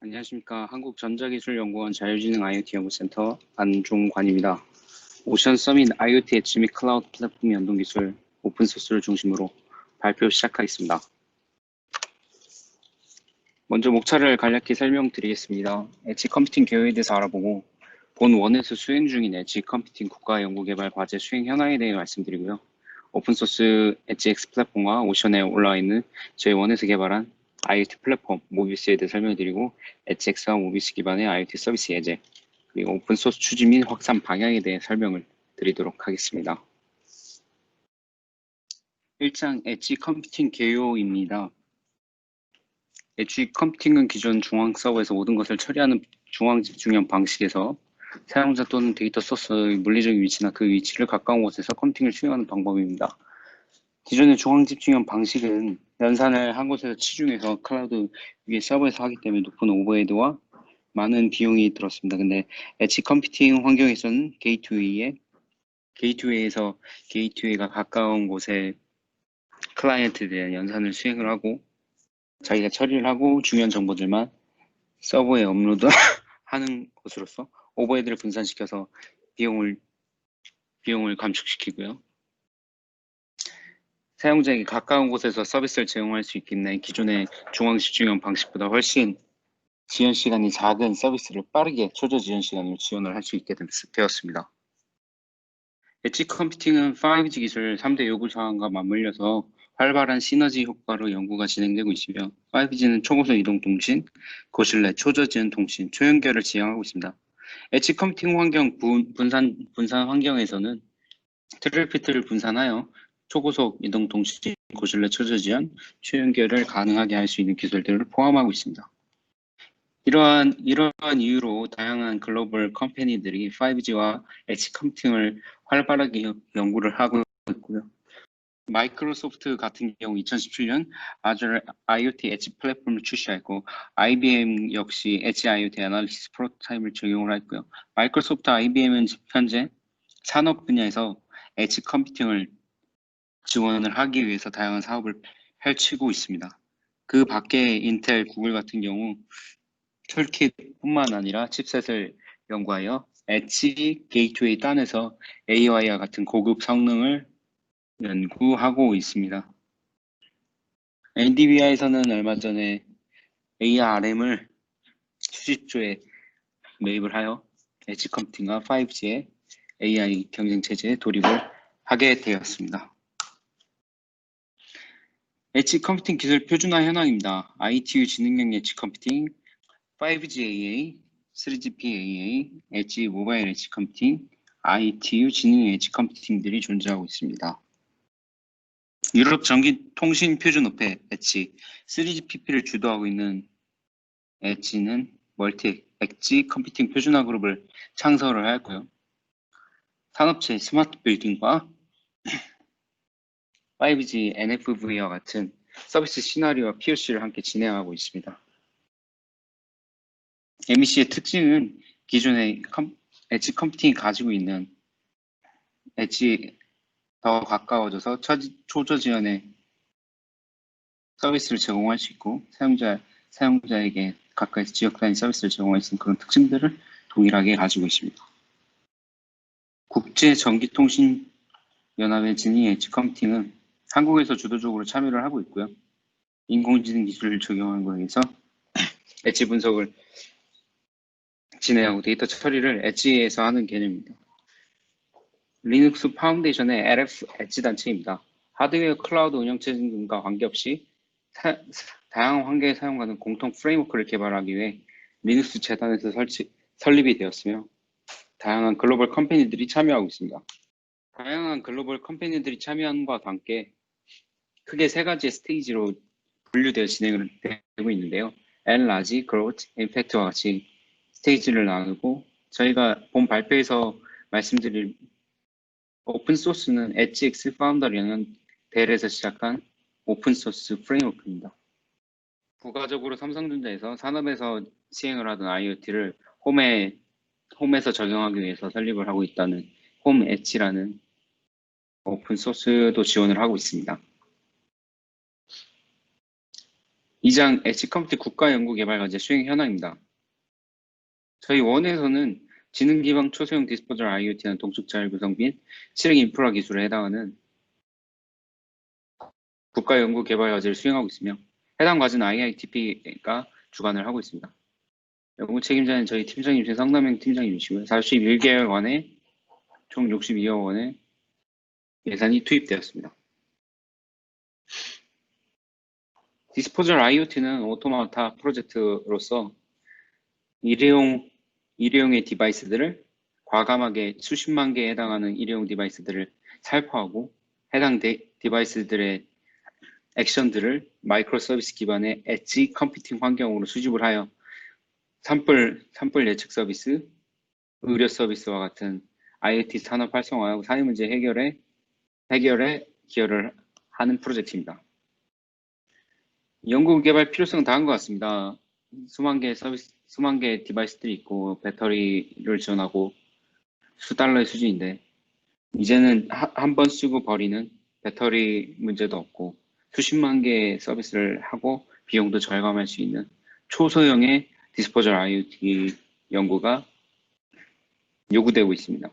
안녕하십니까. 한국전자기술연구원 자율지능 IoT 연구센터 안종관입니다. 오션 서밋 IoT 엣지 및 클라우드 플랫폼 연동기술 오픈소스를 중심으로 발표 시작하겠습니다. 먼저 목차를 간략히 설명드리겠습니다. 엣지 컴퓨팅 개요에 대해서 알아보고 본 원에서 수행 중인 엣지 컴퓨팅 국가 연구개발 과제 수행 현황에 대해 말씀드리고요. 오픈소스 엣지X 플랫폼과 오션에 올라와 있는 저희 원에서 개발한 IoT 플랫폼 모비스에 대해 설명드리고 엣지X와 모비스 기반의 IoT 서비스 예제 그리고 오픈소스 추진 및 확산 방향에 대해 설명을 드리도록 하겠습니다. 1장 엣지 컴퓨팅 개요입니다. 엣지 컴퓨팅은 기존 중앙 서버에서 모든 것을 처리하는 중앙 집중형 방식에서 사용자 또는 데이터 소스의 물리적인 위치나 그 위치를 가까운 곳에서 컴퓨팅을 수행하는 방법입니다. 기존의 중앙 집중형 방식은 연산을 한 곳에서 치중해서 클라우드 위에 서버에서 하기 때문에 높은 오버헤드와 많은 비용이 들었습니다. 근데 엣지 컴퓨팅 환경에서는 게이트웨이에서 게이트웨이가 가까운 곳에 클라이언트에 대한 연산을 수행을 하고 자기가 처리를 하고 중요한 정보들만 서버에 업로드하는 것으로서 오버헤드를 분산시켜서 비용을 감축시키고요. 사용자에게 가까운 곳에서 서비스를 제공할 수 있겠네 기존의 중앙 집중형 방식보다 훨씬 지연 시간이 작은 서비스를 빠르게 초저 지연 시간으로 지원을 할 수 있게 되었습니다. 엣지 컴퓨팅은 5G 기술 3대 요구 사항과 맞물려서 활발한 시너지 효과로 연구가 진행되고 있으며 5G는 초고속 이동 통신, 거실 내 초저 지연 통신, 초연결을 지향하고 있습니다. 엣지 컴퓨팅 환경 분산 환경에서는 트래픽을 분산하여 초고속 이동 통신, 거실 내 초저 지연, 초연결을 가능하게 할 수 있는 기술들을 포함하고 있습니다. 이러한 이유로 다양한 글로벌 컴퍼니들이 5G와 엣지 컴퓨팅을 활발하게 연구를 하고 있고요. 마이크로소프트 같은 경우 2017년 Azure IoT 엣지 플랫폼을 출시했고 IBM 역시 엣지 IoT 애널리시스 프로토타입을 적용을 했고요. 마이크로소프트 IBM은 현재 산업 분야에서 엣지 컴퓨팅을 지원을 하기 위해서 다양한 사업을 펼치고 있습니다. 그 밖에 인텔, 구글 같은 경우 툴킷뿐만 아니라 칩셋을 연구하여 엣지 게이트웨이 단에서 AI와 같은 고급 성능을 연구하고 있습니다. NVIDIA에서는 얼마 전에 ARM을 수십조에 매입을 하여 엣지 컴퓨팅과 5G의 AI 경쟁 체제에 돌입을 하게 되었습니다. 엣지 컴퓨팅 기술 표준화 현황입니다. ITU 지능형 엣지 컴퓨팅, 5G AA, 3GP AA, 엣지 모바일 엣지 컴퓨팅, ITU 지능 엣지 컴퓨팅들이 존재하고 있습니다. 유럽 전기통신 표준업체 엣지, 3GPP를 주도하고 있는 엣지는 멀티 엣지 컴퓨팅 표준화 그룹을 창설을 하였고요. 산업체 스마트 빌딩과 5G NFV와 같은 서비스 시나리오와 POC를 함께 진행하고 있습니다. MEC의 특징은 기존의 엣지 컴퓨팅이 가지고 있는 엣지 더 가까워져서 초저 지연의 서비스를 제공할 수 있고 사용자에게 가까이서 지역 단위 서비스를 제공할 수 있는 그런 특징들을 동일하게 가지고 있습니다. 국제전기통신연합의 지능 엣지 컴퓨팅은 한국에서 주도적으로 참여를 하고 있고요. 인공지능 기술을 적용한 거에 의해서 엣지 분석을 진행하고 데이터 처리를 엣지에서 하는 개념입니다. 리눅스 파운데이션의 LF 엣지 단체입니다. 하드웨어 클라우드 운영체 등과 관계없이 다양한 환경에 사용하는 공통 프레임워크를 개발하기 위해 리눅스 재단에서 설립이 되었으며 다양한 글로벌 컴퍼니들이 참여하고 있습니다. 다양한 글로벌 컴퍼니들이 참여함과 함께 크게 세 가지의 스테이지로 분류되어 진행을 되고 있는데요. Large, Growth, Impact와 같이 스테이지를 나누고 저희가 본 발표에서 말씀드릴 오픈소스는 엣지X 파운더라는 델에서 시작한 오픈소스 프레임워크입니다. 부가적으로 삼성전자에서 산업에서 시행을 하던 IoT를 홈에서 적용하기 위해서 설립을 하고 있다는 홈 엣지라는 오픈소스도 지원을 하고 있습니다. 2장 엣지 컴퓨팅 국가연구개발과제 수행 현황입니다. 저희 원에서는 지능 기반 초소형 디스포저 IoT는 동축 자율 구성 및 실행 인프라 기술에 해당하는 국가연구개발과제를 수행하고 있으며 해당 과제는 IITP가 주관을 하고 있습니다. 연구 책임자는 저희 팀장님이신 성남행 팀장님이시고요. 41개월간의 총 62억 원의 예산이 투입되었습니다. 디스포절 IoT는 오토마타 프로젝트로서 일회용의 디바이스들을 과감하게 수십만 개에 해당하는 일회용 디바이스들을 살포하고 해당 디바이스들의 액션들을 마이크로 서비스 기반의 엣지 컴퓨팅 환경으로 수집을 하여 산불 예측 서비스, 의료 서비스와 같은 IoT 산업 활성화하고 사회 문제 해결에 기여를 하는 프로젝트입니다. 연구 개발 필요성은 다른 것 같습니다. 수만 개 디바이스들이 있고 배터리를 지원하고 수달러의 수준인데 이제는 한 번 쓰고 버리는 배터리 문제도 없고 수십만 개의 서비스를 하고 비용도 절감할 수 있는 초소형의 디스포절 IoT 연구가 요구되고 있습니다.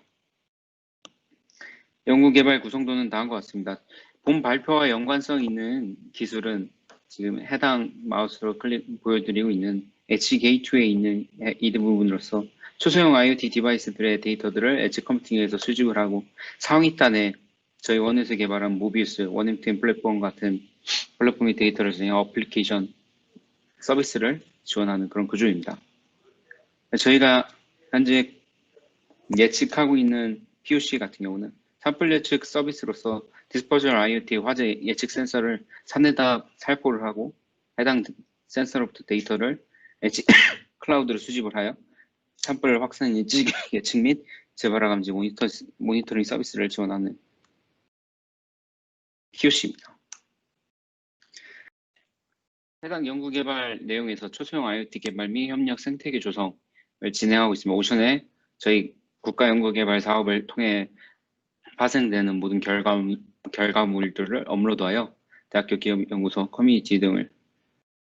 연구 개발 구성도는 다음과 같습니다. 본 발표와 연관성 있는 기술은 지금 해당 마우스로 보여드리고 있는 엣지 게이트웨이에 있는 이 부분으로서 초소형 IoT 디바이스들의 데이터들을 엣지 컴퓨팅에서 수집을 하고 상위단에 저희 원에서 개발한 모비우스, 원엠템 플랫폼 같은 플랫폼의 데이터를 사용한 어플리케이션 서비스를 지원하는 그런 구조입니다. 저희가 현재 예측하고 있는 POC 같은 경우는 산불 예측 서비스로서 디스포절 IoT 화재 예측 센서를 산에다 살포를 하고 해당 센서로부터 데이터를 엣지 클라우드로 수집을 하여 산불 확산 예측 및 재발화 감지 모니터링 서비스를 지원하는 POC입니다. 해당 연구 개발 내용에서 초소형 IoT 개발 및 협력 생태계 조성을 진행하고 있으며 오션에 저희 국가연구개발 사업을 통해 파생되는 모든 결과물들을 업로드하여 대학교 기업연구소 커뮤니티 등을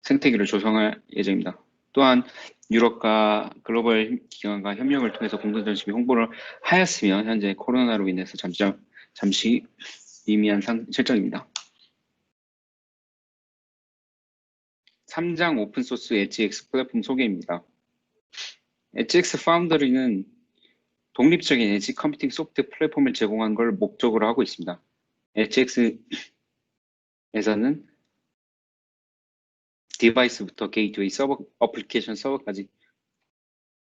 생태계를 조성할 예정입니다. 또한 유럽과 글로벌 기관과 협력을 통해서 공동전시 홍보를 하였으며 현재 코로나로 인해서 잠시 미미한 실정입니다. 3장 오픈소스 엣지X 플랫폼 소개입니다. 엣지X 파운더리는 독립적인 엣지 컴퓨팅 소프트 플랫폼을 제공하는 걸 목적으로 하고 있습니다. 엣지X에서는 디바이스부터 게이트웨이 서버, 어플리케이션 서버까지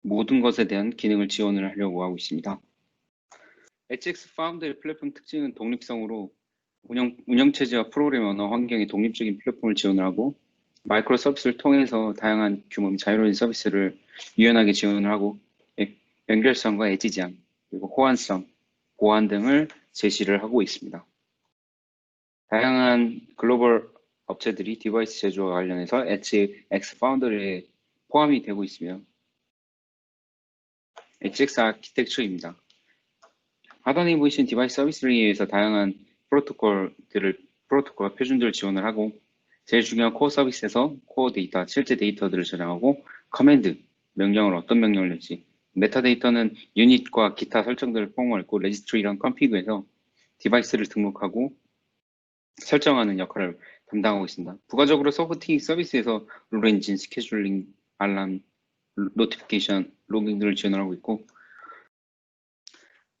모든 것에 대한 기능을 지원을 하려고 하고 있습니다. 엣지X 파운더리 플랫폼 특징은 독립성으로 운영체제와 프로그램 언어 환경의 독립적인 플랫폼을 지원을 하고 마이크로 서비스를 통해서 다양한 규모 및 자유로운 서비스를 유연하게 지원을 하고 연결성과 엣지 지향, 그리고 호환성, 보안 등을 제시를 하고 있습니다. 다양한 글로벌 업체들이 디바이스 제조와 관련해서 엣지X 파운더리에 포함이 되고 있으며 엣지X 아키텍처입니다. 하단에 보이신 디바이스 서비스를 위해서 다양한 프로토콜과 표준들을 지원을 하고 제일 중요한 코어 서비스에서 코어 데이터, 실제 데이터들을 저장하고 커맨드, 명령을 어떤 명령을 낼지 메타데이터는 유닛과 기타 설정들을 포함하고 레지스트리랑 컴피그에서 디바이스를 등록하고 설정하는 역할을 담당하고 있습니다. 부가적으로 서포팅 서비스에서 룰 엔진, 스케줄링, 알람, 노티피케이션, 로깅 등을 지원하고 있고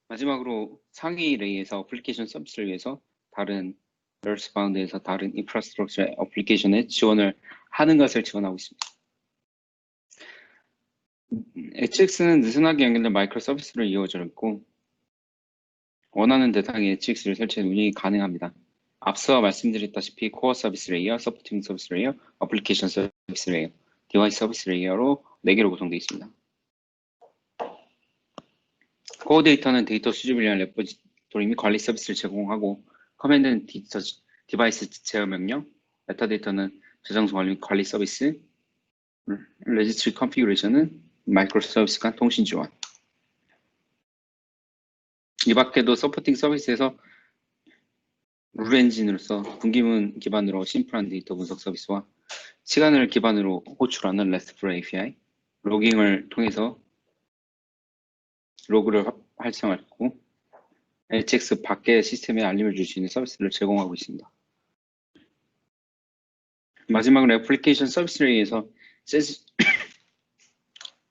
마지막으로 상위 레이에서 어플리케이션 서비스를 위해서 다른 얼스바운드에서 다른 인프라스트럭처 어플리케이션에 지원을 하는 것을 지원하고 있습니다. 엣지X는 느슨하게 연결된 마이크로 서비스로 이루어져 있고 원하는 대상에 엣지X를 설치해 운영이 가능합니다. 앞서 말씀드렸다시피 코어 서비스 레이어, 서포팅 서비스 레이어, 어플리케이션 서비스 레이어, 디바이스 서비스 레이어로 4개로 구성되어 있습니다. 코어 데이터는 데이터 수집을 위한 레포지토리 및 관리 서비스를 제공하고 커맨드는 디바이스 제어 명령, 메타데이터는 저장소 관리 서비스, 레지스트리 컨피그레이션은 마이크로 서비스 간 통신 지원. 이 밖에도 서포팅 서비스에서 룰 엔진으로서 분기문 기반으로 심플한 데이터 분석 서비스와 시간을 기반으로 호출하는 RESTful API, 로깅을 통해서 로그를 활성화했고 HX 밖의 시스템에 알림을 줄 수 있는 서비스를 제공하고 있습니다. 마지막으로 애플리케이션 서비스에 의해서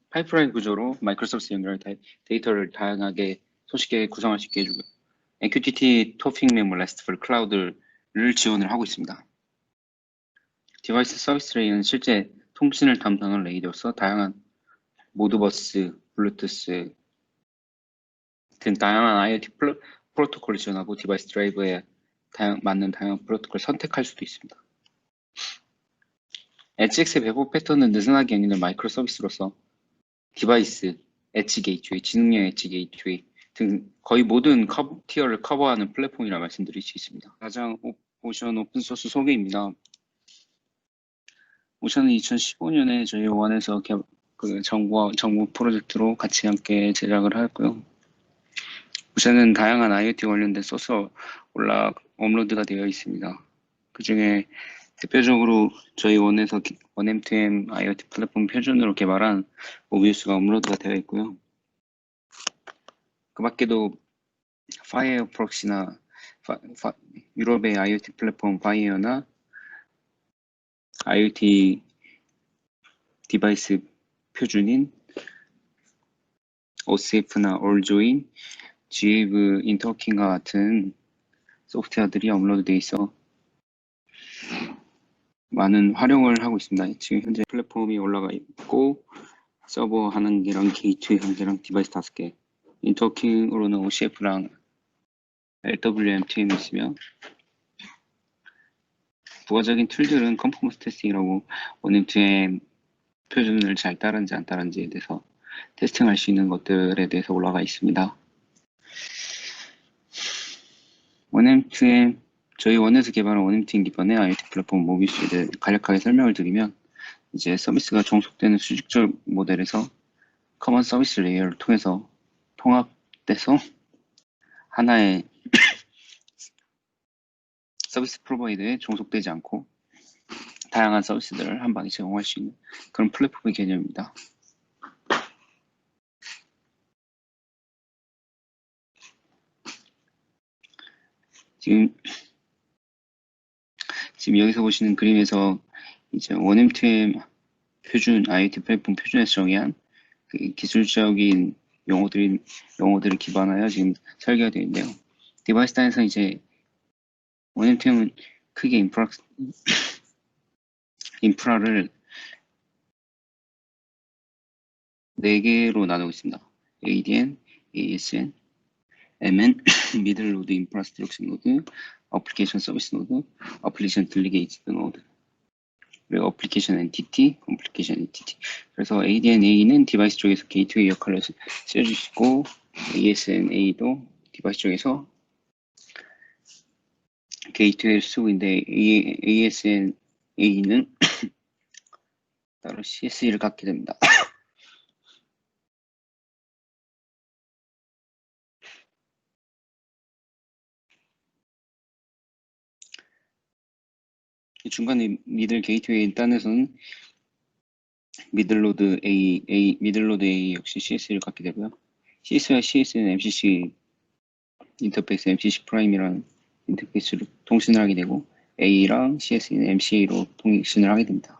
파이프라인 구조로 마이크로서비스 연결 데이터를 다양하게 손쉽게 구성할 수 있게 해주고요. MQTT 토핑 메모 RESTful 클라우드를 지원을 하고 있습니다. 디바이스 서비스 레이는 실제 통신을 담당하는 레이로서 다양한 모드버스, 블루투스 등 다양한 IoT 프로토콜을 지원하고 디바이스 드라이버에 맞는 다양한 프로토콜을 선택할 수도 있습니다. HX의 배포 패턴은 느슨하게 연결된 마이크로 서비스로서 디바이스, 엣지 게이트웨이, 지능형 엣지 게이트웨이 등 거의 모든 티어를 커버하는 플랫폼이라 말씀드릴 수 있습니다. 가장 오션 오픈소스 소개입니다. 오션은 2015년에 저희 원에서 정부 프로젝트로 같이 함께 제작을 하였고요. 오션은 다양한 IoT 관련된 소스가 업로드가 되어 있습니다. 그 중에 대표적으로 저희 원에서 원M2M IoT 플랫폼 표준으로 개발한 모비우스가 업로드가 되어 있고요. 그 밖에도 파이어프록시나 유럽의 IoT 플랫폼 파이어나 IoT 디바이스 표준인 OSF나 올조인, Gave 인터워킹과 같은 소프트웨어들이 업로드되어 있어 많은 활용을 하고 있습니다. 지금 현재 플랫폼이 올라가 있고 서버 하는 개랑 게이트웨이 한 개랑 디바이스 5개, 인터워킹으로는 OCF랑 LWM2M이 있으며 부가적인 툴들은 컨포먼스 테스팅이라고 원M2M 표준을 잘 따르는지 안 따르는지에 대해서 테스팅할 수 있는 것들에 대해서 올라가 있습니다. 원M2M, 저희 원에서 개발한 원M2M 기반의 IoT 플랫폼 모비스에 대해 간략하게 설명을 드리면, 이제 서비스가 종속되는 수직적 모델에서 커먼 서비스 레이어를 통해서 통합돼서 하나의 서비스 프로바이더에 종속되지 않고 다양한 서비스들을 한 방에 제공할 수 있는 그런 플랫폼의 개념입니다. 지금 여기서 보시는 그림에서 이제 원M2M 표준 IoT 플랫폼 표준에서 정의한 그 기술적인 용어들을 기반하여 지금 설계가 되어 있는데요. 디바이스 단에서 이제 원M2M은 크게 인프라를 4개로 나누고 있습니다. ADN, ASN, MN, 미들 노드 인프라스트럭처 노드, 어플리케이션 서비스 노드, 어플리케이션 딜리게이트 노드, 그리고 어플리케이션 엔티티, 컴플리케이션 엔티티. 그래서 ADN-A는 디바이스 쪽에서 게이트웨이 역할을 쓰여주시고 ASN-A도 디바이스 쪽에서 게이트웨이를 쓰고 있는데 ASN-A는 따로 CSE를 갖게 됩니다. 중간에 미들 게이트웨이 단에서는 미들로드 A 역시 CS를 갖게 되고요. CS와 CS는 MCC 인터페이스, MCC 프라임이라는 인터페이스로 통신을 하게 되고 A랑 CS는 MCA로 통신을 하게 됩니다.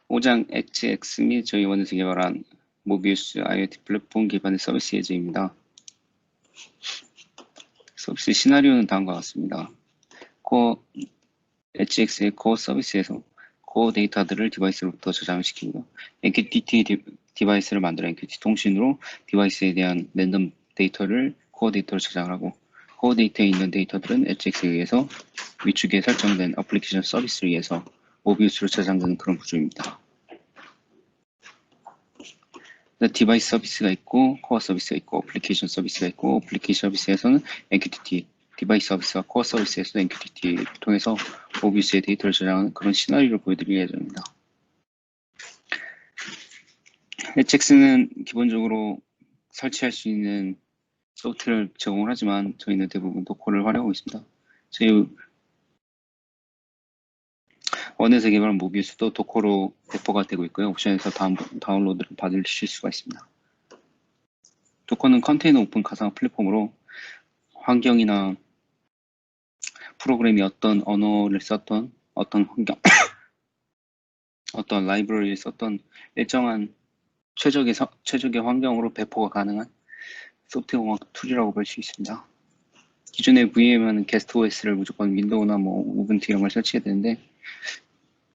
5장 HX 및 저희 원에서 개발한 모비우스 IoT 플랫폼 기반의 서비스 예제입니다. 서비스 시나리오는 다음과 같습니다. HX의 코어 서비스에서 코어 데이터들을 디바이스로부터 저장을 시키고요. MQTT 디바이스를 만들어 MQTT 통신으로 디바이스에 대한 랜덤 데이터를 코어 데이터로 저장을 하고, 코어 데이터에 있는 데이터들은 HX에 의해서 위축에 설정된 어플리케이션 서비스에 의해서 모비우스로 저장되는 그런 구조입니다. 디바이스 서비스가 있고, 코어 서비스가 있고, 어플리케이션 서비스가 있고, 어플리케이션 서비스에서는 MQTT, 디바이스 서비스와 코어 서비스에서도 MQTT를 통해서 모비우스의 데이터를 저장하는 그런 시나리오를 보여드릴 예정입니다. HX는 기본적으로 설치할 수 있는 소프트웨어를 제공을 하지만 저희는 대부분 도커를 활용하고 있습니다. 저희 원에서 개발한 모비우스도 도커로 배포가 되고 있고요. 옵션에서 다운로드를 받으실 수가 있습니다. 도커는 컨테이너 오픈 가상 플랫폼으로 환경이나 프로그램이 어떤 언어를 썼던 어떤 환경, 어떤 라이브러리를 썼던 일정한 최적의 환경으로 배포가 가능한 소프트웨어 툴이라고 볼 수 있습니다. 기존의 VM은 게스트 OS를 무조건 윈도우나 우분투 이런 걸 설치해야 되는데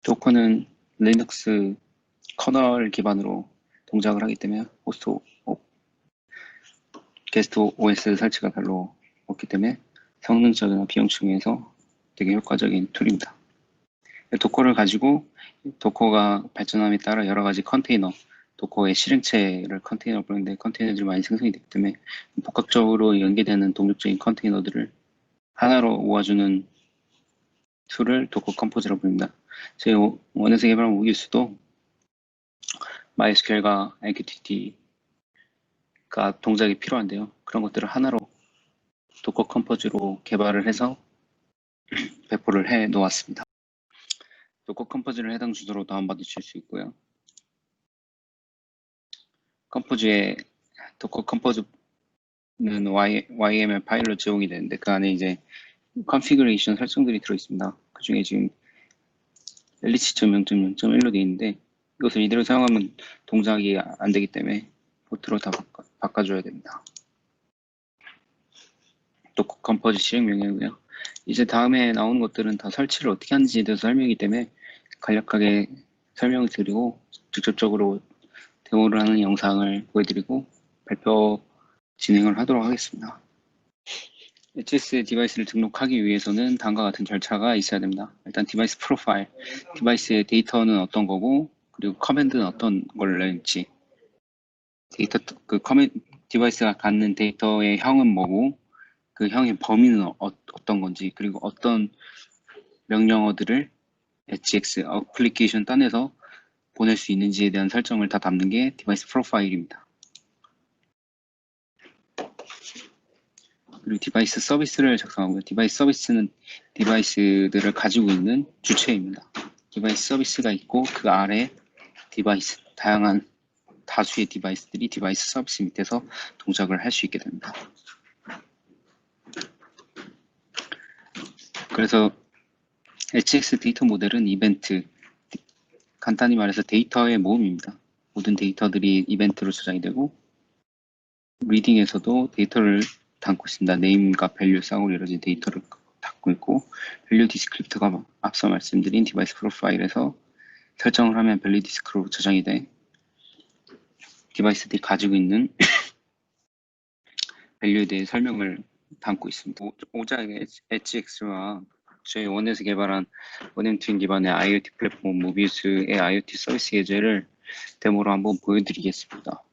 도커는 리눅스 커널 기반으로 동작을 하기 때문에 게스트 OS 설치가 별로 없기 때문에 성능적이나 비용 측면에서 되게 효과적인 툴입니다. 도커를 가지고 도커가 발전함에 따라 여러 가지 컨테이너, 도커의 실행체를 컨테이너로 부르는데 컨테이너들이 많이 생성이 되기 때문에 복합적으로 연계되는 동력적인 컨테이너들을 하나로 모아주는 툴을 도커 컴포즈라고 부릅니다. 저희 원에서 개발한 모비우스도 MySQL과 MQTT가 동작이 필요한데요. 그런 것들을 하나로 도커 컴포즈로 개발을 해서 배포를 해 놓았습니다. 도커 컴포즈를 해당 주소로 다운받으실 수 있고요. 컴포즈에 도커 컴포즈는 YML 파일로 제공이 되는데 그 안에 이제 컨피그레이션 설정들이 들어있습니다. 그 중에 지금 LH.0.0.1로 되어 있는데 이것을 이대로 사용하면 동작이 안 되기 때문에 포트로 다 바꿔줘야 됩니다. 도커 컴포즈 실행 명령이고요. 이제 다음에 나오는 것들은 다 설치를 어떻게 하는지에 대해서 설명이기 때문에 간략하게 설명을 드리고 직접적으로 데모를 하는 영상을 보여드리고 발표 진행을 하도록 하겠습니다. HS 디바이스를 등록하기 위해서는 다음과 같은 절차가 있어야 됩니다. 일단 디바이스 프로파일, 디바이스의 데이터는 어떤 거고 그리고 커맨드는 어떤 걸 낼지 디바이스가 갖는 데이터의 형은 뭐고 그 형의 범위는 어떤 건지 그리고 어떤 명령어들을 HX 어플리케이션 단에서 보낼 수 있는지에 대한 설정을 다 담는 게 디바이스 프로파일입니다. 그리고 디바이스 서비스를 작성하고요. 디바이스 서비스는 디바이스들을 가지고 있는 주체입니다. 디바이스 서비스가 있고 그 아래 디바이스, 다양한 다수의 디바이스들이 디바이스 서비스 밑에서 동작을 할 수 있게 됩니다. 그래서 HX 데이터 모델은 이벤트, 간단히 말해서 데이터의 모음입니다. 모든 데이터들이 이벤트로 저장이 되고 리딩에서도 데이터를 담고 있습니다. 네임과 밸류 쌍으로 이루어진 데이터를 담고 있고 밸류 디스크립터가 앞서 말씀드린 디바이스 프로파일에서 설정을 하면 밸류 디스크로 저장이 돼 디바이스들이 가지고 있는 밸류에 대해 설명을 담고 있습니다. 오작의 HX와 저희 원에서 개발한 원엠트윈 기반의 IoT 플랫폼 모비우스의 IoT 서비스 예제를 데모로 한번 보여드리겠습니다.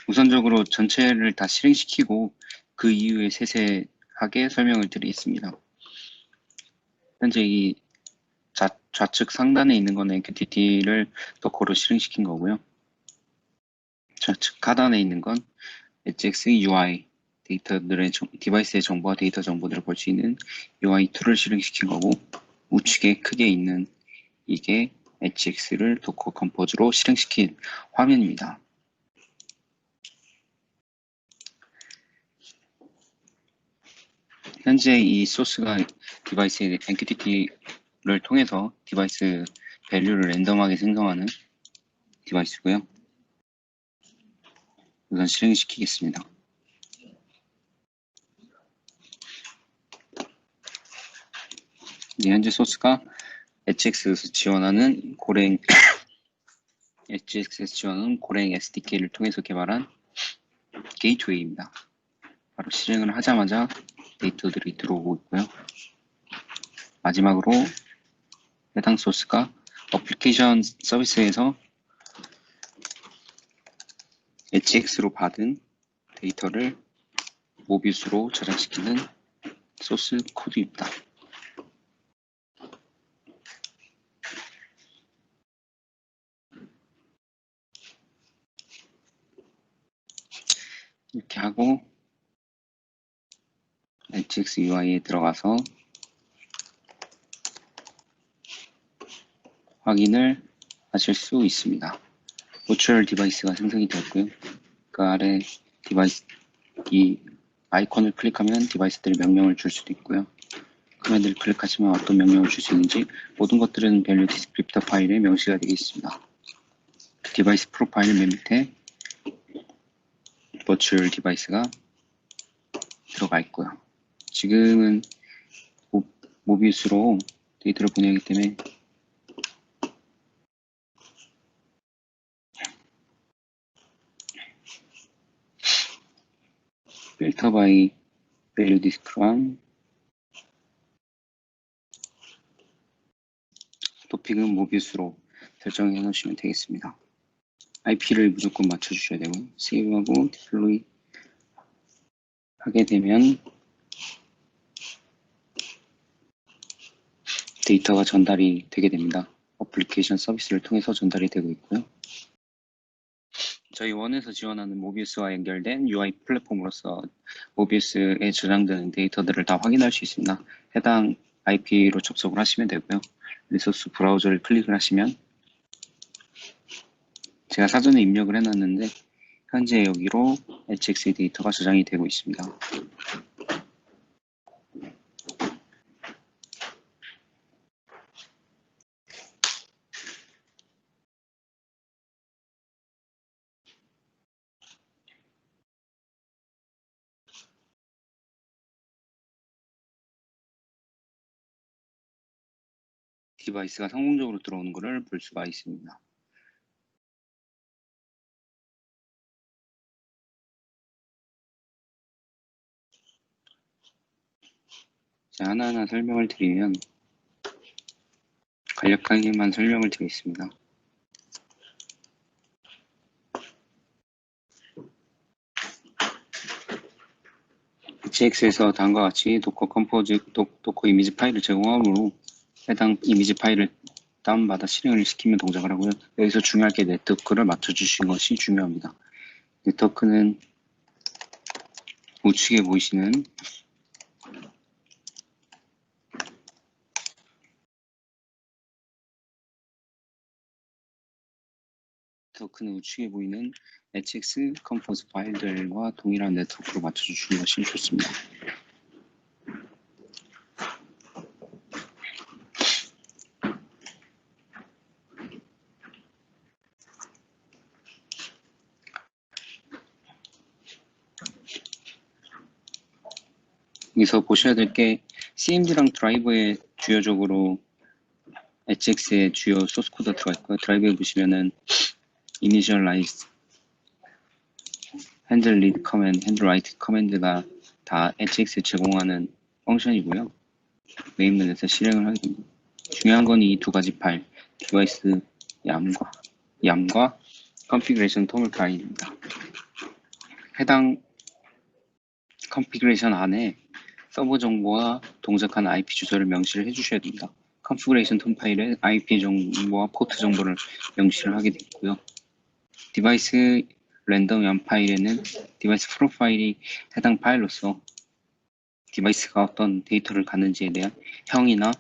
우선적으로 전체를 다 실행시키고 그 이후에 세세하게 설명을 드리겠습니다. 현재 이 좌측 상단에 있는 건 MQTT를 도커로 실행시킨 거고요. 좌측 하단에 있는 건 HX UI 데이터들의 디바이스의 정보와 데이터 정보들을 볼 수 있는 UI2를 실행시킨 거고 우측에 크게 있는 이게 HX를 도커 컴포즈로 실행시킨 화면입니다. 현재 이 소스가 디바이스의 MQTT를 통해서 디바이스 밸류를 랜덤하게 생성하는 디바이스고요. 우선 실행시키겠습니다. 현재 소스가 HX에서 지원하는 고랭 HX에서 지원하는 고랭 SDK를 통해서 개발한 게이트웨이입니다. 바로 실행을 하자마자 데이터들이 들어오고 있고요. 마지막으로 해당 소스가 어플리케이션 서비스에서 HX로 받은 데이터를 모비우스로 저장시키는 소스 코드입니다. 이렇게 하고 HX UI에 들어가서 확인을 하실 수 있습니다. 버추얼 디바이스가 생성이 되었고요. 그 아래 디바이스 이 아이콘을 클릭하면 디바이스들이 명령을 줄 수도 있고요. 커맨드를 클릭하시면 어떤 명령을 줄 수 있는지 모든 것들은 밸류 디스크립터 파일에 명시가 되어 있습니다. 디바이스 프로파일 맨 밑에 버추얼 디바이스가 들어가 있고요. 지금은 모비우스로 데이터를 보내기 때문에 필터 바이 밸류 디스크랑 토픽은 모비우스로 설정해 놓으시면 되겠습니다. IP를 무조건 맞춰주셔야 되고 세이브하고 디플로이 하게 되면 데이터가 전달이 되게 됩니다. 어플리케이션 서비스를 통해서 전달이 되고 있고요. 저희 원에서 지원하는 모비우스와 연결된 UI 플랫폼으로서 모비우스에 저장되는 데이터들을 다 확인할 수 있습니다. 해당 IP로 접속을 하시면 되고요. 리소스 브라우저를 클릭을 하시면 제가 사전에 입력을 해놨는데 현재 여기로 HX 데이터가 저장이 되고 있습니다. 디바이스가 성공적으로 들어오는 것을 볼 수가 있습니다. 자, 하나하나 설명을 드리면 간략하게만 설명을 드리겠습니다. HX에서 다음과 같이 도커 컴포즈, 도커 이미지 파일을 제공하므로 해당 이미지 파일을 다운받아 실행을 시키면 동작을 하고요. 여기서 중요할 게 네트워크를 맞춰주신 것이 중요합니다. 네트워크는 우측에 보이시는 HX 컴포즈 파일들과 동일한 네트워크로 맞춰주시는 것이 좋습니다. 여기서 보셔야 될 게 CMD랑 드라이버에 주요적으로 HX의 주요 소스 코드가 들어가 있고요. 드라이브에 보시면은 initialize, handle read command, handle write command가 다 HX에 제공하는 펑션이고요. 메인문에서 실행을 하게 됩니다. 중요한 건 이 두 가지 파일, 디바이스 yam과 configuration 톰을 파일입니다. 해당 컨피그레이션 안에 서버 정보와 동작하는 IP 주소를 명시를 해주셔야 됩니다. 컨피그레이션 톰 파일에 IP 정보와 포트 정보를 명시를 하게 되어 있고요. 디바이스 랜덤 양 파일에는 디바이스 프로파일이 해당 파일로서 디바이스가 어떤 데이터를 갖는지에 대한 형이나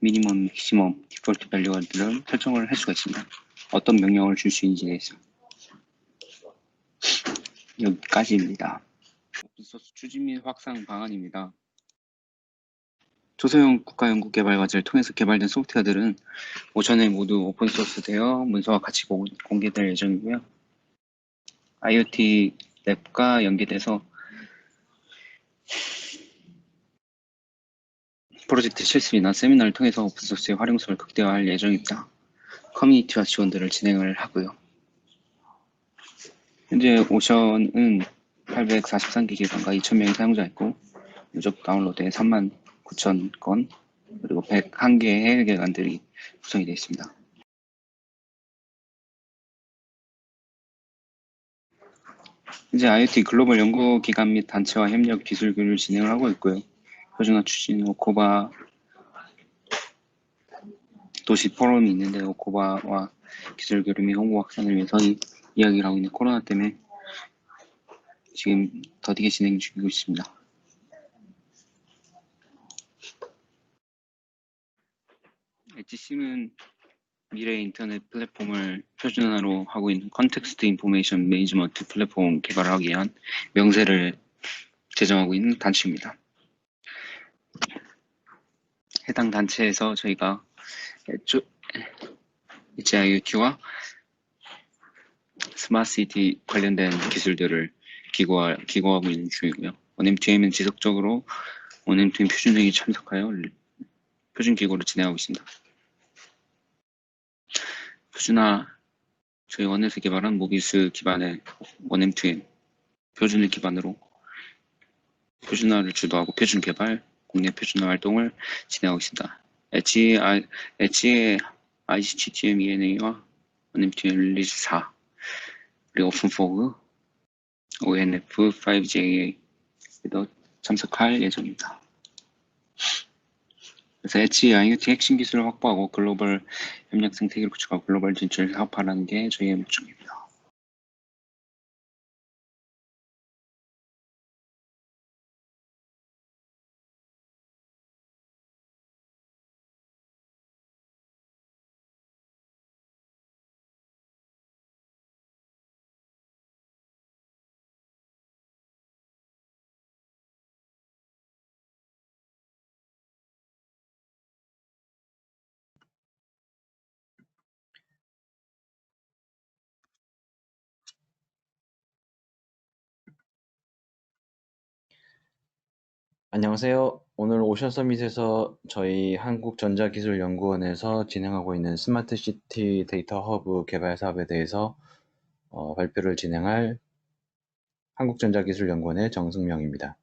미니멈, 맥시멈, 디폴트 밸류들을 설정을 할 수가 있습니다. 어떤 명령을 줄 수 있는지에 대해서 여기까지입니다. 오픈소스 추진 및 확산 방안입니다. 조소형 국가연구개발과제를 통해서 개발된 소프트웨어들은 오전에 모두 오픈소스 되어 문서와 같이 공개될 예정이고요. IoT 랩과 연계돼서 프로젝트 실습이나 세미나를 통해서 오픈소스의 활용성을 극대화할 예정입니다. 커뮤니티와 지원들을 진행을 하고요. 현재 오션은 843개 기관과 2,000명의 사용자 있고 누적 다운로드에 39,000건 그리고 101개의 해외 기관들이 구성이 되어 있습니다. 현재 IoT 글로벌 연구기관 및 단체와 협력 기술 교류를 진행을 하고 있고요. 표준화 추진 오코바 도시 포럼이 있는데 오코바와 기술 교류 및 홍보 확산을 위해서 이야기를 하고 있는 코로나 때문에 지금 더디게 진행 중이고 있습니다. 엣지심은 미래 인터넷 플랫폼을 표준화로 하고 있는 컨텍스트 인포메이션 매니지먼트 플랫폼 개발을 하기 위한 명세를 제정하고 있는 단체입니다. 해당 단체에서 저희가 HIoT와 스마트시티 관련된 기술들을 기고하고 있는 중이고요. 원엠2M은 지속적으로 원엠2M 표준회의에 참석하여 표준 기고를 진행하고 있습니다. 표준화, 저희 원에서 개발한 모비스 기반의 원엠2M 표준을 기반으로 표준화를 주도하고 표준 개발, 국내 표준화 활동을 진행하고 있습니다. 엣지의 ICTM ENA와 원엠2M 릴리즈 4, 그리고 오픈포그, ONF 5J에도 참석할 예정입니다. 그래서 엣지 IoT 핵심 기술을 확보하고 글로벌 협력 생태계를 구축하고 글로벌 진출을 사업화하는 게 저희의 목적입니다. 안녕하세요. 오늘 오션 서밋에서 저희 한국전자기술연구원에서 진행하고 있는 스마트시티 데이터 허브 개발 사업에 대해서 발표를 진행할 한국전자기술연구원의 정승명입니다.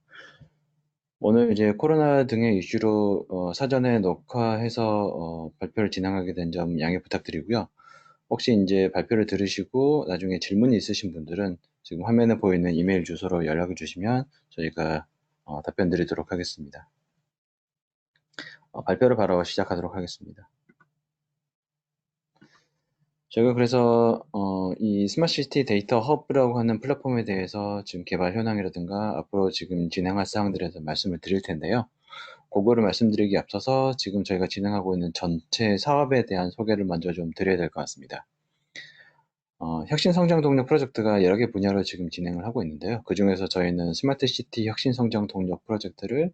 오늘 이제 코로나 등의 이슈로 사전에 녹화해서 발표를 진행하게 된 점 양해 부탁드리고요. 혹시 이제 발표를 들으시고 나중에 질문이 있으신 분들은 지금 화면에 보이는 이메일 주소로 연락을 주시면 저희가 답변 드리도록 하겠습니다. 발표를 바로 시작하도록 하겠습니다. 저희가 그래서 이 스마트시티 데이터 허브라고 하는 플랫폼에 대해서 지금 개발 현황이라든가 앞으로 지금 진행할 사항들에 대해서 말씀을 드릴 텐데요. 그거를 말씀드리기 앞서서 지금 저희가 진행하고 있는 전체 사업에 대한 소개를 먼저 좀 드려야 될 것 같습니다. 혁신 성장 동력 프로젝트가 여러 개 분야로 지금 진행을 하고 있는데요. 그 중에서 저희는 스마트 시티 혁신 성장 동력 프로젝트를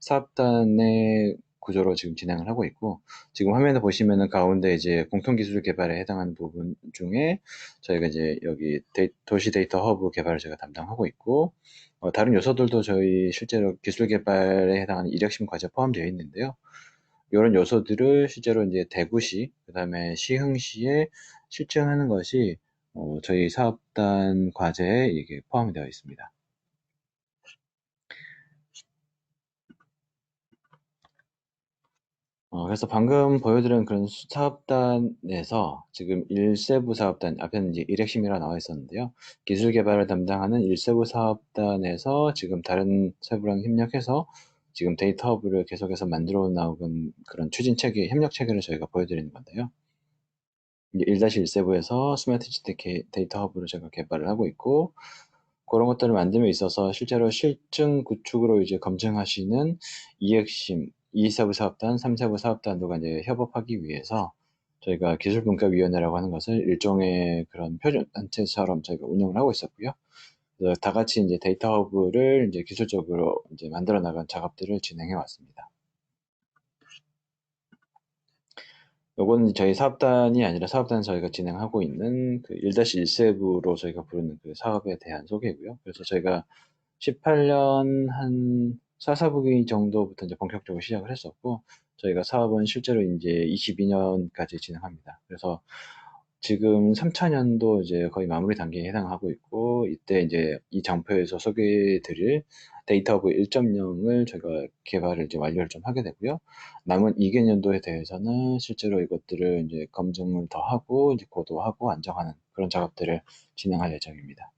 사업단의 구조로 지금 진행을 하고 있고, 지금 화면에 보시면은 가운데 이제 공통 기술 개발에 해당하는 부분 중에 저희가 이제 여기 도시 데이터 허브 개발을 제가 담당하고 있고, 다른 요소들도 저희 실제로 기술 개발에 해당하는 이력심 과제 포함되어 있는데요. 이런 요소들을 실제로 이제 대구시, 그 다음에 시흥시에 실증하는 것이 저희 사업단 과제에 이게 포함이 되어 있습니다. 그래서 방금 보여드린 그런 사업단에서 지금 1세부 사업단, 앞에는 이제 일핵심이라 나와 있었는데요. 기술 개발을 담당하는 1세부 사업단에서 지금 다른 세부랑 협력해서 지금 데이터 허브를 계속해서 만들어 나오는 그런 추진 체계, 협력 체계를 저희가 보여드리는 건데요. 1-1세부에서 스마트 시티 데이터 허브를 제가 개발을 하고 있고, 그런 것들을 만듦에 있어서 실제로 실증 구축으로 이제 검증하시는 2핵심, 2세부 사업단, 3세부 사업단과 이제 협업하기 위해서 저희가 기술분과위원회라고 하는 것을 일종의 그런 표준 단체처럼 저희가 운영을 하고 있었고요. 그래서 다 같이 이제 데이터 허브를 이제 기술적으로 이제 만들어 나간 작업들을 진행해 왔습니다. 요거는 저희 사업단이 아니라 사업단 저희가 진행하고 있는 그 1-1세부로 저희가 부르는 그 사업에 대한 소개고요. 그래서 저희가 18년 한 4사분기 정도부터 이제 본격적으로 시작을 했었고, 저희가 사업은 실제로 이제 22년까지 진행합니다. 그래서 지금 3차년도 이제 거의 마무리 단계에 해당하고 있고, 이때 이제 이 장표에서 소개해 드릴 데이터허브 1.0을 저희가 개발을 이제 완료를 좀 하게 되고요. 남은 2개년도에 대해서는 실제로 이것들을 이제 검증을 더 하고, 이제 고도하고 안정하는 그런 작업들을 진행할 예정입니다.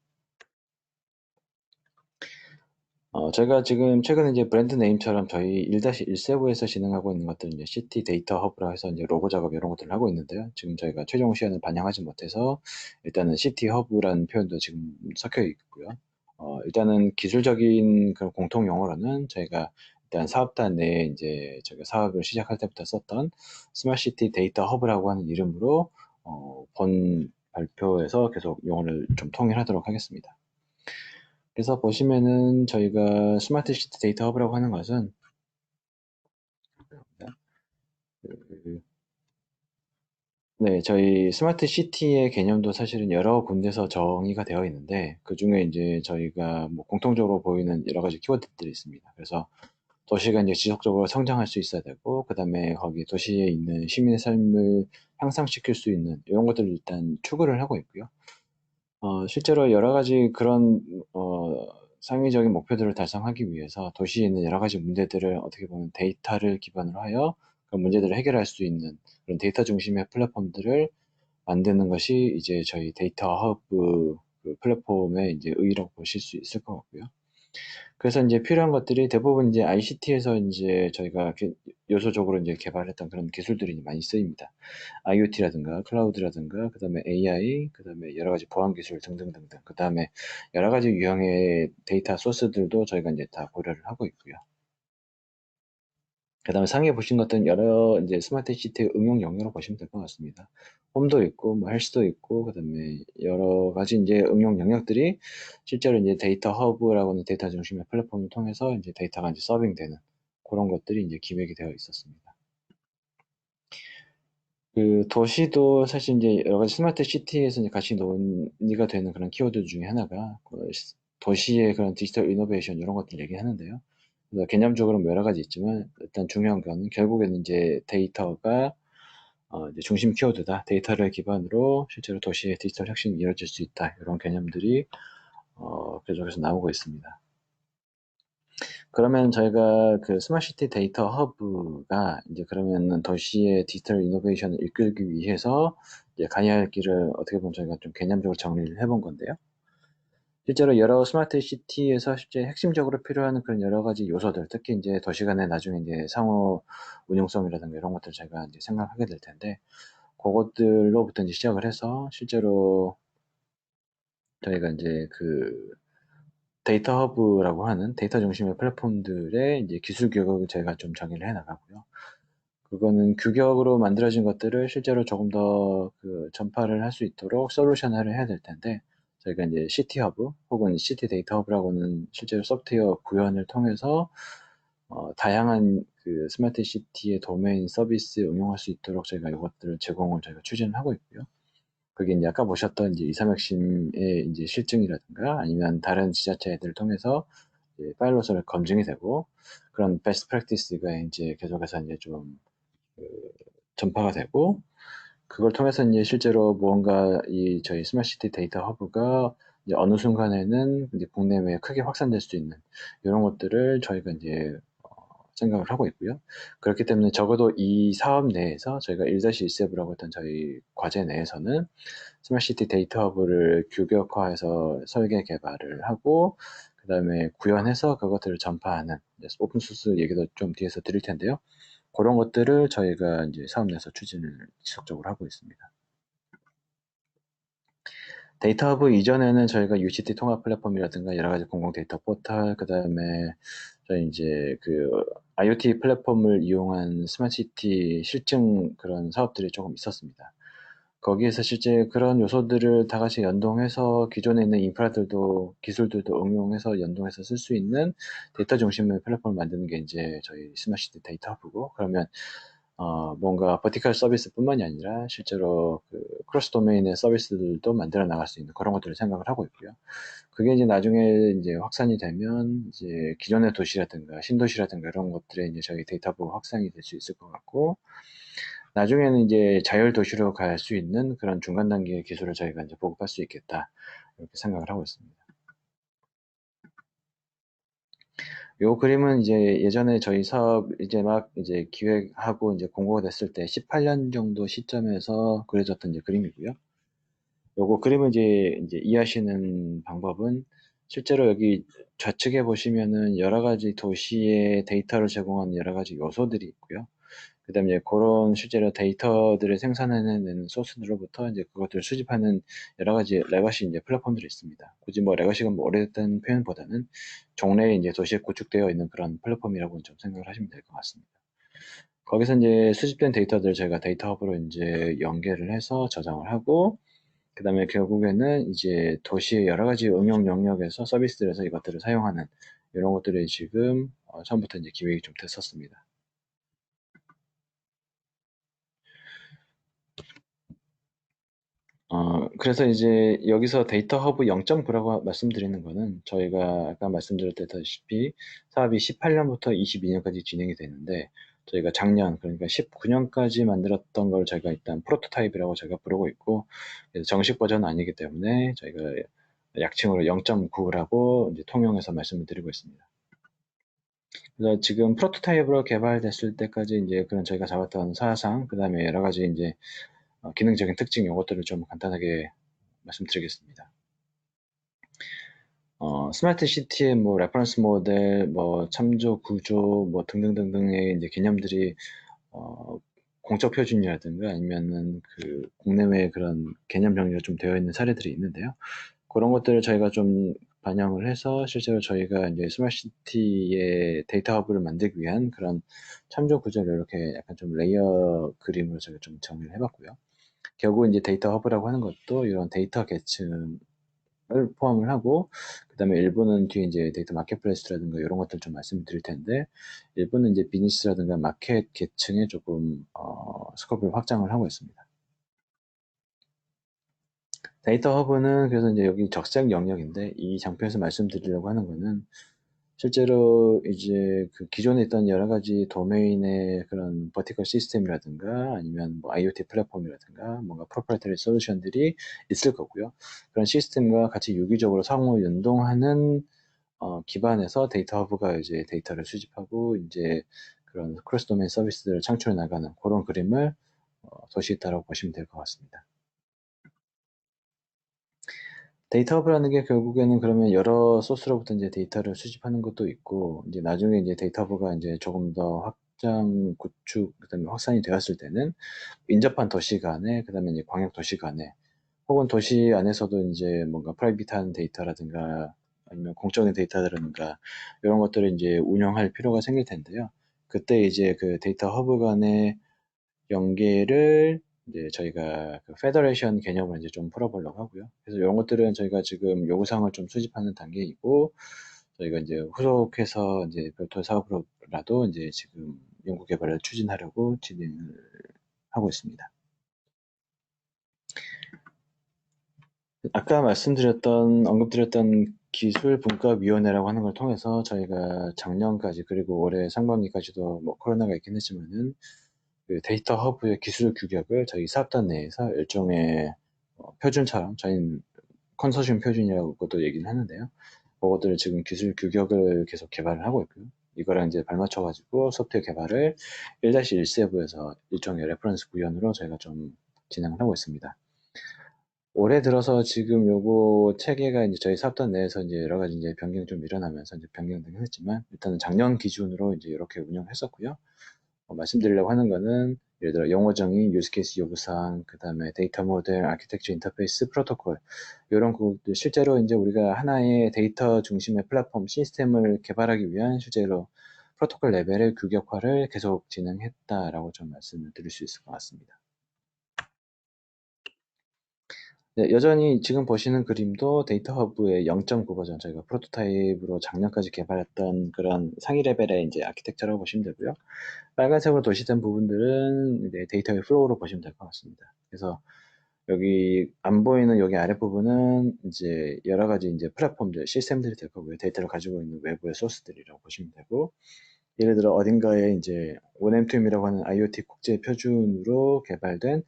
제가 지금 최근에 이제 브랜드 네임처럼 저희 1-1세부에서 진행하고 있는 것들은 이제 시티 데이터 허브라 해서 이제 로고 작업 이런 것들을 하고 있는데요. 지금 저희가 최종 시안을 반영하지 못해서 일단은 시티 허브라는 표현도 지금 섞여 있고요. 일단은 기술적인 그런 공통 용어로는 저희가 일단 사업단 내에 이제 저희가 사업을 시작할 때부터 썼던 스마트시티 데이터 허브라고 하는 이름으로 본 발표에서 계속 용어를 좀 통일하도록 하겠습니다. 그래서 보시면은 저희가 스마트시티 데이터 허브라고 하는 것은 네, 저희 스마트 시티의 개념도 사실은 여러 군데서 정의가 되어 있는데, 그 중에 이제 저희가 뭐 공통적으로 보이는 여러 가지 키워드들이 있습니다. 그래서 도시가 이제 지속적으로 성장할 수 있어야 되고, 그 다음에 거기 도시에 있는 시민의 삶을 향상시킬 수 있는 이런 것들을 일단 추구를 하고 있고요. 실제로 여러 가지 그런, 상위적인 목표들을 달성하기 위해서 도시에 있는 여러 가지 문제들을 어떻게 보면 데이터를 기반으로 하여 그런 문제들을 해결할 수 있는 그런 데이터 중심의 플랫폼들을 만드는 것이 이제 저희 데이터 허브 그 플랫폼의 이제 의의라고 보실 수 있을 것 같고요. 그래서 이제 필요한 것들이 대부분 이제 ICT에서 이제 저희가 요소적으로 이제 개발했던 그런 기술들이 많이 쓰입니다. IoT라든가 클라우드라든가 그다음에 AI, 그다음에 여러 가지 보안 기술 등등등등. 그다음에 여러 가지 유형의 데이터 소스들도 저희가 이제 다 고려를 하고 있고요. 그다음에 상위에 보신 것들은 여러 이제 스마트 시티 응용 영역으로 보시면 될 것 같습니다. 홈도 있고, 뭐 헬스도 있고, 그다음에 여러 가지 이제 응용 영역들이 실제로 이제 데이터 허브라고 하는 데이터 중심의 플랫폼을 통해서 이제 데이터가 이제 서빙되는 그런 것들이 이제 기획이 되어 있었습니다. 그 도시도 사실 이제 여러 가지 스마트 시티에서 이제 같이 논의가 되는 그런 키워드 중에 하나가 그 도시의 그런 디지털 이노베이션 이런 것들 얘기하는데요. 그래서 개념적으로 뭐 여러 가지 있지만 일단 중요한 거는 결국에는 이제 데이터가 이제 중심 키워드다. 데이터를 기반으로 실제로 도시의 디지털 혁신이 이루어질 수 있다. 이런 개념들이 계속해서 나오고 있습니다. 그러면 저희가 그 스마트시티 데이터 허브가 이제 그러면은 도시의 디지털 이노베이션을 이끌기 위해서 이제 가야 할 길을 어떻게 보면 저희가 좀 개념적으로 정리를 해본 건데요. 실제로 여러 스마트 시티에서 실제 핵심적으로 필요한 그런 여러 가지 요소들, 특히 이제 도시 간의 나중에 이제 상호 운용성이라든가 이런 것들 제가 이제 생각하게 될 텐데, 그것들로부터 이제 시작을 해서 실제로 저희가 이제 그 데이터 허브라고 하는 데이터 중심의 플랫폼들의 이제 기술 규격을 저희가 좀 정의를 해 나가고요. 그거는 규격으로 만들어진 것들을 실제로 조금 더 그 전파를 할 수 있도록 솔루션화를 해야 될 텐데, 저희가 이제 시티 허브 혹은 시티 데이터 허브라고는 실제로 소프트웨어 구현을 통해서 다양한 그 스마트 시티의 도메인 서비스 응용할 수 있도록 저희가 이것들을 제공을 저희가 추진하고 있고요. 그게 이제 아까 보셨던 이제 23핵심의 이제 실증이라든가 아니면 다른 지자체들을 통해서 이제 파일럿으로 검증이 되고 그런 베스트 프랙티스가 이제 계속해서 이제 좀 전파가 되고 그걸 통해서 이제 실제로 무언가 이 저희 스마트시티 데이터 허브가 이제 어느 순간에는 이제 국내외에 크게 확산될 수 있는 이런 것들을 저희가 이제 생각을 하고 있고요. 그렇기 때문에 적어도 이 사업 내에서 저희가 1-1세브라고 했던 저희 과제 내에서는 스마트시티 데이터 허브를 규격화해서 설계 개발을 하고 그다음에 구현해서 그것들을 전파하는 오픈소스 얘기도 좀 뒤에서 드릴 텐데요. 그런 것들을 저희가 이제 사업 내에서 추진을 지속적으로 하고 있습니다. 데이터 허브 이전에는 저희가 UCT 통합 플랫폼이라든가 여러 가지 공공 데이터 포털, 그다음에 저희 이제 그 IoT 플랫폼을 이용한 스마트시티 실증 그런 사업들이 조금 있었습니다. 거기에서 실제 그런 요소들을 다 같이 연동해서 기존에 있는 인프라들도 기술들도 응용해서 연동해서 쓸 수 있는 데이터 중심의 플랫폼을 만드는 게 이제 저희 스마트시티 데이터 허브고, 그러면 뭔가 버티컬 서비스뿐만이 아니라 실제로 그 크로스 도메인의 서비스들도 만들어 나갈 수 있는 그런 것들을 생각을 하고 있고요. 그게 이제 나중에 이제 확산이 되면 이제 기존의 도시라든가 신도시라든가 이런 것들에 이제 저희 데이터 허브가 확산이 될 수 있을 것 같고, 나중에는 이제 자율 도시로 갈 수 있는 그런 중간 단계의 기술을 저희가 이제 보급할 수 있겠다. 이렇게 생각을 하고 있습니다. 요 그림은 이제 예전에 저희 사업 이제 막 이제 기획하고 이제 공고가 됐을 때 18년 정도 시점에서 그려졌던 이제 그림이고요. 요거 그림을 이제 이해하시는 방법은 실제로 여기 좌측에 보시면은 여러 가지 도시의 데이터를 제공하는 여러 가지 요소들이 있고요. 그다음에 이제 그런 실제로 데이터들을 생산해내는 소스들로부터 이제 그것들을 수집하는 여러 가지 레거시 이제 플랫폼들이 있습니다. 굳이 뭐 레거시가 뭐 오래됐다는 표현보다는 종래에 이제 도시에 구축되어 있는 그런 플랫폼이라고 좀 생각을 하시면 될 것 같습니다. 거기서 이제 수집된 데이터들을 저희가 데이터 허브로 이제 연계를 해서 저장을 하고, 그 다음에 결국에는 이제 도시의 여러 가지 응용 영역에서 서비스들에서 이것들을 사용하는 이런 것들이 지금 처음부터 이제 기획이 좀 됐었습니다. 그래서 이제 여기서 데이터 허브 0.9라고 말씀드리는 거는 저희가 아까 말씀드렸다시피 사업이 18년부터 22년까지 진행이 되는데, 저희가 작년, 그러니까 19년까지 만들었던 걸 저희가 일단 프로토타입이라고 저희가 부르고 있고, 그래서 정식 버전은 아니기 때문에 저희가 약칭으로 0.9라고 이제 통용해서 말씀을 드리고 있습니다. 그래서 지금 프로토타입으로 개발됐을 때까지 이제 그런 저희가 잡았던 사상, 그 다음에 여러 가지 이제 기능적인 특징 이것들을 좀 간단하게 말씀드리겠습니다. 스마트 시티의 뭐 레퍼런스 모델, 뭐 참조 구조, 뭐 등등등등의 이제 개념들이 공적 표준이라든가 아니면은 그 국내외 그런 개념 정리가 좀 되어 있는 사례들이 있는데요. 그런 것들을 저희가 좀 반영을 해서 실제로 저희가 이제 스마트 시티의 데이터 허브를 만들기 위한 그런 참조 구조를 이렇게 약간 좀 레이어 그림으로 저희가 좀 정리를 해봤고요. 결국 이제 데이터 허브라고 하는 것도 이런 데이터 계층을 포함을 하고, 그 다음에 일부는 뒤에 이제 데이터 마켓플레이스라든가 이런 것들 좀 말씀드릴 텐데, 일부는 이제 비즈니스라든가 마켓 계층에 조금 스코프를 확장을 하고 있습니다. 데이터 허브는 그래서 이제 여기 적색 영역인데, 이 장표에서 말씀드리려고 하는 거는 실제로 이제 그 기존에 있던 여러 가지 도메인의 그런 버티컬 시스템이라든가 아니면 뭐 IoT 플랫폼이라든가 뭔가 프로프라이터리 솔루션들이 있을 거고요. 그런 시스템과 같이 유기적으로 상호 연동하는 기반에서 데이터 허브가 이제 데이터를 수집하고 이제 그런 크로스 도메인 서비스들을 창출해 나가는 그런 그림을 도시에 있다고 보시면 될 것 같습니다. 데이터 허브라는 게 결국에는 그러면 여러 소스로부터 이제 데이터를 수집하는 것도 있고, 이제 나중에 이제 데이터 허브가 이제 조금 더 확장, 구축, 그다음에 확산이 되었을 때는 인접한 도시 간에, 그다음에 이제 광역 도시 간에, 혹은 도시 안에서도 이제 뭔가 프라이빗한 데이터라든가 아니면 공적인 데이터라든가 이런 것들을 이제 운영할 필요가 생길 텐데요. 그때 이제 그 데이터 허브 간의 연계를 이제 저희가 그 페더레이션 개념을 이제 좀 풀어보려고 하고요. 그래서 이런 것들은 저희가 지금 요구사항을 좀 수집하는 단계이고, 저희가 이제 후속해서 이제 별도 사업으로라도 이제 지금 연구 개발을 추진하려고 진행을 하고 있습니다. 아까 언급드렸던 기술분과위원회라고 하는 걸 통해서 저희가 작년까지 그리고 올해 상반기까지도 뭐 코로나가 있긴 했지만은 그 데이터 허브의 기술 규격을 저희 사업단 내에서 일종의 표준처럼 저희는 컨소시엄 표준이라고도 얘기는 하는데요. 그것들을 지금 기술 규격을 계속 개발을 하고 있고요. 이거랑 이제 발맞춰가지고 소프트웨어 개발을 1-1세부에서 일종의 레퍼런스 구현으로 저희가 좀 진행을 하고 있습니다. 올해 들어서 지금 요거 체계가 이제 저희 사업단 내에서 이제 여러 가지 이제 변경이 좀 일어나면서 이제 변경되긴 했지만, 일단은 작년 기준으로 이제 이렇게 운영했었고요. 말씀드리려고 하는 거는 예를 들어 용어 정의, 유즈케이스 요구사항, 그 다음에 데이터 모델, 아키텍처 인터페이스, 프로토콜 이런 것들 실제로 이제 우리가 하나의 데이터 중심의 플랫폼 시스템을 개발하기 위한 실제로 프로토콜 레벨의 규격화를 계속 진행했다라고 좀 말씀을 드릴 수 있을 것 같습니다. 네, 여전히 지금 보시는 그림도 데이터 허브의 0.9 버전, 저희가 프로토타입으로 작년까지 개발했던 그런 상위 레벨의 이제 아키텍처라고 보시면 되고요. 빨간색으로 도시된 부분들은 이제 데이터의 플로우로 보시면 될 것 같습니다. 그래서 여기 안 보이는 여기 아랫부분은 이제 여러 가지 이제 플랫폼들, 시스템들이 될 거고요. 데이터를 가지고 있는 외부의 소스들이라고 보시면 되고, 예를 들어 어딘가에 이제 ONM2M이라고 하는 IoT 국제 표준으로 개발된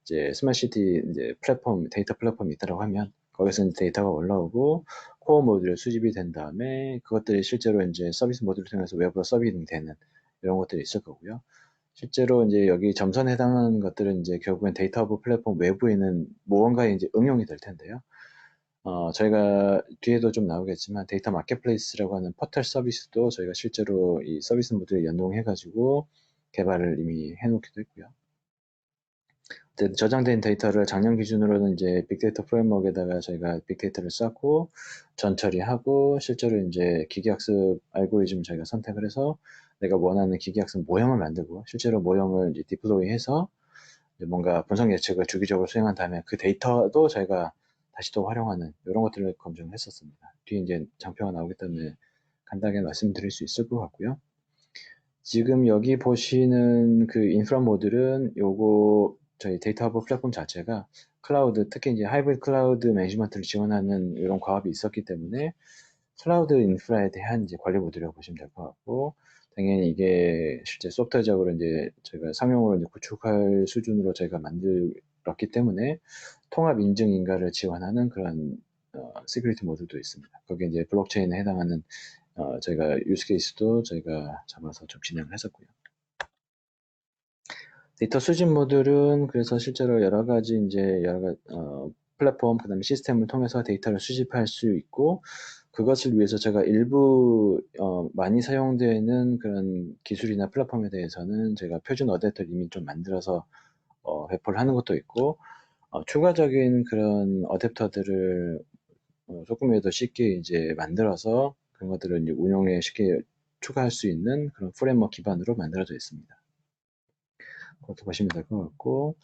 이제 스마트시티 이제 플랫폼, 데이터 플랫폼이 있다고 하면 거기서 이제 데이터가 올라오고 코어 모듈 수집이 된 다음에 그것들이 실제로 이제 서비스 모듈을 통해서 외부로 서비스 되는 이런 것들이 있을 거고요. 실제로 이제 여기 점선에 해당하는 것들은 이제 결국엔 데이터 허브 플랫폼 외부에는 무언가에 이제 응용이 될 텐데요. 저희가 뒤에도 좀 나오겠지만 데이터 마켓플레이스라고 하는 포털 서비스도 저희가 실제로 이 서비스 모듈에 연동해가지고 개발을 이미 해놓기도 했고요. 저장된 데이터를 작년 기준으로는 이제 빅데이터 프레임워크에다가 저희가 빅데이터를 쌓고 전처리하고 실제로 이제 기계학습 알고리즘을 저희가 선택을 해서 내가 원하는 기계학습 모형을 만들고 실제로 모형을 이제 디플로이해서 뭔가 분석 예측을 주기적으로 수행한 다음에 그 데이터도 저희가 다시 또 활용하는 이런 것들을 검증을 했었습니다. 뒤에 이제 장표가 나오기 때문에 간단하게 말씀드릴 수 있을 것 같고요. 지금 여기 보시는 그 인프라 모듈은 요거 저희 데이터 허브 플랫폼 자체가 클라우드, 특히 이제 하이브리드 클라우드 매니지먼트를 지원하는 이런 과업이 있었기 때문에 클라우드 인프라에 대한 이제 관리 모듈이라고 보시면 될 것 같고, 당연히 이게 실제 소프트웨어적으로 이제 저희가 상용으로 이제 구축할 수준으로 저희가 만들었기 때문에 통합 인증 인가를 지원하는 그런 시큐리티 모듈도 있습니다. 거기에 이제 블록체인에 해당하는 저희가 유스 케이스도 저희가 잡아서 좀 진행을 했었고요. 데이터 수집 모듈은 그래서 실제로 여러 가지 플랫폼, 그다음에 시스템을 통해서 데이터를 수집할 수 있고, 그것을 위해서 제가 일부 많이 사용되는 그런 기술이나 플랫폼에 대해서는 제가 표준 어댑터를 이미 좀 만들어서 배포를 하는 것도 있고, 추가적인 그런 어댑터들을 조금이라도 쉽게 이제 만들어서 그런 것들을 이제 운용에 쉽게 추가할 수 있는 그런 프레임워크 기반으로 만들어져 있습니다. 그렇게 보시면 될 것 같고,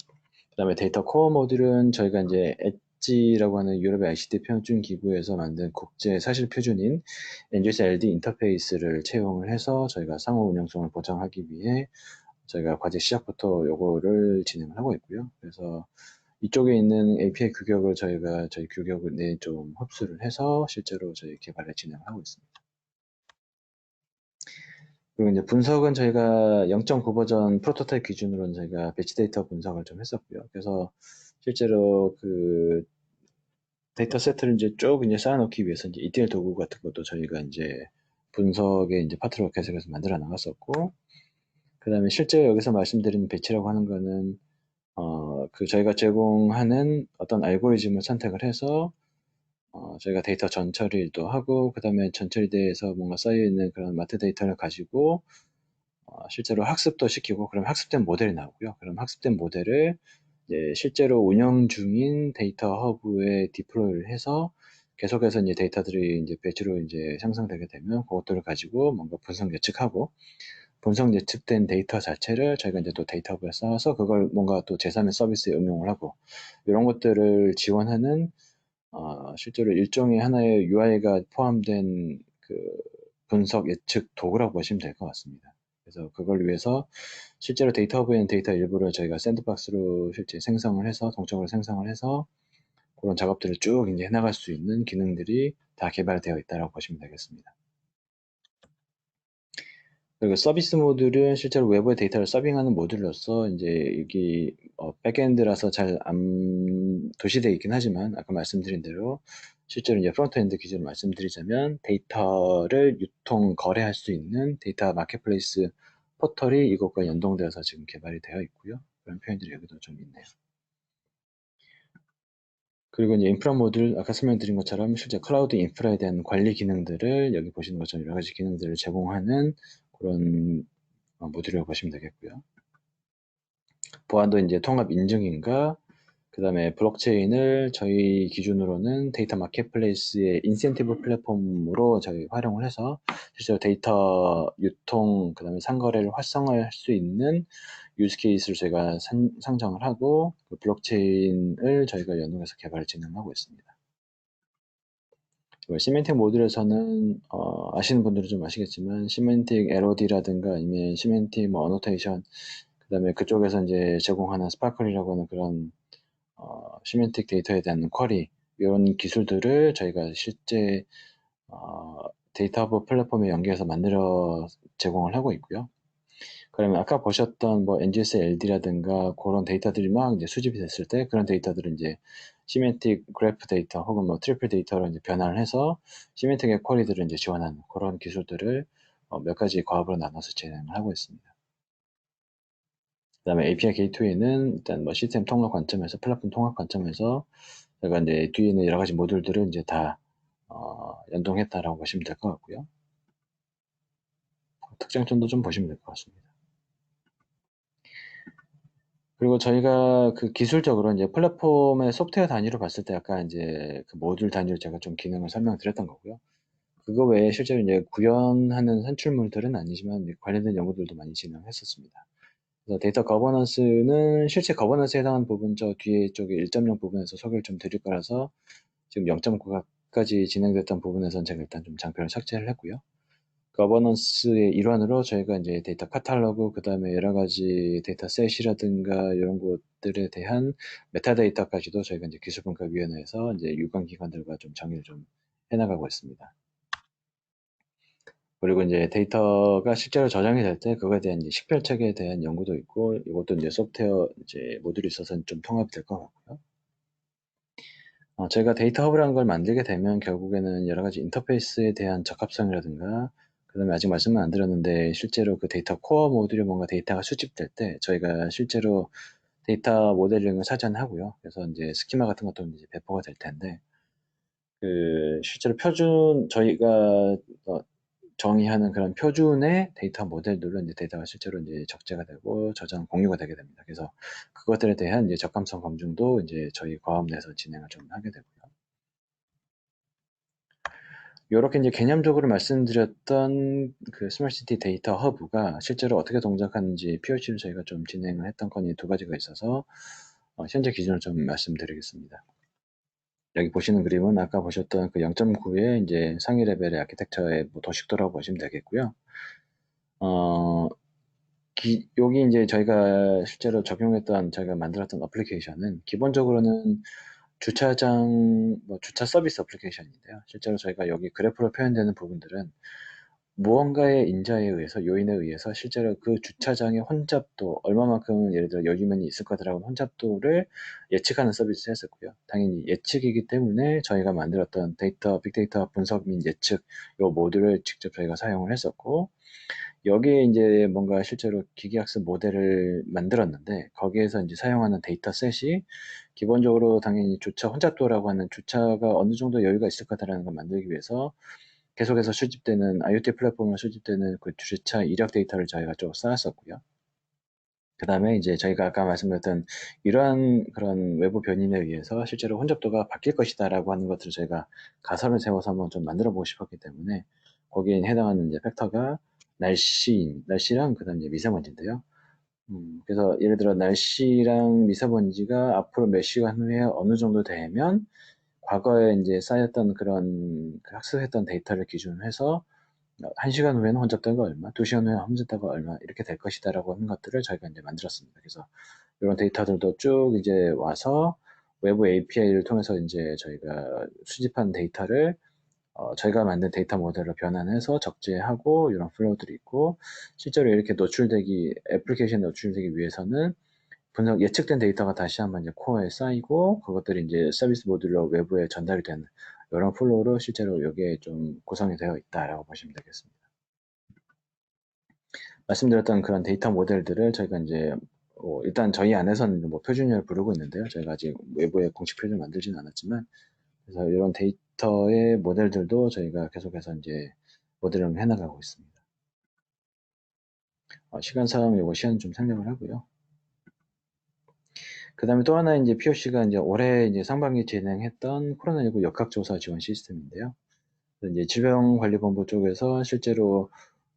그 다음에 데이터 코어 모듈은 저희가 이제 엣지라고 하는 유럽의 ICT 평준 기구에서 만든 국제 사실 표준인 NGS LD 인터페이스를 채용을 해서 저희가 상호 운영성을 보장하기 위해 저희가 과제 시작부터 요거를 진행을 하고 있고요. 그래서 이쪽에 있는 API 규격을 저희가 저희 규격 내에 좀 흡수를 해서 실제로 저희 개발을 진행을 하고 있습니다. 그리고 이제 분석은 저희가 0.9 버전 프로토타입 기준으로는 저희가 배치 데이터 분석을 좀 했었고요. 그래서 실제로 그 데이터 세트를 이제 쭉 이제 쌓아놓기 위해서 이제 ETL 도구 같은 것도 저희가 이제 분석의 이제 파트로 계속해서 만들어 나갔었고, 그 다음에 실제 여기서 말씀드리는 배치라고 하는 거는 그 저희가 제공하는 어떤 알고리즘을 선택을 해서 저희가 데이터 전처리도 하고, 그 다음에 전처리돼서 뭔가 쌓여있는 그런 마트 데이터를 가지고 실제로 학습도 시키고, 그럼 학습된 모델이 나오고요. 그럼 학습된 모델을 이제 실제로 운영 중인 데이터 허브에 디플로이를 해서 계속해서 이제 데이터들이 이제 배치로 이제 상승되게 되면 그것들을 가지고 뭔가 분석 예측하고, 분석 예측된 데이터 자체를 저희가 이제 또 데이터 허브에 쌓아서 그걸 뭔가 또 제3의 서비스에 응용을 하고, 이런 것들을 지원하는 실제로 일종의 하나의 UI가 포함된 그 분석 예측 도구라고 보시면 될 것 같습니다. 그래서 그걸 위해서 실제로 데이터 허브에 있는 데이터 일부를 저희가 샌드박스로 실제 생성을 해서 동적으로 생성을 해서 그런 작업들을 쭉 이제 해나갈 수 있는 기능들이 다 개발되어 있다고 보시면 되겠습니다. 그리고 서비스 모듈은 실제로 외부의 데이터를 서빙하는 모듈로서 이제 여기 백엔드라서 잘 안 도시되어 있긴 하지만 아까 말씀드린 대로 실제로 이제 프론트엔드 기준으로 말씀드리자면 데이터를 유통 거래할 수 있는 데이터 마켓플레이스 포털이 이것과 연동되어서 지금 개발이 되어 있고요. 그런 표현들이 여기도 좀 있네요. 그리고 이제 인프라 모듈, 아까 설명드린 것처럼 실제 클라우드 인프라에 대한 관리 기능들을 여기 보시는 것처럼 여러 가지 기능들을 제공하는 그런 모듈이라고 보시면 되겠고요. 보안도 이제 통합 인증인가, 그 다음에 블록체인을 저희 기준으로는 데이터 마켓플레이스의 인센티브 플랫폼으로 저희 활용을 해서 실제로 데이터 유통, 그 다음에 상거래를 활성화할 수 있는 유즈 케이스를 저희가 상정을 하고 그 블록체인을 저희가 연동해서 개발을 진행하고 있습니다. 시멘틱 모듈에서는 아시는 분들은 좀 아시겠지만 시멘틱 LOD라든가 아니면 시멘틱 뭐 어노테이션, 그 다음에 그쪽에서 이제 제공하는 스파클이라고 하는 그런 시멘틱 데이터에 대한 쿼리, 이런 기술들을 저희가 실제 데이터 허브 플랫폼에 연계해서 만들어 제공을 하고 있고요. 그러면 아까 보셨던 뭐 NGS LD라든가 그런 데이터들이 막 이제 수집이 됐을 때 그런 데이터들은 이제 시멘틱 그래프 데이터 혹은 뭐 트리플 데이터로 이제 변환을 해서 시멘틱의 쿼리들을 이제 지원하는 그런 기술들을 몇 가지 과업으로 나눠서 진행을 하고 있습니다. 그 다음에 API 게이트웨이는 일단 뭐 시스템 통합 관점에서, 플랫폼 통합 관점에서 제가 이제 뒤에 있는 여러 가지 모듈들을 이제 다 연동했다라고 보시면 될 것 같고요. 특장점도 좀 보시면 될 것 같습니다. 그리고 저희가 그 기술적으로 이제 플랫폼의 소프트웨어 단위로 봤을 때 아까 이제 그 모듈 단위로 제가 좀 기능을 설명드렸던 거고요. 그거 외에 실제로 이제 구현하는 산출물들은 아니지만 관련된 연구들도 많이 진행했었습니다. 그래서 데이터 거버넌스는 실제 거버넌스에 해당하는 부분 저 뒤에 쪽에 1.0 부분에서 소개를 좀 드릴 거라서 지금 0.9까지 진행됐던 부분에서는 제가 일단 좀 장표를 삭제를 했고요. 거버넌스의 일환으로 저희가 이제 데이터 카탈로그, 그 다음에 여러 가지 데이터 셋이라든가 이런 것들에 대한 메타데이터까지도 저희가 이제 기술분석위원회에서 이제 유관기관들과 좀 정의를 좀 해나가고 있습니다. 그리고 이제 데이터가 실제로 저장이 될 때 그거에 대한 이제 식별책에 대한 연구도 있고 이것도 이제 소프트웨어 이제 모듈이 있어서 좀 통합이 될 것 같고요. 저희가 데이터 허브라는 걸 만들게 되면 결국에는 여러 가지 인터페이스에 대한 적합성이라든가 그다음에 아직 말씀은 안 드렸는데 실제로 그 데이터 코어 모듈이 뭔가 데이터가 수집될 때 저희가 실제로 데이터 모델링을 사전하고요. 그래서 이제 스키마 같은 것도 이제 배포가 될 텐데 그 실제로 표준 저희가 정의하는 그런 표준의 데이터 모델들로 이제 데이터가 실제로 이제 적재가 되고 저장 공유가 되게 됩니다. 그래서 그것들에 대한 이제 적합성 검증도 이제 저희 과업 내에서 진행을 좀 하게 되고요. 요렇게 이제 개념적으로 말씀드렸던 그 스마트시티 데이터 허브가 실제로 어떻게 동작하는지 POC를 저희가 좀 진행을 했던 건이 두 가지가 있어서 현재 기준을 좀 말씀드리겠습니다. 여기 보시는 그림은 아까 보셨던 그 0.9의 이제 상위 레벨의 아키텍처의 뭐 도식도라고 보시면 되겠고요. 여기 이제 저희가 실제로 적용했던 저희가 만들었던 어플리케이션은 기본적으로는 주차장 뭐 주차 서비스 어플리케이션인데요. 실제로 저희가 여기 그래프로 표현되는 부분들은 무언가의 인자에 의해서 요인에 의해서 실제로 그 주차장의 혼잡도 얼마만큼 예를 들어 여유면이 있을 거다라고 혼잡도를 예측하는 서비스였었고요. 당연히 예측이기 때문에 저희가 만들었던 데이터 빅데이터 분석 및 예측 요 모듈을 직접 저희가 사용을 했었고 여기에 이제 뭔가 실제로 기계학습 모델을 만들었는데 거기에서 이제 사용하는 데이터셋이 기본적으로 당연히 주차 혼잡도라고 하는 주차가 어느 정도 여유가 있을 거다라는 걸 만들기 위해서 계속해서 수집되는 IoT 플랫폼으로 수집되는 그 주차 이력 데이터를 저희가 좀 쌓았었고요. 그 다음에 이제 저희가 아까 말씀드렸던 이러한 그런 외부 변인에 의해서 실제로 혼잡도가 바뀔 것이다라고 하는 것들을 저희가 가설을 세워서 한번 좀 만들어 보고 싶었기 때문에 거기에 해당하는 이제 팩터가 날씨랑 그 다음에 이제 미세먼지인데요. 그래서 예를 들어 날씨랑 미세먼지가 앞으로 몇 시간 후에 어느 정도 되면 과거에 이제 쌓였던 그런 그 학습했던 데이터를 기준으로 해서 1시간 후에는 혼잡도가 얼마, 2시간 후에는 혼잡도가 얼마 이렇게 될 것이다라고 하는 것들을 저희가 이제 만들었습니다. 그래서 이런 데이터들도 쭉 이제 와서 외부 API를 통해서 이제 저희가 수집한 데이터를 저희가 만든 데이터 모델로 변환해서 적재하고 이런 플로우들이 있고 실제로 이렇게 노출되기 애플리케이션 노출되기 위해서는 분석 예측된 데이터가 다시 한번 이제 코어에 쌓이고 그것들이 이제 서비스 모듈로 외부에 전달이 되는 이런 플로우로 실제로 여기에 좀 구성이 되어 있다라고 보시면 되겠습니다. 말씀드렸던 그런 데이터 모델들을 저희가 이제 일단 저희 안에서는 뭐 표준을 부르고 있는데요. 저희가 아직 외부에 공식 표준을 만들지는 않았지만 그래서 이런 데이터의 모델들도 저희가 계속해서 이제 모델링을 해나가고 있습니다. 시간상 요거 시간 좀 생략을 하고요. 그 다음에 또 하나 이제 POC가 이제 올해 이제 상반기 진행했던 코로나19 역학조사 지원 시스템인데요. 이제 질병관리본부 쪽에서 실제로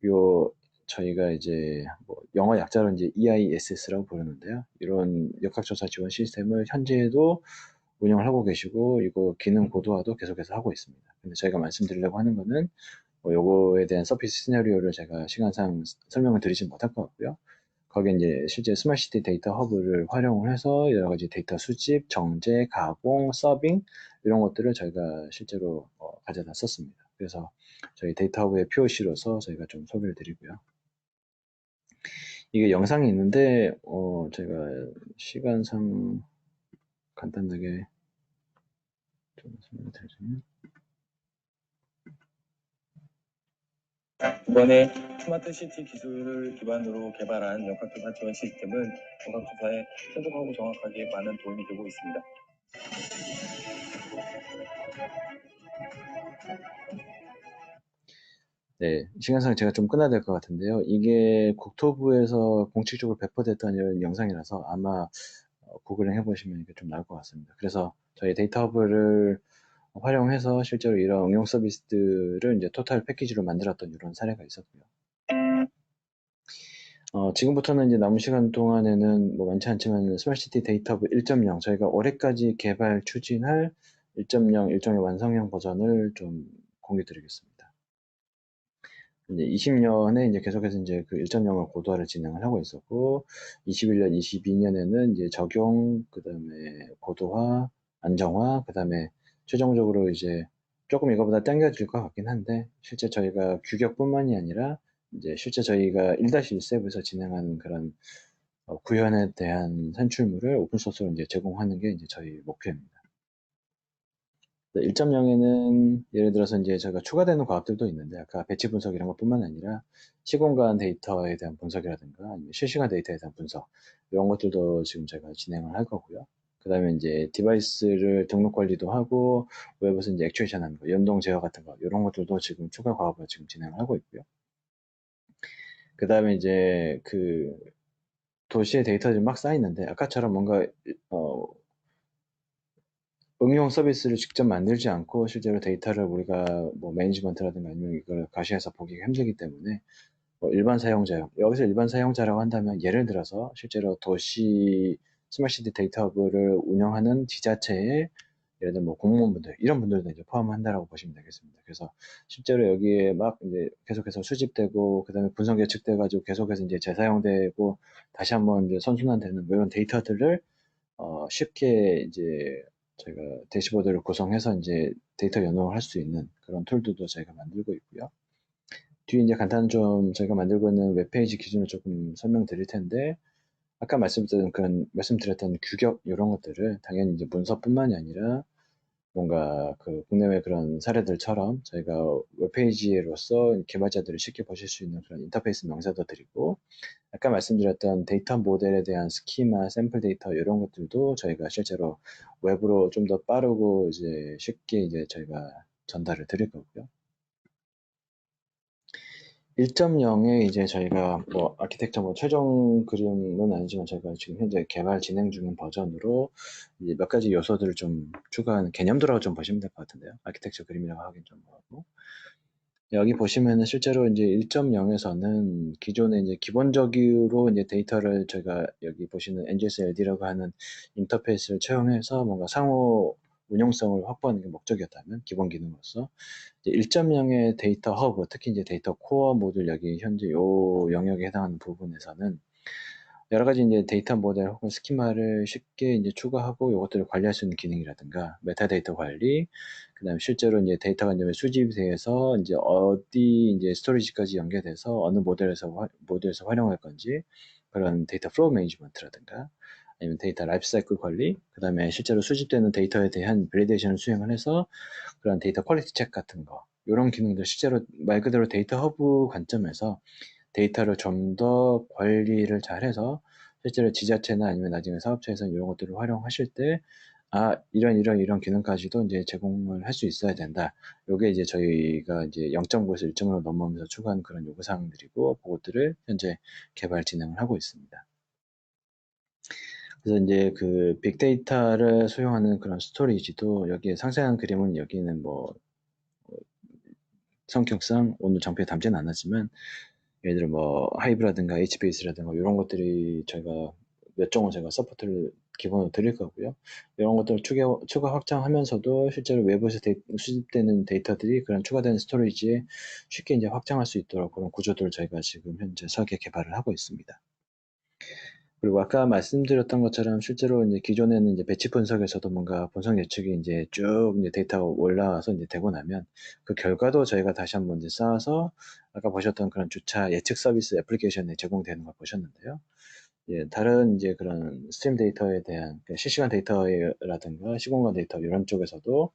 요 저희가 이제 뭐 영어 약자로 이제 EISS라고 부르는데요. 이런 역학조사 지원 시스템을 현재도 운영을 하고 계시고 이거 기능 고도화도 계속해서 하고 있습니다. 근데 저희가 말씀드리려고 하는 거는 뭐 요거에 대한 서비스 시나리오를 제가 시간상 설명을 드리지 못할 것 같고요. 거기에 이제 실제 스마트시티 데이터 허브를 활용을 해서 여러 가지 데이터 수집, 정제, 가공, 서빙 이런 것들을 저희가 실제로 가져다 썼습니다. 그래서 저희 데이터 허브의 POC로서 저희가 좀 소개를 드리고요. 이게 영상이 있는데 제가 시간상 간단하게 좀 설명드리자면 이번에 스마트 시티 기술을 기반으로 개발한 역학조사 지원 시스템은 역학조사에 신속하고 정확하게 많은 도움이 되고 있습니다. 네, 시간상 제가 좀 끊어야 될 것 같은데요. 이게 국토부에서 공식적으로 배포됐던 이런 영상이라서 아마 구글링 해보시면 이게 좀 나올 것 같습니다. 그래서 저희 데이터 허브를 활용해서 실제로 이런 응용 서비스들을 이제 토탈 패키지로 만들었던 이런 사례가 있었고요. 지금부터는 이제 남은 시간 동안에는 뭐 많지 않지만 스마트시티 데이터 허브 1.0 저희가 올해까지 개발 추진할 1.0 일종의 완성형 버전을 좀 공유 드리겠습니다. 이제 20년에 이제 계속해서 이제 그 1.0을 고도화를 진행을 하고 있었고, 21년, 22년에는 이제 적용, 그 다음에 고도화, 안정화, 그 다음에 최종적으로 이제 조금 이거보다 당겨질 것 같긴 한데, 실제 저희가 규격뿐만이 아니라 이제 실제 저희가 1-1세부에서 진행하는 그런 구현에 대한 산출물을 오픈소스로 이제 제공하는 게 이제 저희 목표입니다. 1.0에는 예를 들어서 이제 제가 추가되는 과학들도 있는데 아까 배치 분석 이런 것뿐만 아니라 시공간 데이터에 대한 분석이라든가 아니면 실시간 데이터에 대한 분석 이런 것들도 지금 제가 진행을 할 거고요. 그 다음에 이제 디바이스를 등록 관리도 하고 웹에서 이제 액추에이션 하는 거, 연동 제어 같은 거 이런 것들도 지금 추가 과업을 지금 진행을 하고 있고요. 그 다음에 이제 그 도시의 데이터들이 막 쌓이는데 아까처럼 뭔가 응용 서비스를 직접 만들지 않고 실제로 데이터를 우리가 뭐 매니지먼트라든가 아니면 이걸 가시해서 보기가 힘들기 때문에 뭐 일반 사용자용, 여기서 일반 사용자라고 한다면 예를 들어서 실제로 도시 스마트시티 데이터 허브를 운영하는 지자체의 예를 들어 뭐 공무원분들 이런 분들도 이제 포함한다라고 보시면 되겠습니다. 그래서 실제로 여기에 막 이제 계속해서 수집되고 그다음에 분석 예측돼 가지고 계속해서 이제 재사용되고 다시 한번 이제 선순환되는 뭐 이런 데이터들을 쉽게 이제 저희가 대시보드를 구성해서 이제 데이터 연동을 할 수 있는 그런 툴들도 저희가 만들고 있고요. 뒤에 이제 간단 좀 저희가 만들고 있는 웹페이지 기준을 조금 설명드릴 텐데, 아까 말씀드렸던 규격 이런 것들을 당연히 이제 문서뿐만이 아니라 뭔가 그 국내외 그런 사례들처럼 저희가 웹페이지로서 개발자들이 쉽게 보실 수 있는 그런 인터페이스 명세도 드리고, 아까 말씀드렸던 데이터 모델에 대한 스키마, 샘플 데이터 이런 것들도 저희가 실제로 웹으로 좀 더 빠르고 이제 쉽게 이제 저희가 전달을 드릴 거고요. 1.0에 이제 저희가 뭐 아키텍처 뭐 최종 그림은 아니지만 저희가 지금 현재 개발 진행 중인 버전으로 이제 몇 가지 요소들을 좀 추가하는 개념들하고 좀 보시면 될 것 같은데요. 아키텍처 그림이라고 하긴 좀 뭐하고. 여기 보시면은 실제로 이제 1.0에서는 기존에 이제 기본적으로 이제 데이터를 저희가 여기 보시는 NGSLD라고 하는 인터페이스를 채용해서 뭔가 상호 운용성을 확보하는 게 목적이었다면 기본 기능으로서 이제 1.0의 데이터 허브, 특히 이제 데이터 코어 모듈 여기 현재 요 영역에 해당하는 부분에서는 여러 가지 이제 데이터 모델 혹은 스키마를 쉽게 이제 추가하고 이것들을 관리할 수 있는 기능이라든가 메타데이터 관리, 그다음에 실제로 이제 데이터가 이제 수집돼서 이제 어디 이제 스토리지까지 연계돼서 어느 모델에서 활용할 건지 그런 데이터 플로우 매니지먼트라든가 아니면 데이터 라이프 사이클 관리, 그다음에 실제로 수집되는 데이터에 대한 밸리데이션을 수행을 해서 그런 데이터 퀄리티 체크 같은 거 이런 기능들 실제로 말 그대로 데이터 허브 관점에서 데이터를 좀 더 관리를 잘해서 실제로 지자체나 아니면 나중에 사업체에서는 이런 것들을 활용하실 때, 이런 기능까지도 이제 제공을 할 수 있어야 된다. 요게 이제 저희가 이제 0.9에서 1.0으로 넘어오면서 추가한 그런 요구사항들이고, 그것들을 현재 개발 진행을 하고 있습니다. 그래서 이제 그 빅데이터를 수용하는 그런 스토리지도 여기에 상세한 그림은 여기는 뭐 성격상 오늘 장표에 담지는 않았지만 예를 들어 뭐 하이브라든가 HBase라든가 이런 것들이 저희가 몇 종을 제가 서포트를 기본으로 드릴 거고요. 이런 것들을 추가 확장하면서도 실제로 외부에서 수집되는 데이터들이 그런 추가되는 스토리지에 쉽게 이제 확장할 수 있도록 그런 구조들을 저희가 지금 현재 설계 개발을 하고 있습니다. 그리고 아까 말씀드렸던 것처럼 실제로 이제 기존에는 이제 배치 분석에서도 뭔가 분석 예측이 이제 쭉 이제 데이터가 올라와서 이제 되고 나면 그 결과도 저희가 다시 한번 이제 쌓아서 아까 보셨던 그런 주차 예측 서비스 애플리케이션에 제공되는 걸 보셨는데요. 예, 다른 이제 그런 스트림 데이터에 대한 실시간 데이터라든가 시공간 데이터 이런 쪽에서도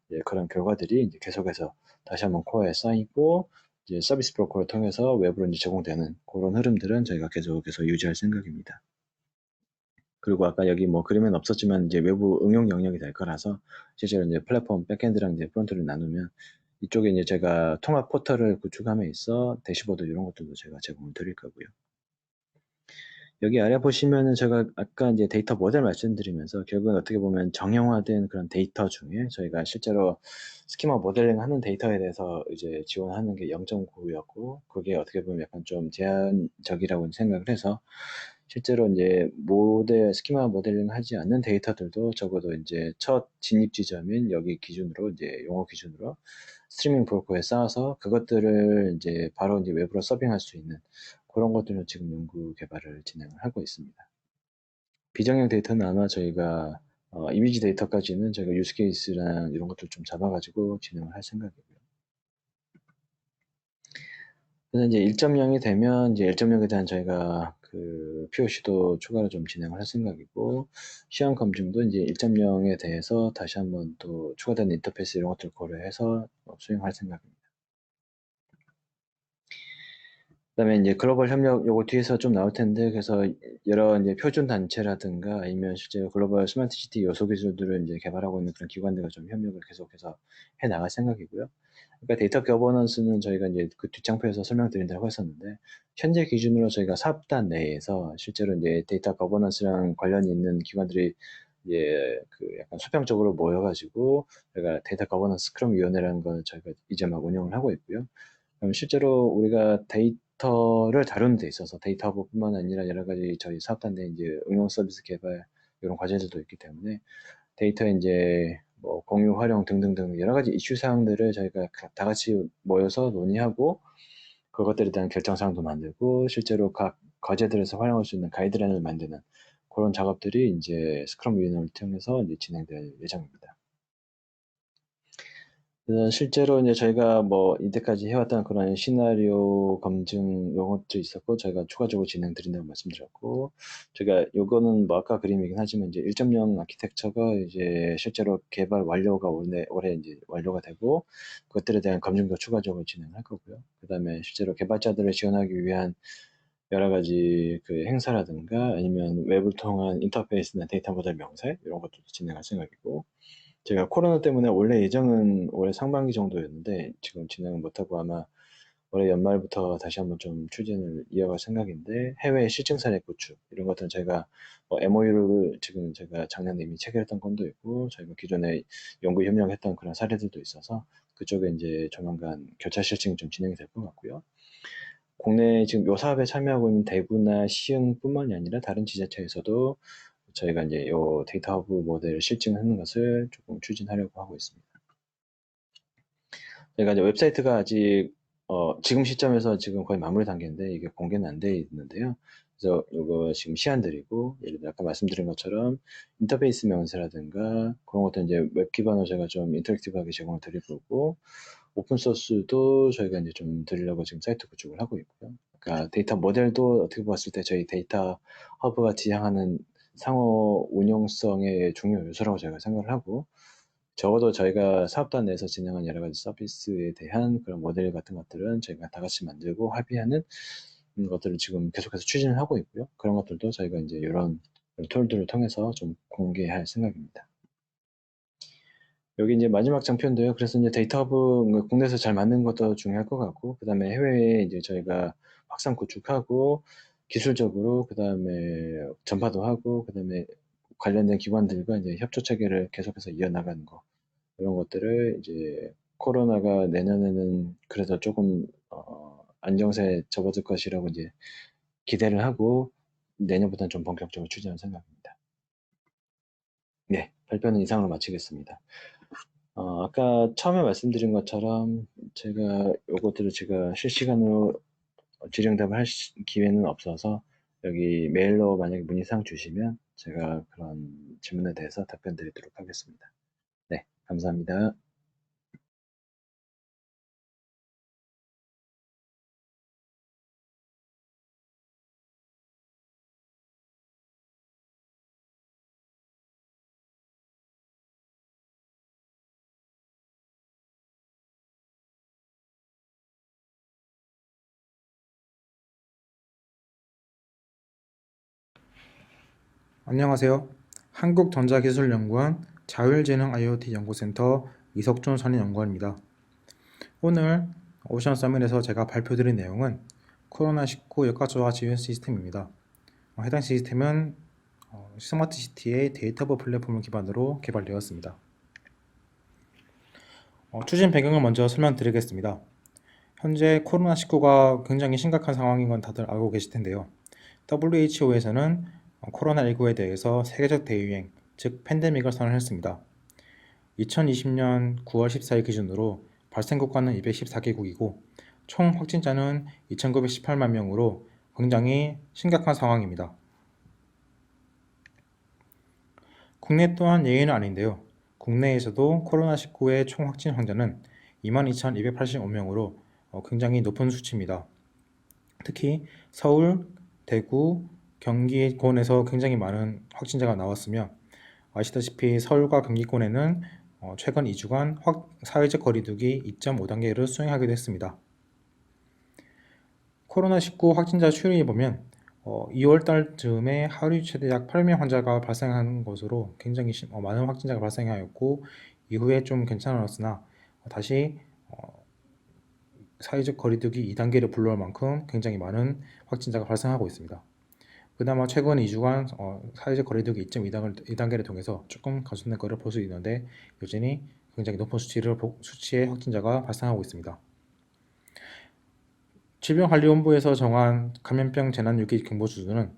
이제 그런 결과들이 이제 계속해서 다시 한번 코어에 쌓이고 이제 서비스 브로커를 통해서 외부로 이제 제공되는 그런 흐름들은 저희가 계속해서 유지할 생각입니다. 그리고 아까 여기 뭐 그림엔 없었지만 이제 외부 응용 영역이 될 거라서 실제로 이제 플랫폼 백엔드랑 이제 프론트를 나누면 이쪽에 이제 제가 통합 포털을 구축함에 있어 대시보드 이런 것들도 제가 제공을 드릴 거고요. 여기 아래 보시면은 제가 아까 이제 데이터 모델 말씀드리면서 결국은 어떻게 보면 정형화된 그런 데이터 중에 저희가 실제로 스키마 모델링 하는 데이터에 대해서 이제 지원하는 게 0.9였고 그게 어떻게 보면 약간 좀 제한적이라고 생각을 해서 실제로 이제 스키마 모델링 하지 않는 데이터들도 적어도 이제 첫 진입 지점인 여기 기준으로 이제 용어 기준으로 스트리밍 브로커에 쌓아서 그것들을 이제 바로 이제 외부로 서빙할 수 있는 그런 것들은 지금 연구 개발을 진행을 하고 있습니다. 비정형 데이터는 아마 저희가 이미지 데이터까지는 저희가 유스케이스랑 이런 것들 좀 잡아가지고 진행을 할 생각이고요. 그래서 이제 1.0이 되면 이제 1.0에 대한 저희가 그 POC도 추가로 좀 진행을 할 생각이고 시험 검증도 이제 1.0에 대해서 다시 한번 또 추가된 인터페이스 이런 것들 고려해서 수행할 생각입니다. 그다음에 이제 글로벌 협력 요거 뒤에서 좀 나올 텐데 그래서 여러 이제 표준 단체라든가 아니면 실제 글로벌 스마트 시티 요소 기술들을 이제 개발하고 있는 그런 기관들과 좀 협력을 계속해서 해 나갈 생각이고요. 그러니까 데이터 거버넌스는 저희가 이제 그 뒷장표에서 설명드린다고 했었는데 현재 기준으로 저희가 사업단 내에서 실제로 이제 데이터 거버넌스랑 관련이 있는 기관들이 이제 그 약간 수평적으로 모여가지고 저희가 데이터 거버넌스 스크럼 위원회라는 걸 저희가 이제 막 운영을 하고 있고요. 그럼 실제로 우리가 데이터를 다루는 데 있어서 데이터 허브뿐만 아니라 여러 가지 저희 사업단 내 이제 응용 서비스 개발 이런 과제들도 있기 때문에 데이터 이제 뭐 공유 활용 등등등 여러 가지 이슈 사항들을 저희가 다 같이 모여서 논의하고 그것들에 대한 결정 사항도 만들고 실제로 각 과제들에서 활용할 수 있는 가이드라인을 만드는 그런 작업들이 이제 스크럼 위원회를 통해서 이제 진행될 예정입니다. 그래서 실제로 이제 저희가 뭐 이때까지 해왔던 그런 시나리오 검증 이런 것도 있었고 저희가 추가적으로 진행드린다고 말씀드렸고 제가 요거는 뭐 아까 그림이긴 하지만 이제 1.0 아키텍처가 이제 실제로 개발 완료가 올해 이제 완료가 되고 그것들에 대한 검증도 추가적으로 진행할 거고요. 그다음에 실제로 개발자들을 지원하기 위한 여러 가지 그 행사라든가 아니면 웹을 통한 인터페이스나 데이터 모델 명세 이런 것도 진행할 생각이고 제가 코로나 때문에 원래 예정은 올해 상반기 정도였는데 지금 진행을 못하고 아마 올해 연말부터 다시 한번 좀 추진을 이어갈 생각인데 해외 실증 사례 구축 이런 것들은 저희가 MOU를 지금 제가 작년에 이미 체결했던 건도 있고 저희가 기존에 연구 협력했던 그런 사례들도 있어서 그쪽에 이제 조만간 교차 실증이 좀 진행이 될 것 같고요. 국내 지금 요 사업에 참여하고 있는 대구나 시흥뿐만이 아니라 다른 지자체에서도 저희가 이제 요 데이터 허브 모델을 실증하는 것을 조금 추진하려고 하고 있습니다. 저희가 이제 웹사이트가 아직 지금 시점에서 지금 거의 마무리 단계인데 이게 공개는 안 돼 있는데요. 그래서 이거 지금 시안들이고 예를 들어 아까 말씀드린 것처럼 인터페이스 명세라든가 그런 것도 이제 웹 기반으로 제가 좀 인터랙티브하게 제공을 드릴 거고 오픈 소스도 저희가 이제 좀 드리려고 지금 사이트 구축을 하고 있고요. 그러니까 데이터 모델도 어떻게 봤을 때 저희 데이터 허브가 지향하는 상호 운용성의 중요 요소라고 제가 생각을 하고 적어도 저희가 사업단 내에서 진행한 여러 가지 서비스에 대한 그런 모델 같은 것들은 저희가 다 같이 만들고 합의하는 것들을 지금 계속해서 추진을 하고 있고요. 그런 것들도 저희가 이제 이런 툴들을 통해서 좀 공개할 생각입니다. 여기 이제 마지막 장표인데요. 그래서 이제 데이터 허브 국내에서 잘 만든 것도 중요할 것 같고, 그 다음에 해외에 이제 저희가 확산 구축하고, 기술적으로, 그 다음에 전파도 하고, 그 다음에 관련된 기관들과 이제 협조 체계를 계속해서 이어나가는 거. 이런 것들을 이제 코로나가 내년에는 그래도 조금, 안정세에 접어들 것이라고 이제 기대를 하고, 내년부터는 좀 본격적으로 추진할 생각입니다. 네, 발표는 이상으로 마치겠습니다. 아까 처음에 말씀드린 것처럼 제가 요것들을 제가 실시간으로 질의응답을 할 기회는 없어서 여기 메일로 만약에 문의사항 주시면 제가 그런 질문에 대해서 답변 드리도록 하겠습니다. 네, 감사합니다. 안녕하세요. 한국전자기술연구원 자율재능 IoT 연구센터 이석준 선임연구원입니다. 오늘 오션 서밋에서 제가 발표드린 내용은 코로나19 역학조사 지원 시스템입니다. 해당 시스템은 스마트 시티의 데이터 허브 플랫폼을 기반으로 개발되었습니다. 추진 배경을 먼저 설명드리겠습니다. 현재 코로나19가 굉장히 심각한 상황인 건 다들 알고 계실 텐데요. WHO에서는 코로나19에 대해서 세계적 대유행, 즉 팬데믹을 선언했습니다. 2020년 9월 14일 기준으로 발생 국가는 214개국이고 총 확진자는 2,918만 명으로 굉장히 심각한 상황입니다. 국내 또한 예외는 아닌데요. 국내에서도 코로나19의 총 확진 환자는 22,285명으로 굉장히 높은 수치입니다. 특히 서울, 대구, 경기권에서 굉장히 많은 확진자가 나왔으며 아시다시피 서울과 경기권에는 최근 2주간 사회적 거리두기 2.5단계를 수행하기도 했습니다. 코로나19 확진자 추이를 보면 2월달 즈음에 하루 최대 약 8명 환자가 발생한 것으로 굉장히 많은 확진자가 발생하였고 이후에 좀 괜찮았으나 다시 사회적 거리두기 2단계를 불러올 만큼 굉장히 많은 확진자가 발생하고 있습니다. 그나마 최근 2주간 사회적 거리두기 2.2단계를 통해서 조금 감소된 것을 볼 수 있는데 여전히 굉장히 높은 수치의 확진자가 발생하고 있습니다. 질병관리본부에서 정한 감염병 재난위기 경보 수준은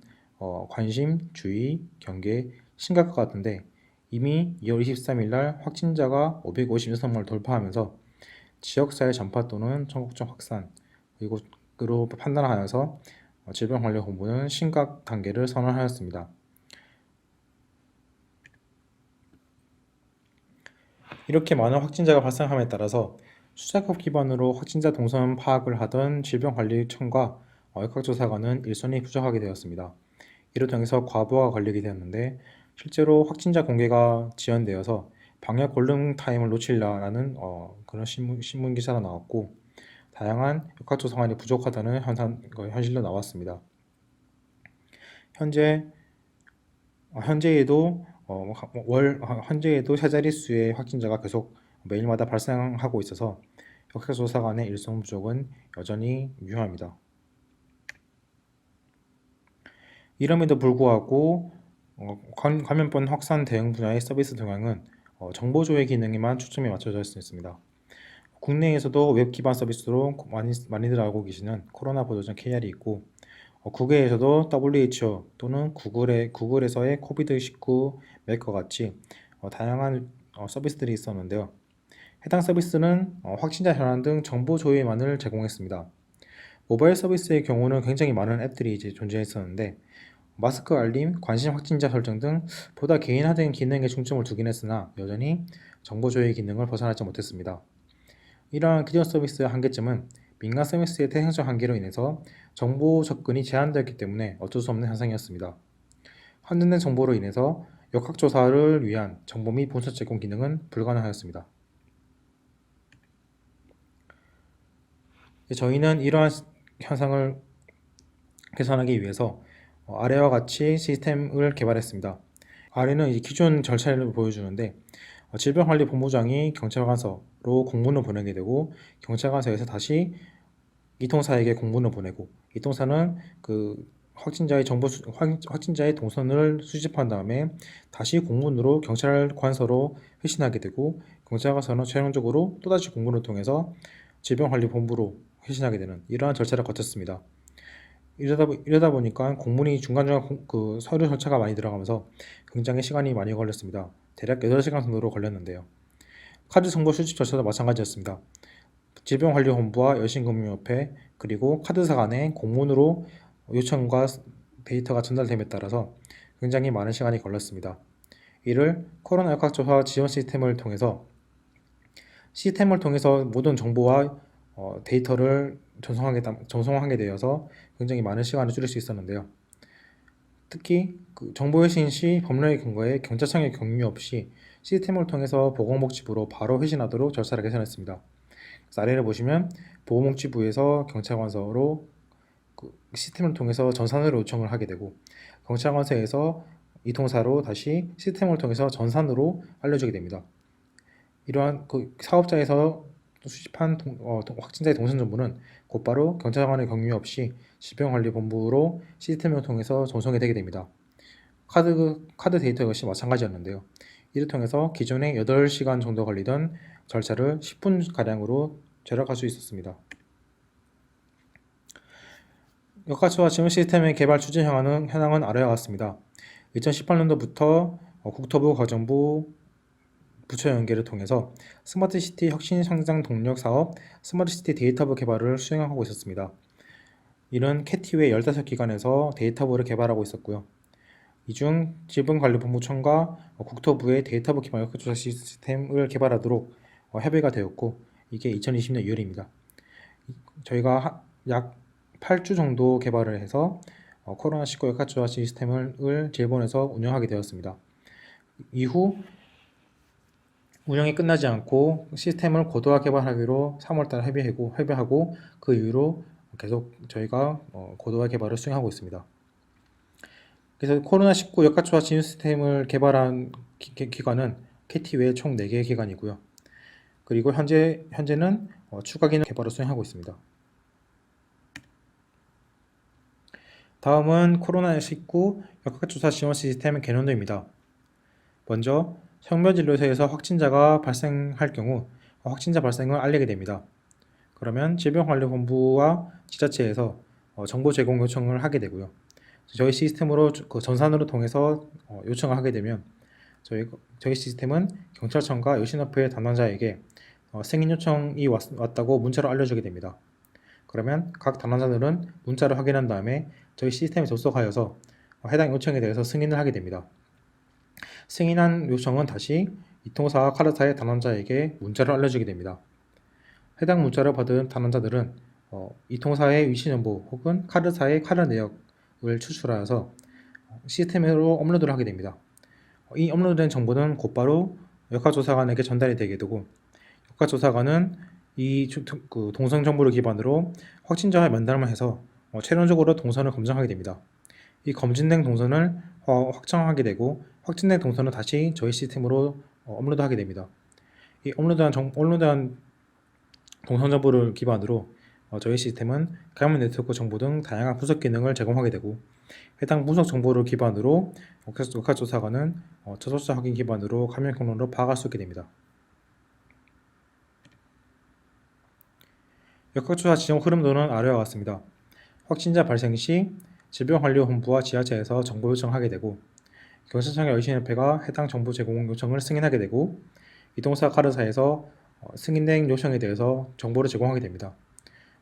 관심, 주의, 경계, 심각과 같은데 이미 2월 23일 날 확진자가 556명을 돌파하면서 지역사회 전파 또는 전국적 확산 그리고 판단하여서 질병관리본부는 심각 단계를 선언하였습니다. 이렇게 많은 확진자가 발생함에 따라서 수작업 기반으로 확진자 동선 파악을 하던 질병관리청과 역학조사관은 일손이 부족하게 되었습니다. 이를 통해서 과부하가 걸리게 되었는데 실제로 확진자 공개가 지연되어서 방역 골룸 타임을 놓치려는 그런 신문 기사가 나왔고 다양한 역학조사관이 부족하다는 현실로 나왔습니다. 현재에도 세 자릿수의 확진자가 계속 매일마다 발생하고 있어서 역학조사관의 일손 부족은 여전히 유효합니다. 이럼에도 불구하고 감염병 확산 대응 분야의 서비스 동향은 정보 조회 기능에만 초점이 맞춰져 있습니다. 국내에서도 웹 기반 서비스로 많이들 알고 계시는 코로나 보도전 KR이 있고 국외에서도 WHO 또는 구글에서의 코비드19 맵과 같이 다양한 서비스들이 있었는데요. 해당 서비스는 확진자 현황 등 정보 조회만을 제공했습니다. 모바일 서비스의 경우는 굉장히 많은 앱들이 존재했었는데 마스크 알림, 관심 확진자 설정 등 보다 개인화된 기능에 중점을 두긴 했으나 여전히 정보 조회 기능을 벗어나지 못했습니다. 이러한 기존 서비스의 한계점은 민간 서비스의 태생적 한계로 인해서 정보 접근이 제한되었기 때문에 어쩔 수 없는 현상이었습니다. 환전된 정보로 인해서 역학조사를 위한 정보 및 분석 제공 기능은 불가능하였습니다. 저희는 이러한 현상을 개선하기 위해서 아래와 같이 시스템을 개발했습니다. 아래는 기존 절차를 보여주는데 질병관리본부장이 경찰관서로 공문을 보내게 되고 경찰관서에서 다시 이통사에게 공문을 보내고 이통사는 그 확진자의 동선을 수집한 다음에 다시 공문으로 경찰관서로 회신하게 되고 경찰관서는 최종적으로 또다시 공문을 통해서 질병관리본부로 회신하게 되는 이러한 절차를 거쳤습니다. 이러다 보니까 공문이 중간중간 그 서류 절차가 많이 들어가면서 굉장히 시간이 많이 걸렸습니다. 대략 8시간 정도로 걸렸는데요. 카드 정보 수집 절차도 마찬가지였습니다. 질병관리본부와 여신금융협회 그리고 카드사 간에 공문으로 요청과 데이터가 전달됨에 따라서 굉장히 많은 시간이 걸렸습니다. 이를 코로나 역학조사 지원 시스템을 통해서 모든 정보와 데이터를 전송하게 되어서 굉장히 많은 시간을 줄일 수 있었는데요. 특히 정보회신 시 법령의 근거에 경찰청의 경유 없이 시스템을 통해서 보건복지부로 바로 회신하도록 절차를 개선했습니다. 아래를 보시면 보건복지부에서 경찰관서로 시스템을 통해서 전산으로 요청을 하게 되고 경찰관서에서 이통사로 다시 시스템을 통해서 전산으로 알려주게 됩니다. 이러한 사업자에서 수집한 확진자의 동선 정보는 곧바로 경찰관의 경위 없이 질병관리본부로 시스템을 통해서 전송이 되게 됩니다. 카드 데이터 역시 마찬가지였는데요. 이를 통해서 기존에 8시간 정도 걸리던 절차를 10분가량으로 절약할 수 있었습니다. 역학조사 지원 시스템의 개발 추진 현황은 아래와 같습니다. 2018년도부터 국토부, 과정부, 부처 연계를 통해서 스마트시티 혁신 성장 동력 사업 스마트시티 데이터부 개발을 수행하고 있었습니다. 이는 캐티 외 15기관에서 데이터부를 개발하고 있었고요. 이 중 질병관리본부청과 국토부의 데이터부 기반 역학조사 시스템을 개발하도록 협의가 되었고, 이게 2020년 2월입니다. 저희가 약 8주 정도 개발을 해서 코로나19 역학조사 시스템을 일본에서 운영하게 되었습니다. 이후 운영이 끝나지 않고 시스템을 고도화 개발하기로 3월달 협의하고 그 이후로 계속 저희가 고도화 개발을 수행하고 있습니다. 그래서 코로나19 역학조사 지원 시스템을 개발한 기관은 캐티 외 총 4개의 기관이고요. 그리고 현재는 추가 기능 개발을 수행하고 있습니다. 다음은 코로나19 역학조사 지원 시스템 개념도입니다. 먼저 성면진료소에서 확진자가 발생할 경우 확진자 발생을 알리게 됩니다. 그러면 질병관리본부와 지자체에서 정보 제공 요청을 하게 되고요. 저희 시스템으로 전산으로 통해서 요청을 하게 되면 저희 시스템은 경찰청과 여신협회 담당자에게 승인 요청이 왔다고 문자로 알려주게 됩니다. 그러면 각 담당자들은 문자를 확인한 다음에 저희 시스템에 접속하여서 해당 요청에 대해서 승인을 하게 됩니다. 승인한 요청은 다시 이통사와 카드사의 담당자에게 문자를 알려주게 됩니다. 해당 문자를 받은 담당자들은 이통사의 위치 정보 혹은 카드사의 카드 내역을 추출하여서 시스템으로 업로드를 하게 됩니다. 이 업로드된 정보는 곧바로 역학조사관에게 전달이 되게 되고, 역학조사관은 이 동선 정보를 기반으로 확진자와 면담을 해서 최종적으로 동선을 검증하게 됩니다. 이 검진된 동선을 확정하게 되고, 확진된 동선은 다시 저희 시스템으로 업로드하게 됩니다. 이 업로드한 동선 정보를 기반으로 저희 시스템은 감염 네트워크 정보 등 다양한 분석 기능을 제공하게 되고, 해당 분석 정보를 기반으로 역학조사관은 접촉자 확인 기반으로 감염 경로를 파악할 수 있게 됩니다. 역학조사 지정 흐름도는 아래와 같습니다. 확진자 발생 시 질병관리본부와 지자체에서 정보 요청하게 되고, 경찰청의 여신협회가 해당 정보 제공 요청을 승인하게 되고, 이동사 카드사에서 승인된 요청에 대해서 정보를 제공하게 됩니다.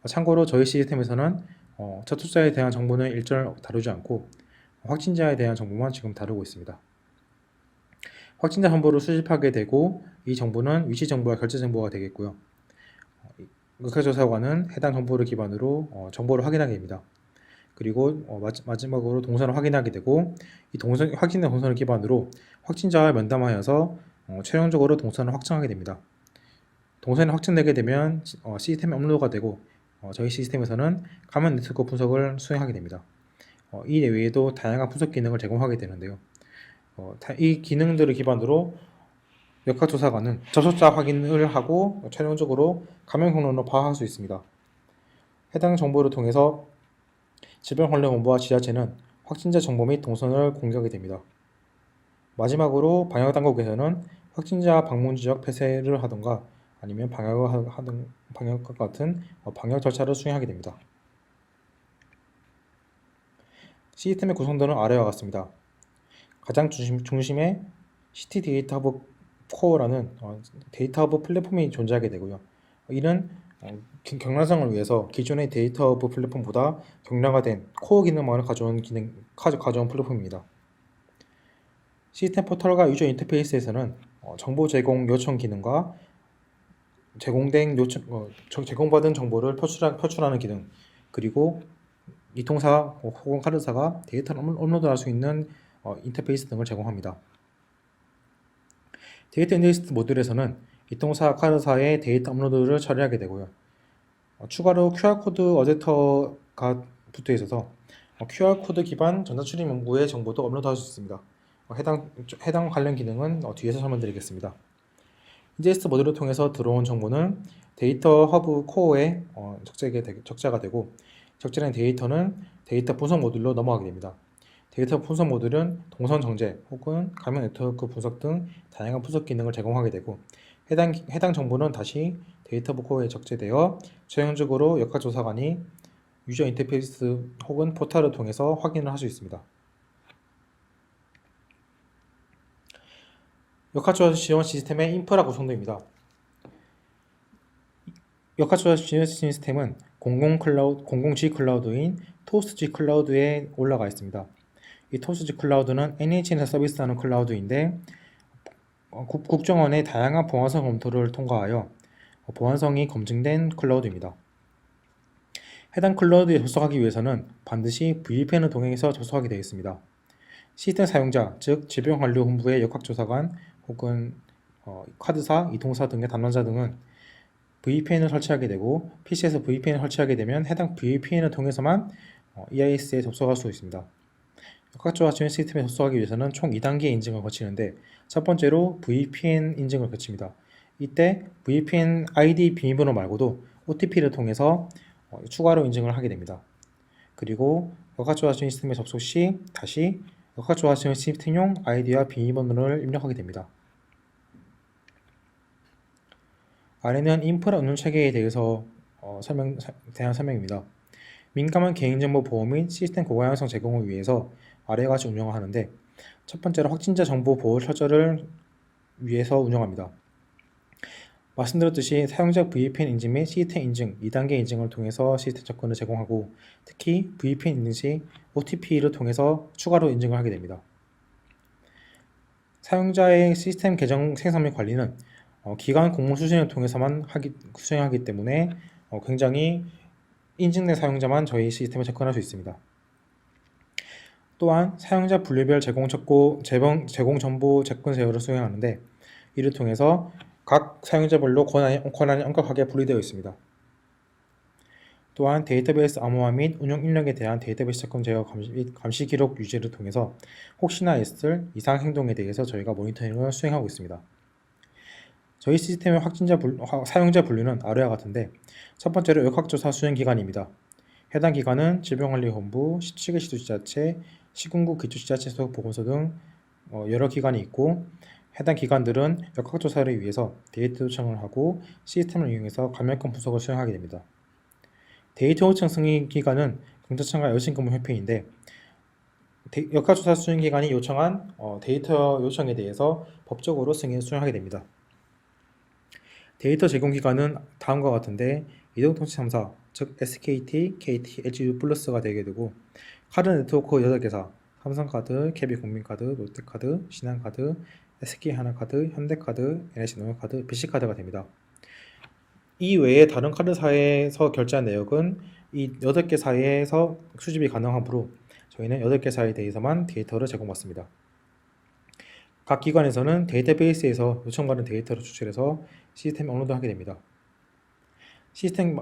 참고로 저희 시스템에서는 접촉자에 대한 정보는 일절 다루지 않고 확진자에 대한 정보만 지금 다루고 있습니다. 확진자 정보를 수집하게 되고, 이 정보는 위치 정보와 결제 정보가 되겠고요. 역학조사관은 해당 정보를 기반으로 정보를 확인하게 됩니다. 그리고 마지막으로 동선을 확인하게 되고, 이 확진된 동선을 기반으로 확진자와 면담하여서 최종적으로 동선을 확정하게 됩니다. 동선이 확정되게 되면 시스템에 업로드가 되고, 저희 시스템에서는 감염 네트워크 분석을 수행하게 됩니다. 이 외에도 다양한 분석 기능을 제공하게 되는데요. 이 기능들을 기반으로 역학조사관은 접촉자 확인을 하고 최종적으로 감염 경로를 파악할 수 있습니다. 해당 정보를 통해서 질병관리본부와 지자체는 확진자 정보 및 동선을 공개하게 됩니다. 마지막으로 방역당국에서는 확진자 방문 지역 폐쇄를 하던가 아니면 방역과 같은 방역 절차를 수행하게 됩니다. 시스템의 구성도는 아래와 같습니다. 가장 중심에 시티 데이터 허브 코어라는 데이터 허브 플랫폼이 존재하게 되고요. 이는 경량성을 위해서 기존의 데이터 허브 플랫폼보다 경량화된 코어 기능만을 가져온 플랫폼입니다. 시스템 포털과 유저 인터페이스에서는 정보 제공 요청 기능과 제공받은 정보를 표출하는 기능, 그리고 이통사 혹은 카드사가 데이터를 업로드할 수 있는 인터페이스 등을 제공합니다. 데이터 인더스트 모듈에서는 이통사 카드사의 데이터 업로드를 처리하게 되고요. 추가로 QR코드 어댑터가 붙어 있어서 QR코드 기반 전자출입 문구의 정보도 업로드할 수 있습니다. 해당 관련 기능은 뒤에서 설명드리겠습니다. 인제스트 모듈을 통해서 들어온 정보는 데이터 허브 코어에 적재가 되고 적재된 데이터는 데이터 분석 모듈로 넘어가게 됩니다. 데이터 분석 모듈은 동선 정제 혹은 가명 네트워크 분석 등 다양한 분석 기능을 제공하게 되고 해당 정보는 다시 데이터 코어에 적재되어 최종적으로 역학조사관이 유저 인터페이스 혹은 포털을 통해서 확인을 할 수 있습니다. 역학조사 지원 시스템의 인프라 구성도입니다. 역학조사 지원 시스템은 공공 G 클라우드인 토스트 G 클라우드에 올라가 있습니다. 이 토스트 G 클라우드는 NHN에서 서비스하는 클라우드인데 국정원의 다양한 보안성 검토를 통과하여 보안성이 검증된 클라우드입니다. 해당 클라우드에 접속하기 위해서는 반드시 VPN을 통해서 접속하게 되어 있습니다. 시스템 사용자, 즉 질병관리본부의 역학조사관 혹은 카드사, 이통사 등의 담당자 등은 VPN을 설치하게 되고 PC에서 VPN을 설치하게 되면 해당 VPN을 통해서만 EIS에 접속할 수 있습니다. 역학조사 지원 시스템에 접속하기 위해서는 총 2단계 인증을 거치는데 첫 번째로 VPN 인증을 거칩니다. 이때 VPN ID 비밀번호 말고도 OTP를 통해서 추가로 인증을 하게 됩니다. 그리고 역학조사 지원 시스템에 접속 시 다시 역학조사 지원 시스템용 아이디와 비밀번호를 입력하게 됩니다. 아래는 인프라 운영 체계에 대해서 대한 설명입니다. 민감한 개인정보 보호 및 시스템 고가형성 제공을 위해서 아래와 같이 운영을 하는데 첫 번째로 확진자 정보 보호 철저를 위해서 운영합니다. 말씀드렸듯이 사용자 VPN 인증 및 시스템 인증 2단계 인증을 통해서 시스템 접근을 제공하고 특히 VPN 인증 시 OTP를 통해서 추가로 인증을 하게 됩니다. 사용자의 시스템 계정 생성 및 관리는 기관 공문 수신을 통해서만 수행하기 때문에 굉장히 인증된 사용자만 저희 시스템에 접근할 수 있습니다. 또한 사용자 분류별 제공 정보 접근 제어를 수행하는데 이를 통해서 각 사용자별로 권한이 엄격하게 분리되어 있습니다. 또한 데이터베이스 암호화 및 운영 인력에 대한 데이터베이스 접근 제어 감시 기록 유지를 통해서 혹시나 있을 이상 행동에 대해서 저희가 모니터링을 수행하고 있습니다. 저희 시스템의 사용자 분류는 아래와 같은데 첫 번째로 역학조사 수행 기관입니다. 해당 기관은 질병관리본부, 17개 시도지자체, 시군구 기초지자체 소속 보건소 등 여러 기관이 있고 해당 기관들은 역학조사를 위해서 데이터 요청을 하고 시스템을 이용해서 감염권 분석을 수행하게 됩니다. 데이터 요청 승인 기관은 경찰청과 여신근무협회인데 역학조사 수행 기관이 요청한 데이터 요청에 대해서 법적으로 승인을 수행하게 됩니다. 데이터 제공 기관은 다음과 같은데 이동통신 3사, 즉 SKT, KT, LG 플러스가 되게 되고 카드 네트워크 8개사, 삼성카드, KB국민카드, 롯데카드, 신한카드, SK하나카드, 현대카드, NH농협카드, BC카드가 됩니다. 이 외에 다른 카드사에서 결제한 내역은 이 8개사에서 수집이 가능하므로 저희는 8개사에 대해서만 데이터를 제공받습니다. 각 기관에서는 데이터베이스에서 요청받은 데이터를 추출해서 시스템에 업로드하게 됩니다.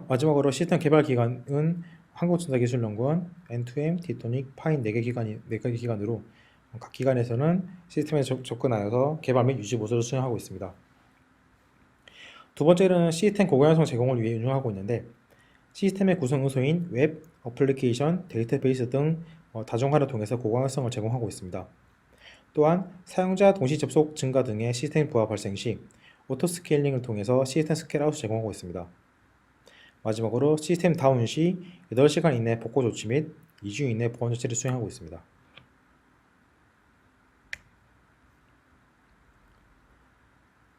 마지막으로 시스템 개발 기관은 한국전자기술연구원, N2M, 디토닉, 파인 4개 기관으로 각 기관에서는 시스템에 접근하여서 개발 및 유지 모듈을 수행하고 있습니다. 두 번째로는 시스템 고가형성 제공을 위해 운영하고 있는데 시스템의 구성 요소인 웹, 어플리케이션, 데이터베이스 등 다중화를 통해서 고가형성을 제공하고 있습니다. 또한 사용자 동시 접속 증가 등의 시스템 부하 발생 시 오토 스케일링을 통해서 시스템 스케일아웃을 제공하고 있습니다. 마지막으로 시스템 다운 시 8시간 이내 복구 조치 및 2주 이내 보안 조치를 수행하고 있습니다.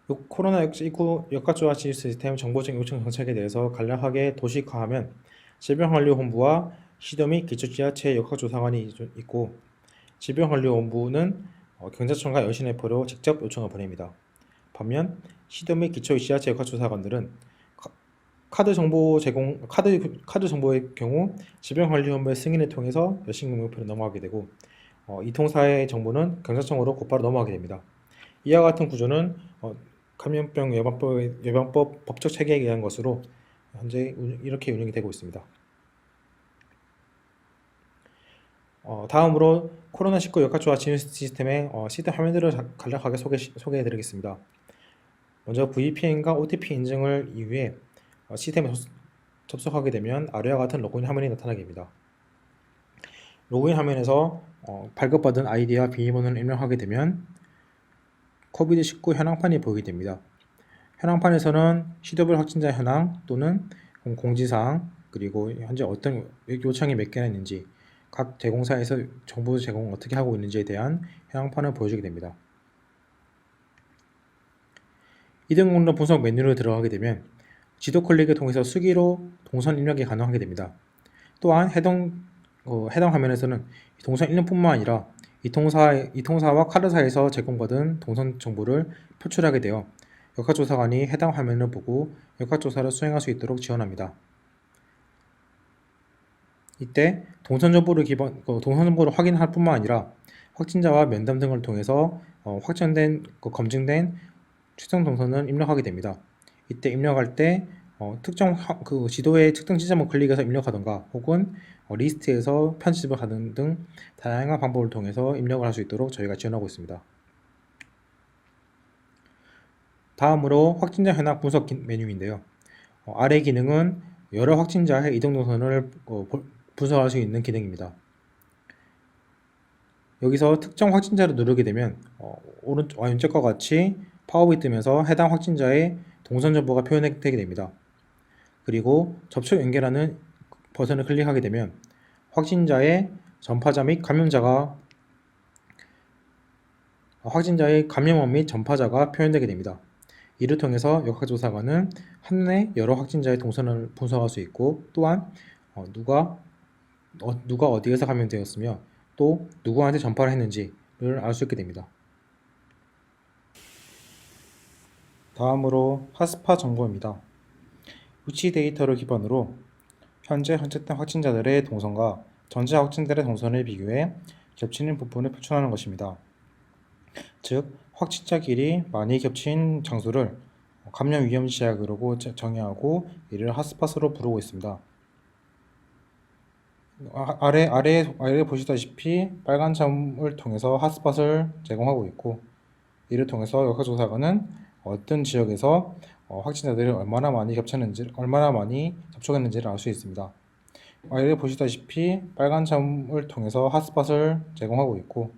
코로나19 역학조사 지원 시스템 정보적 요청 정책에 대해서 간략하게 도식화하면 질병관리본부와 시도 및 기초지자체 역학조사관이 있고 질병관리본부는 경찰청과 여신F로 직접 요청을 보냅니다. 반면 시도 및 기초지자체 역학조사관들은 카드 정보의 경우 질병관리본부의 승인을 통해서 여신금융표로 넘어가게 되고 이통사의 정보는 경찰청으로 곧바로 넘어가게 됩니다. 이와 같은 구조는 감염병 예방법 법적 체계에 의한 것으로 현재 이렇게 운영이 되고 있습니다. 다음으로 코로나19 역학조사 지원 시스템의 시스템 화면들을 간략하게 소개해 드리겠습니다. 먼저 VPN과 OTP 인증을 이후에 시스템에 접속하게 되면 아래와 같은 로그인 화면이 나타나게 됩니다. 로그인 화면에서 발급받은 아이디와 비밀번호를 입력하게 되면 코비드-19 현황판이 보이게 됩니다. 현황판에서는 시도별 확진자 현황 또는 공지사항, 그리고 현재 어떤 요청이 몇 개나 있는지, 각 제공사에서 정보 제공을 어떻게 하고 있는지에 대한 현황판을 보여주게 됩니다. 이등급로 분석 메뉴로 들어가게 되면 지도 클릭을 통해서 수기로 동선 입력이 가능하게 됩니다. 또한 해당 화면에서는 동선 입력뿐만 아니라 이통사와 카드사에서 제공받은 동선 정보를 표출하게 되어 역학조사관이 해당 화면을 보고 역학조사를 수행할 수 있도록 지원합니다. 이때 동선 정보를 확인할 뿐만 아니라 확진자와 면담 등을 통해서 검증된 최종 동선을 입력하게 됩니다. 이때 입력할 때 특정 지도의 특정 지점을 클릭해서 입력하던가 혹은 리스트에서 편집을 하는 등 다양한 방법을 통해서 입력을 할 수 있도록 저희가 지원하고 있습니다. 다음으로 확진자 현황 분석 메뉴인데요. 아래 기능은 여러 확진자의 이동 동선을 분석할 수 있는 기능입니다. 여기서 특정 확진자를 누르게 되면 왼쪽과 같이 팝업이 뜨면서 해당 확진자의 동선 정보가 표현되게 됩니다. 그리고 접촉 연결하는 버튼을 클릭하게 되면 확진자의 전파자 및 확진자의 감염원 및 전파자가 표현되게 됩니다. 이를 통해서 역학조사관은 한눈에 여러 확진자의 동선을 분석할 수 있고, 또한 누가 어디에서 감염되었으며 또 누구한테 전파를 했는지를 알 수 있게 됩니다. 다음으로 핫스팟 정보입니다. 위치 데이터를 기반으로 현재 헌책된 확진자들의 동선과 전체 확진자들의 동선을 비교해 겹치는 부분을 표출하는 것입니다. 즉, 확진자끼리 많이 겹친 장소를 감염 위험 지역으로 정의하고 이를 핫스팟으로 부르고 있습니다. 아래에 보시다시피 빨간 점을 통해서 핫스팟을 제공하고 있고, 이를 통해서 역학조사관은 어떤 지역에서 확진자들이 얼마나 많이 접촉했는지를 알 수 있습니다. 아래에 보시다시피 빨간 점을 통해서 핫스팟을 제공하고 있고,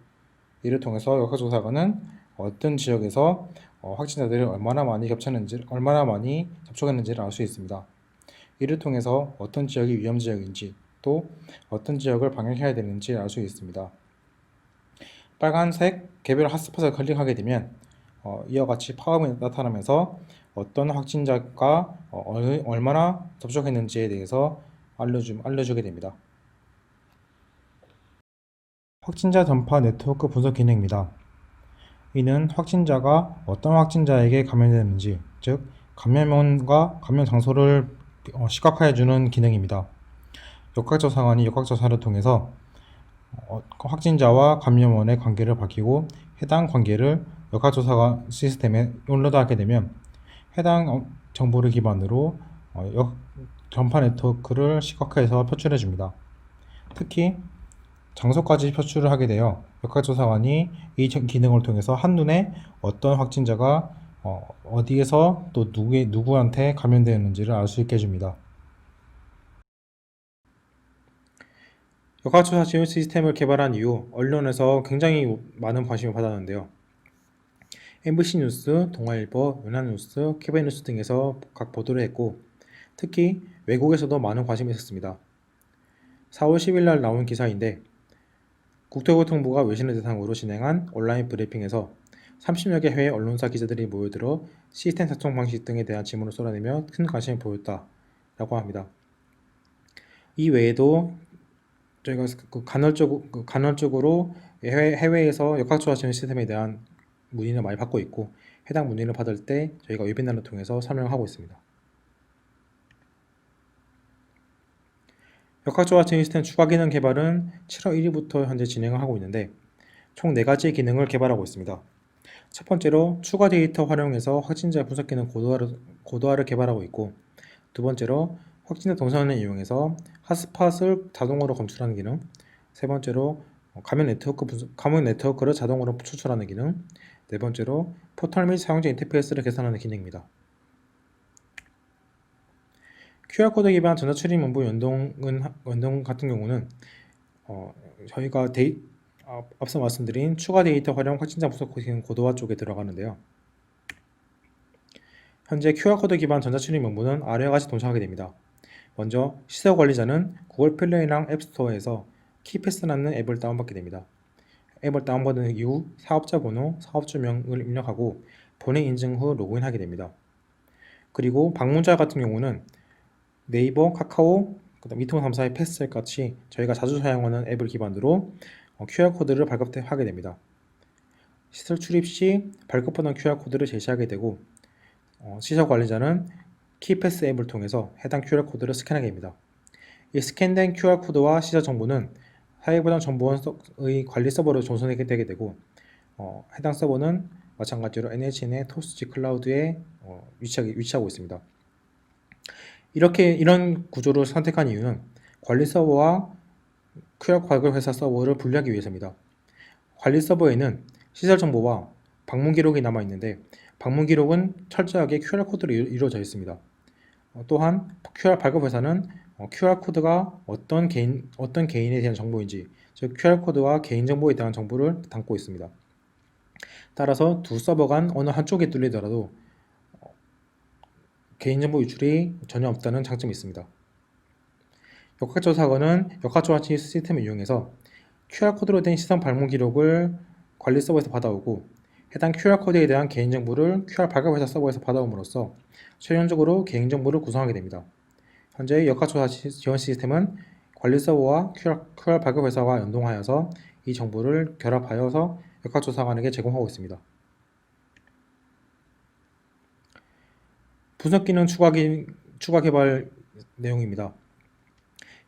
이를 통해서 역학조사관은 어떤 지역에서 확진자들이 얼마나 많이 접촉했는지를 알 수 있습니다. 이를 통해서 어떤 지역이 위험 지역인지 또 어떤 지역을 방역해야 되는지 알 수 있습니다. 빨간색 개별 핫스팟을 클릭하게 되면 이와 같이 팝업이 나타나면서 어떤 확진자가 얼마나 접촉했는지에 대해서 알려주게 됩니다. 확진자 전파 네트워크 분석 기능입니다. 이는 확진자가 어떤 확진자에게 감염되는지, 즉 감염원과 감염 장소를 시각화해주는 기능입니다. 역학조사관이 역학조사를 통해서 확진자와 감염원의 관계를 밝히고 해당 관계를 역학조사관 시스템에 업로드하게 되면 해당 정보를 기반으로 전파 네트워크를 시각화해서 표출해 줍니다. 특히 장소까지 표출을 하게 되어 역학조사관이 이 기능을 통해서 한눈에 어떤 확진자가 어디에서 또 누구한테 감염되었는지를 알 수 있게 해줍니다. 역학조사 지원 시스템을 개발한 이후 언론에서 굉장히 많은 관심을 받았는데요. MBC 뉴스, 동아일보, 연합뉴스, KBS 뉴스 등에서 각 보도를 했고, 특히 외국에서도 많은 관심이 있었습니다. 4월 10일 날 나온 기사인데, 국토교통부가 외신을 대상으로 진행한 온라인 브리핑에서 30여 개 해외 언론사 기자들이 모여들어 시스템 작동 방식 등에 대한 질문을 쏟아내며 큰 관심을 보였다라고 합니다. 이 외에도 저희가 간헐적으로 해외에서 역학조사 지원 시스템에 대한 문의를 많이 받고 있고, 해당 문의를 받을 때 저희가 웨비나를 통해서 설명하고 있습니다. 역학조사 지원 시스템 추가 기능 개발은 7월 1일부터 현재 진행을 하고 있는데, 총 4가지의 기능을 개발하고 있습니다. 첫 번째로 추가 데이터 활용해서 확진자 분석 기능 고도화를 개발하고 있고, 두 번째로 확진자 동선을 이용해서 핫스팟을 자동으로 검출하는 기능, 세 번째로 감염 네트워크를 자동으로 추출하는 기능, 네 번째로 포털 및 사용자 인터페이스를 개선하는 기능입니다. QR코드 기반 전자출입 문부 연동 같은 경우는 저희가 앞서 말씀드린 추가 데이터 활용 확진자 분석 기능 고도화 쪽에 들어가는데요. 현재 QR코드 기반 전자출입 문부는 아래와 같이 동작하게 됩니다. 먼저 시설 관리자는 구글 플레이랑 앱스토어에서 키패스라는 앱을 다운받게 됩니다. 앱을 다운받은 이후 사업자 번호, 사업주명을 입력하고 본인 인증 후 로그인하게 됩니다. 그리고 방문자 같은 경우는 네이버, 카카오, 그다음 이통 3사의 패스앱 같이 저희가 자주 사용하는 앱을 기반으로 QR코드를 발급하게 됩니다. 시설 출입 시 발급받은 QR코드를 제시하게 되고 시설 관리자는 키패스 앱을 통해서 해당 QR코드를 스캔하게 됩니다. 이 스캔된 QR코드와 시설 정보는 사회보장정보원의 관리 서버로 전송되게 되고 해당 서버는 마찬가지로 NHN의 토스지 클라우드에 위치하고 있습니다. 이런 구조를 선택한 이유는 관리 서버와 QR 발급 회사 서버를 분리하기 위해서입니다. 관리 서버에는 시설 정보와 방문 기록이 남아 있는데 방문 기록은 철저하게 QR 코드로 이루어져 있습니다. 또한 QR 발급 회사는 QR 코드가 어떤 개인에 대한 정보인지, 즉 QR 코드와 개인 정보에 대한 정보를 담고 있습니다. 따라서 두 서버 간 어느 한쪽에 뚫리더라도 개인정보 유출이 전혀 없다는 장점이 있습니다. 역학조사관은 역학조사 시스템을 이용해서 QR코드로 된 시선 방문 기록을 관리 서버에서 받아오고 해당 QR코드에 대한 개인정보를 QR 발급회사 서버에서 받아옴으로써 최종적으로 개인정보를 구성하게 됩니다. 현재 역학조사 지원 시스템은 관리 서버와 QR 발급회사와 연동하여서 이 정보를 결합하여서 역학조사관에게 제공하고 있습니다. 분석 기능 추가 개발 내용입니다.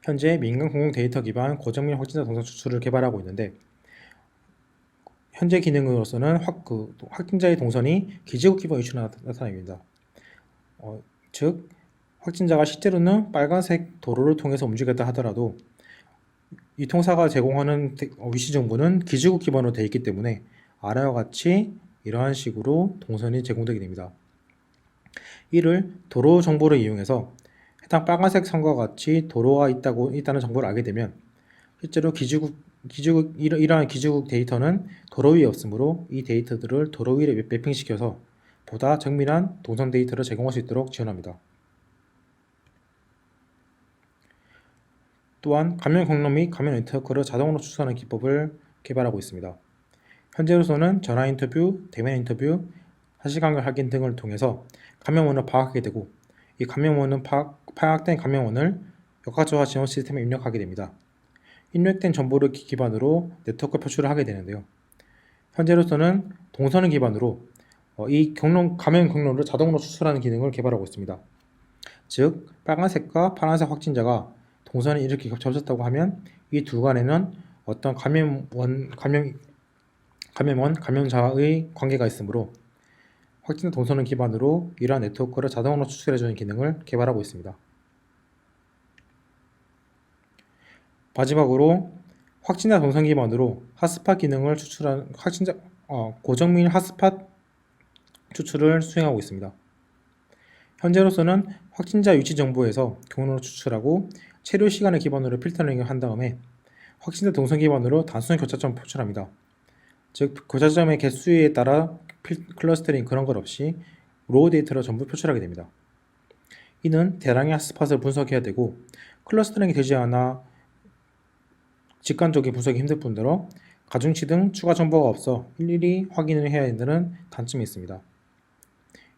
현재 민간 공공 데이터 기반 고정밀 확진자 동선 추출을 개발하고 있는데 현재 기능으로서는 확진자의 동선이 기지국 기반 이슈로 나타납니다. 즉 확진자가 실제로는 빨간색 도로를 통해서 움직였다 하더라도 이 통사가 제공하는 위치 정보는 기지국 기반으로 되어 있기 때문에 아래와 같이 이러한 식으로 동선이 제공되게 됩니다. 이를 도로 정보를 이용해서 해당 빨간색 선과 같이 도로가 있다는 정보를 알게 되면 실제로 이러한 기지국 데이터는 도로 위에 없으므로 이 데이터들을 도로 위에 매핑시켜서 보다 정밀한 동선 데이터를 제공할 수 있도록 지원합니다. 또한 감염 경로 및 감염 네트워크를 자동으로 추출하는 기법을 개발하고 있습니다. 현재로서는 전화 인터뷰, 대면 인터뷰, 사실관계 확인 등을 통해서 감염원을 파악하게 되고 이 감염원은 파악된 감염원을 역학조사 지원 시스템에 입력하게 됩니다. 입력된 정보를 기반으로 네트워크 표출을 하게 되는데요. 현재로서는 동선을 기반으로 이 감염 경로를 자동으로 추출하는 기능을 개발하고 있습니다. 즉 빨간색과 파란색 확진자가 동선에 이렇게 겹쳤다고 하면 이 둘 간에는 어떤 감염자의 관계가 있으므로 확진자 동선을 기반으로 이러한 네트워크를 자동으로 추출해주는 기능을 개발하고 있습니다. 마지막으로 확진자 동선 기반으로 핫스팟 기능을 추출한 고정밀 핫스팟 추출을 수행하고 있습니다. 현재로서는 확진자 위치 정보에서 경로를 추출하고 체류 시간을 기반으로 필터링을 한 다음에 확진자 동선 기반으로 단순 교차점을 표출합니다. 즉 교차점의 개수에 따라 클러스터링 그런 것 없이 로우 데이터를 전부 표출하게 됩니다. 이는 대량의 핫스팟을 분석해야 되고 클러스터링이 되지 않아 직관적인 분석이 힘들 뿐더러 가중치 등 추가 정보가 없어 일일이 확인을 해야 한다는 단점이 있습니다.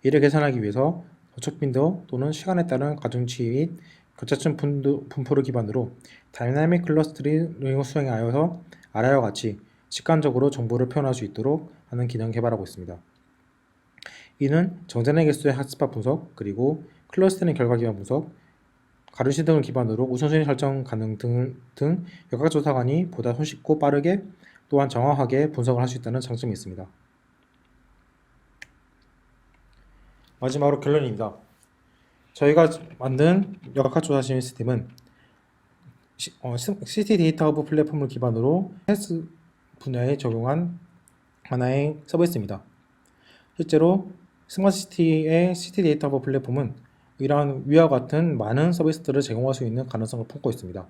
이를 개선하기 위해서 도착 빈도 또는 시간에 따른 가중치 및 교차점 분포를 기반으로 다이나믹 클러스터링을 수행하여서 아래와 같이 직관적으로 정보를 표현할 수 있도록 하는 기능을 개발하고 있습니다. 이는 정제된 개수의 핫스팟 분석, 그리고 클러스터링 결과 기반 분석, 가중치 등을 기반으로 우선순위 설정 가능 등 역학조사관이 보다 손쉽고 빠르게 또한 정확하게 분석을 할 수 있다는 장점이 있습니다. 마지막으로 결론입니다. 저희가 만든 역학조사 지원 시스템은 시티 데이터 허브 플랫폼을 기반으로 헬스 분야에 적용한 하나의 서비스입니다. 실제로 스마트시티의 시티 데이터 허브 플랫폼은 이러한 위와 같은 많은 서비스들을 제공할 수 있는 가능성을 품고 있습니다.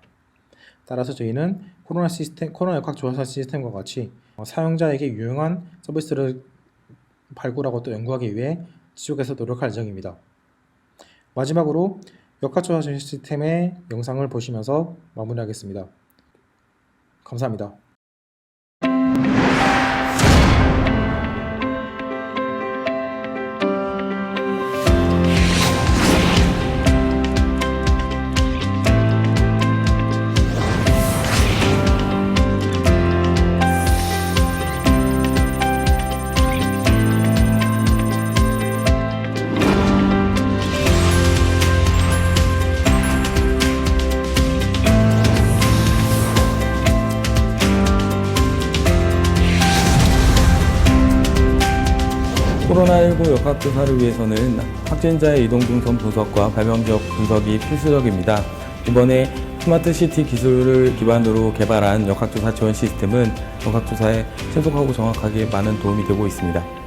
따라서 저희는 코로나 역학 조사 시스템과 같이 사용자에게 유용한 서비스를 발굴하고 또 연구하기 위해 지속해서 노력할 예정입니다. 마지막으로 역학 조사 시스템의 영상을 보시면서 마무리하겠습니다. 감사합니다. 코로나19 역학조사를 위해서는 확진자의 이동 동선 분석과 발병지역 분석이 필수적입니다. 이번에 스마트시티 기술을 기반으로 개발한 역학조사 지원 시스템은 역학조사에 신속하고 정확하게 많은 도움이 되고 있습니다.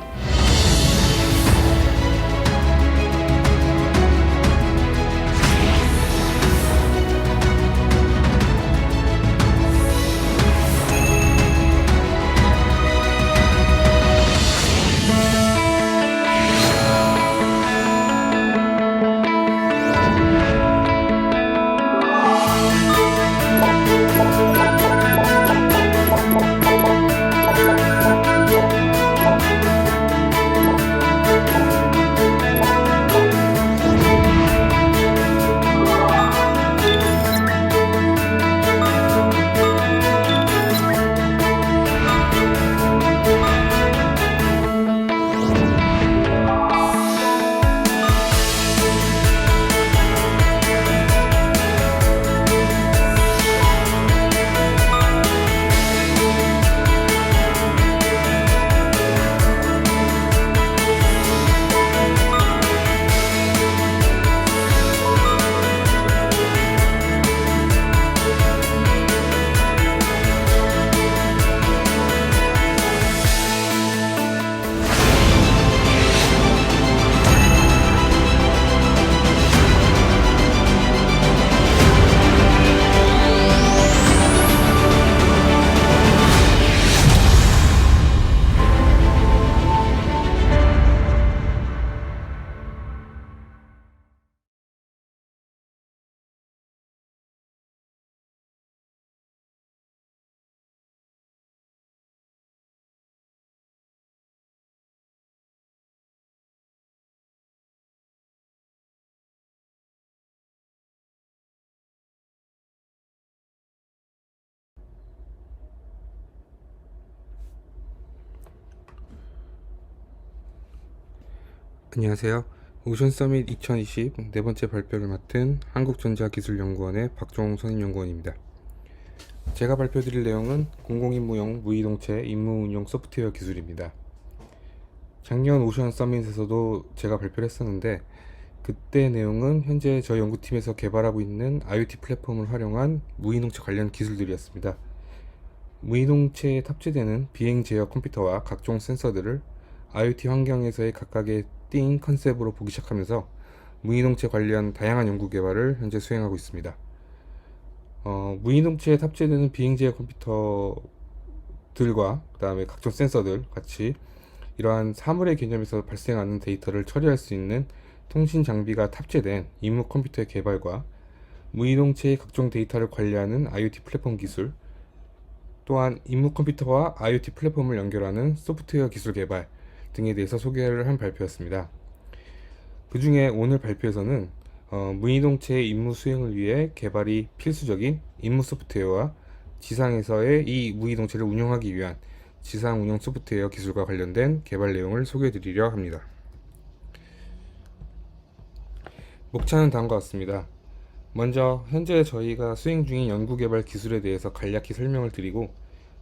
안녕하세요. 오션 서밋 2020 네 번째 발표를 맡은 한국전자기술연구원의 박종웅 선임연구원입니다. 제가 발표드릴 내용은 공공임무용 무이동체 임무운용 소프트웨어 기술입니다. 작년 오션 서밋에서도 제가 발표를 했었는데 그때 내용은 현재 저희 연구팀에서 개발하고 있는 IoT 플랫폼을 활용한 무이동체 관련 기술들이었습니다. 무이동체에 탑재되는 비행 제어 컴퓨터와 각종 센서들을 IoT 환경에서의 각각의 띵 컨셉으로 보기 시작하면서 무이동체 관련 다양한 연구 개발을 현재 수행하고 있습니다. 무이동체에 탑재되는 비행 제어 컴퓨터들과 그 다음에 각종 센서들 같이 이러한 사물의 개념에서 발생하는 데이터를 처리할 수 있는 통신 장비가 탑재된 임무 컴퓨터의 개발과 무이동체의 각종 데이터를 관리하는 IoT 플랫폼 기술, 또한 임무 컴퓨터와 IoT 플랫폼을 연결하는 소프트웨어 기술 개발 등에 대해서 소개를 한 발표였습니다. 그 중에 오늘 발표에서는 무이동체의 임무 수행을 위해 개발이 필수적인 임무 소프트웨어와 지상에서의 이 무이동체를 운영하기 위한 지상 운영 소프트웨어 기술과 관련된 개발 내용을 소개해 드리려 합니다. 목차는 다음과 같습니다. 먼저 현재 저희가 수행 중인 연구개발 기술에 대해서 간략히 설명을 드리고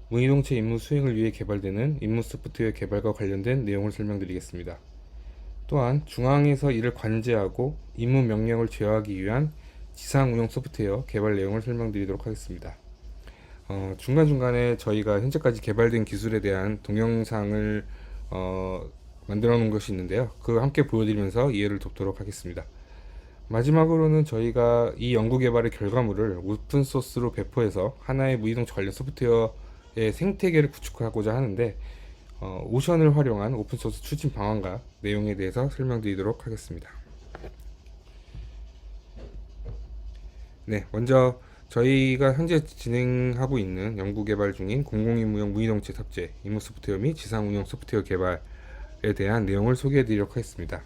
무이동체 임무 수행을 위해 개발되는 임무 소프트웨어 개발과 관련된 내용을 설명드리겠습니다. 또한 중앙에서 이를 관제하고 임무 명령을 제어하기 위한 지상 운영 소프트웨어 개발 내용을 설명드리도록 하겠습니다. 중간중간에 저희가 현재까지 개발된 기술에 대한 동영상을 만들어 놓은 것이 있는데요. 그거 함께 보여드리면서 이해를 돕도록 하겠습니다. 마지막으로는 저희가 이 연구 개발의 결과물을 오픈소스로 배포해서 하나의 무이동체 관련 소프트웨어의 생태계를 구축하고자 하는데, 오션을 활용한 오픈소스 추진 방안과 내용에 대해서 설명드리도록 하겠습니다. 네, 먼저 저희가 현재 진행하고 있는 연구 개발 중인 공공임무용 무이동체 탑재, 임무 소프트웨어 및 지상 운영 소프트웨어 개발에 대한 내용을 소개해 드리도록 하겠습니다.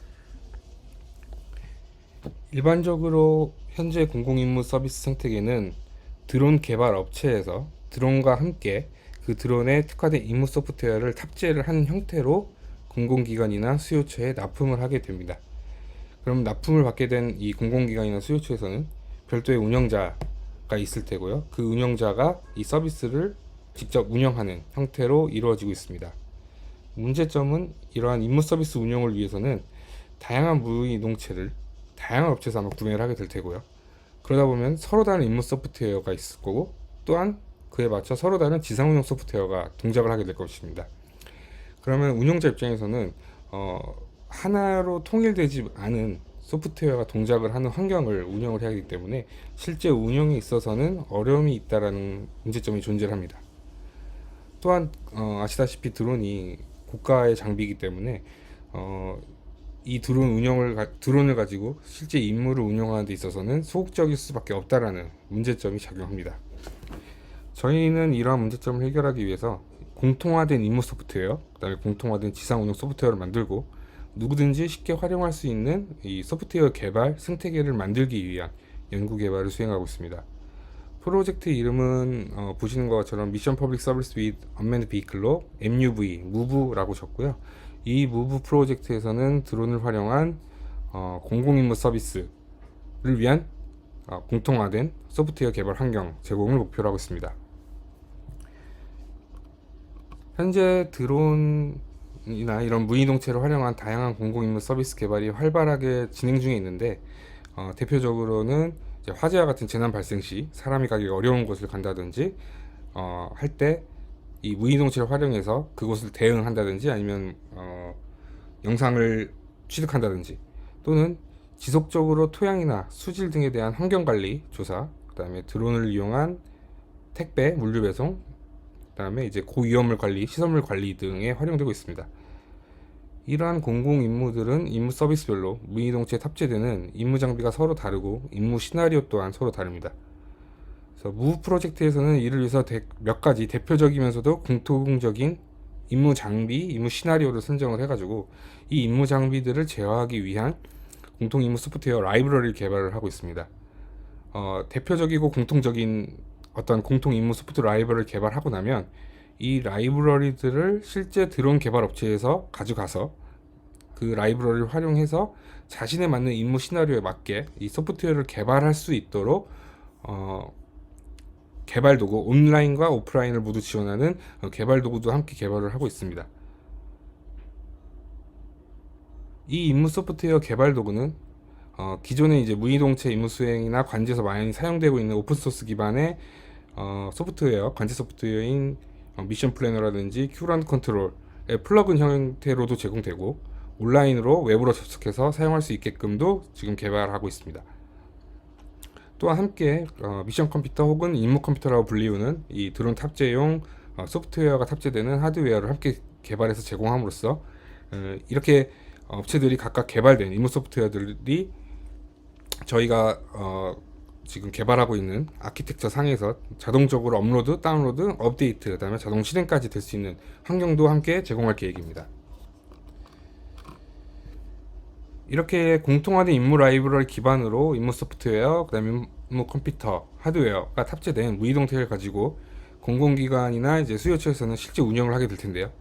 일반적으로 현재 공공임무 서비스 생태계는 드론 개발 업체에서 드론과 함께 그 드론에 특화된 임무 소프트웨어를 탑재를 하는 형태로 공공기관이나 수요처에 납품을 하게 됩니다. 그럼 납품을 받게 된 이 공공기관이나 수요처에서는 별도의 운영자가 있을 테고요. 그 운영자가 이 서비스를 직접 운영하는 형태로 이루어지고 있습니다. 문제점은 이러한 임무 서비스 운영을 위해서는 다양한 무이동체를 다양한 업체에서 아마 구매를 하게 될 테고요. 그러다 보면 서로 다른 임무 소프트웨어가 있을 거고, 또한 그에 맞춰 서로 다른 지상 운영 소프트웨어가 동작을 하게 될 것입니다. 그러면 운영자 입장에서는 하나로 통일되지 않은 소프트웨어가 동작을 하는 환경을 운영을 해야 하기 때문에 실제 운영에 있어서는 어려움이 있다라는 문제점이 존재합니다. 또한 아시다시피 드론이 고가의 장비이기 때문에 이 드론을 가지고 실제 임무를 운영하는 데 있어서는 소극적일 수밖에 없다라는 문제점이 작용합니다. 저희는 이러한 문제점을 해결하기 위해서 공통화된 임무 소프트웨어, 그다음에 공통화된 지상 운영 소프트웨어를 만들고 누구든지 쉽게 활용할 수 있는 이 소프트웨어 개발 생태계를 만들기 위한 연구 개발을 수행하고 있습니다. 프로젝트 이름은 보시는 것처럼 미션 퍼블릭 서비스 윗 언맨드 비클로 MUV, 무브라고 적고요. 이 무브 프로젝트에서는 드론을 활용한 공공임무 서비스를 위한 공통화된 소프트웨어 개발 환경 제공을 목표로 하고 있습니다. 현재 드론이나 이런 무이동체를 활용한 다양한 공공임무 서비스 개발이 활발하게 진행 중에 있는데, 대표적으로는 이제 화재와 같은 재난 발생 시 사람이 가기 어려운 곳을 간다든지 할 때 이 무이동체를 활용해서 그곳을 대응한다든지, 아니면 영상을 취득한다든지, 또는 지속적으로 토양이나 수질 등에 대한 환경관리 조사, 그 다음에 드론을 이용한 택배, 물류 배송, 그 다음에 이제 고위험물 관리, 시설물 관리 등에 활용되고 있습니다. 이러한 공공 임무들은 임무 서비스별로 무이동체에 탑재되는 임무 장비가 서로 다르고 임무 시나리오 또한 서로 다릅니다. 그래서 무브 프로젝트에서는 이를 위해서 몇 가지 대표적이면서도 공통적인 임무 장비, 임무 시나리오를 선정을 해가지고 이 임무 장비들을 제어하기 위한 공통 임무 소프트웨어 라이브러리를 개발을 하고 있습니다. 대표적이고 공통적인 어떤 공통 임무 소프트 라이브러리를 개발하고 나면 이 라이브러리들을 실제 드론 개발 업체에서 가져가서 그 라이브러리를 활용해서 자신에 맞는 임무 시나리오에 맞게 이 소프트웨어를 개발할 수 있도록 개발 도구, 온라인과 오프라인을 모두 지원하는 개발 도구도 함께 개발을 하고 있습니다. 이 임무 소프트웨어 개발 도구는 기존의 이제 무이동체 임무 수행이나 관제에서 많이 사용되고 있는 오픈소스 기반의 소프트웨어, 관제 소프트웨어인 미션 플래너라든지 큐런트 컨트롤의 플러그인 형태로도 제공되고, 온라인으로 웹으로 접속해서 사용할 수 있게끔도 지금 개발하고 있습니다. 또한 함께 미션 컴퓨터 혹은 임무 컴퓨터라고 불리우는 이 드론 탑재용 소프트웨어가 탑재되는 하드웨어를 함께 개발해서 제공함으로써 이렇게 업체들이 각각 개발된 임무 소프트웨어들이 저희가 지금 개발하고 있는 아키텍처 상에서 자동적으로 업로드, 다운로드, 업데이트, 그 다음에 자동 실행까지 될 수 있는 환경도 함께 제공할 계획입니다. 이렇게 공통화된 임무 라이브러리 기반으로 임무 소프트웨어, 그 다음에 임무 컴퓨터, 하드웨어가 탑재된 무이동체를 가지고 공공기관이나 이제 수요처에서는 실제 운영을 하게 될 텐데요.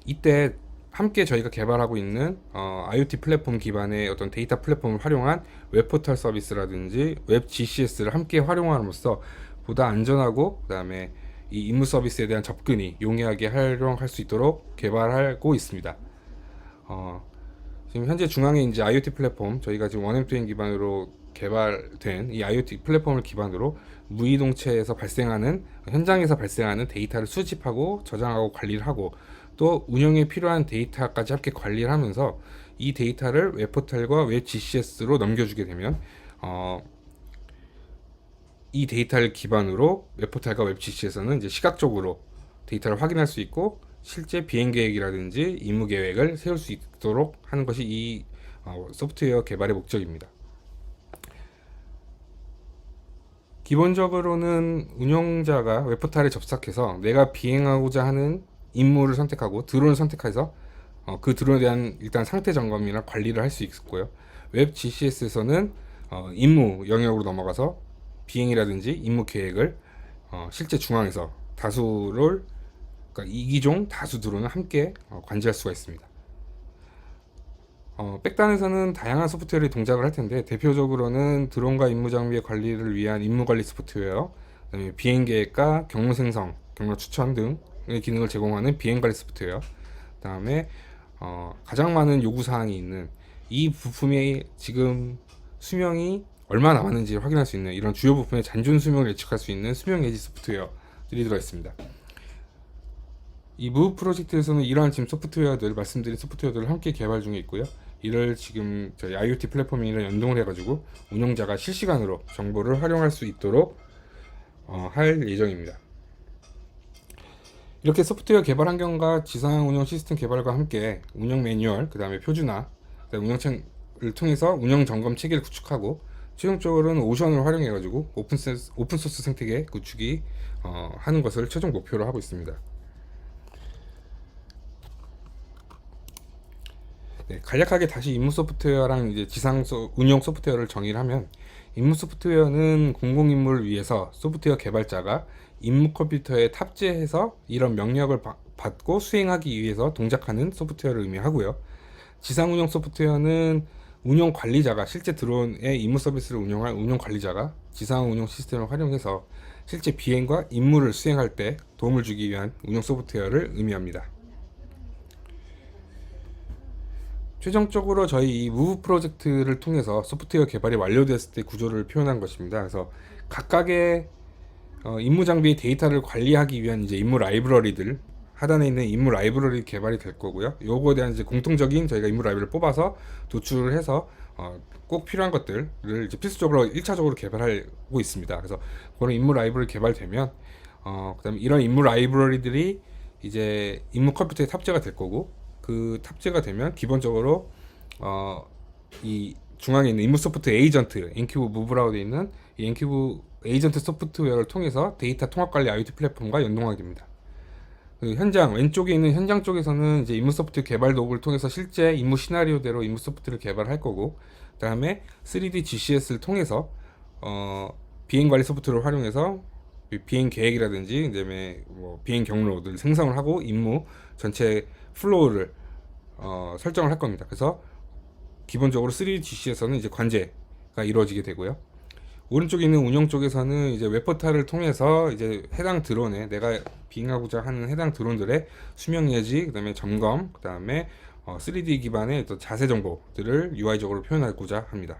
이때 함께 저희가 개발하고 있는 IoT 플랫폼 기반의 어떤 데이터 플랫폼을 활용한 웹포털 서비스라든지 웹 GCS를 함께 활용함으로써 보다 안전하고, 그 다음에 이 임무 서비스에 대한 접근이 용이하게 활용할 수 있도록 개발하고 있습니다. 지금 현재 중앙에 이제 IoT 플랫폼, 저희가 지금 원엠투엔 기반으로 개발된 이 IoT 플랫폼을 기반으로 무이동체에서 발생하는, 현장에서 발생하는 데이터를 수집하고 저장하고 관리를 하고, 또 운영에 필요한 데이터까지 함께 관리를 하면서 이 데이터를 웹포털과 웹 GCS로 넘겨주게 되면 이 데이터를 기반으로 웹포털과 웹 GCS는 이제 시각적으로 데이터를 확인할 수 있고 실제 비행 계획이라든지 임무 계획을 세울 수 있도록 하는 것이 이 소프트웨어 개발의 목적입니다. 기본적으로는 운영자가 웹포털에 접속해서 내가 비행하고자 하는 임무를 선택하고 드론을 선택해서 그 드론에 대한 일단 상태 점검이나 관리를 할 수 있고요. 웹 GCS에서는 임무 영역으로 넘어가서 비행이라든지 임무 계획을 실제 중앙에서 다수를, 그러니까 이기종 다수 드론을 함께 관리할 수가 있습니다. 백단에서는 다양한 소프트웨어를 동작을 할 텐데 대표적으로는 드론과 임무 장비의 관리를 위한 임무 관리 소프트웨어, 그다음에 비행 계획과 경로 생성, 경로 추천 등의 기능을 제공하는 비행 관리 소프트웨어, 그다음에 가장 많은 요구 사항이 있는 이 부품의 지금 수명이 얼마 남았는지 확인할 수 있는 이런 주요 부품의 잔존 수명을 예측할 수 있는 수명 예지 소프트웨어들이 들어 있습니다. 이 무브 프로젝트에서는 이러한 지금 소프트웨어들, 말씀드린 소프트웨어들을 함께 개발 중에 있고요. 이를 지금 저희 IoT 플랫폼이랑 연동을 해가지고 운영자가 실시간으로 정보를 활용할 수 있도록 할 예정입니다. 이렇게 소프트웨어 개발 환경과 지상 운영 시스템 개발과 함께 운영 매뉴얼, 그 다음에 표준화, 그다음에 운영체를 통해서 운영 점검 체계를 구축하고 최종적으로는 오션을 활용해가지고 오픈소스 생태계 구축이 하는 것을 최종 목표로 하고 있습니다. 네, 간략하게 다시 임무 소프트웨어랑 이제 지상 운영 소프트웨어를 정의를 하면, 임무 소프트웨어는 공공 임무를 위해서 소프트웨어 개발자가 임무 컴퓨터에 탑재해서 이런 명령을 받고 수행하기 위해서 동작하는 소프트웨어를 의미하고요. 지상 운영 소프트웨어는 운영 관리자가, 실제 드론의 임무 서비스를 운영할 운영 관리자가 지상 운영 시스템을 활용해서 실제 비행과 임무를 수행할 때 도움을 주기 위한 운영 소프트웨어를 의미합니다. 최종적으로 저희 이 무브 프로젝트를 통해서 소프트웨어 개발이 완료됐을 때 구조를 표현한 것입니다. 그래서 각각의 임무 장비의 데이터를 관리하기 위한 이제 임무 라이브러리들, 하단에 있는 임무 라이브러리 개발이 될 거고요. 요거에 대한 이제 공통적인 저희가 임무 라이브러리를 뽑아서 도출을 해서 꼭 필요한 것들을 이제 필수적으로 1차적으로 개발하고 있습니다. 그래서 그런 임무 라이브러리 개발되면 그다음에 이런 임무 라이브러리들이 이제 임무 컴퓨터에 탑재가 될 거고, 그 탑재가 되면 기본적으로 이 중앙에 있는 임무 소프트 에이전트, 엔큐브 무브라고 되어 있는 이 엔큐브 에이전트 소프트웨어를 통해서 데이터 통합 관리 IoT 플랫폼과 연동하게 됩니다. 그 현장 왼쪽에 있는 현장 쪽에서는 이제 임무 소프트 개발 도구를 통해서 실제 임무 시나리오대로 임무 소프트를 개발할 거고, 그다음에 3D GCS를 통해서 비행 관리 소프트를 활용해서 비행 계획이라든지 그다음에 뭐 비행 경로들 생성을 하고 임무 전체 플로우를 설정을 할 겁니다. 그래서 기본적으로 3D GC에서는 이제 관제가 이루어지게 되고요. 오른쪽에 있는 운영 쪽에서는 이제 웹포털을 통해서 이제 해당 드론에, 내가 비행하고자 하는 해당 드론들의 수명 예지, 그다음에 점검, 그다음에 3D 기반의 또 자세 정보들을 UI적으로 표현하고자 합니다.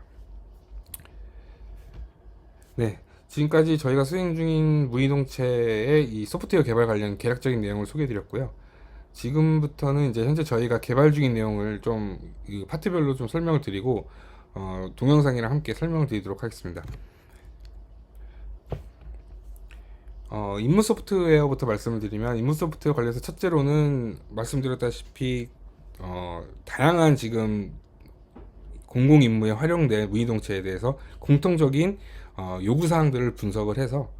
네, 지금까지 저희가 수행 중인 무이동체의 이 소프트웨어 개발 관련 개략적인 내용을 소개해드렸고요. 지금부터는 이제 현재 저희가 개발 중인 내용을 좀 파트별로 좀 설명을 드리고 동영상이랑 함께 설명을 드리도록 하겠습니다. 임무 소프트웨어부터 말씀을 드리면, 임무 소프트웨어 관련해서 첫째로는 말씀드렸다시피 다양한 지금 공공 임무에 활용된 무이동체에 대해서 공통적인 요구사항들을 분석을 해서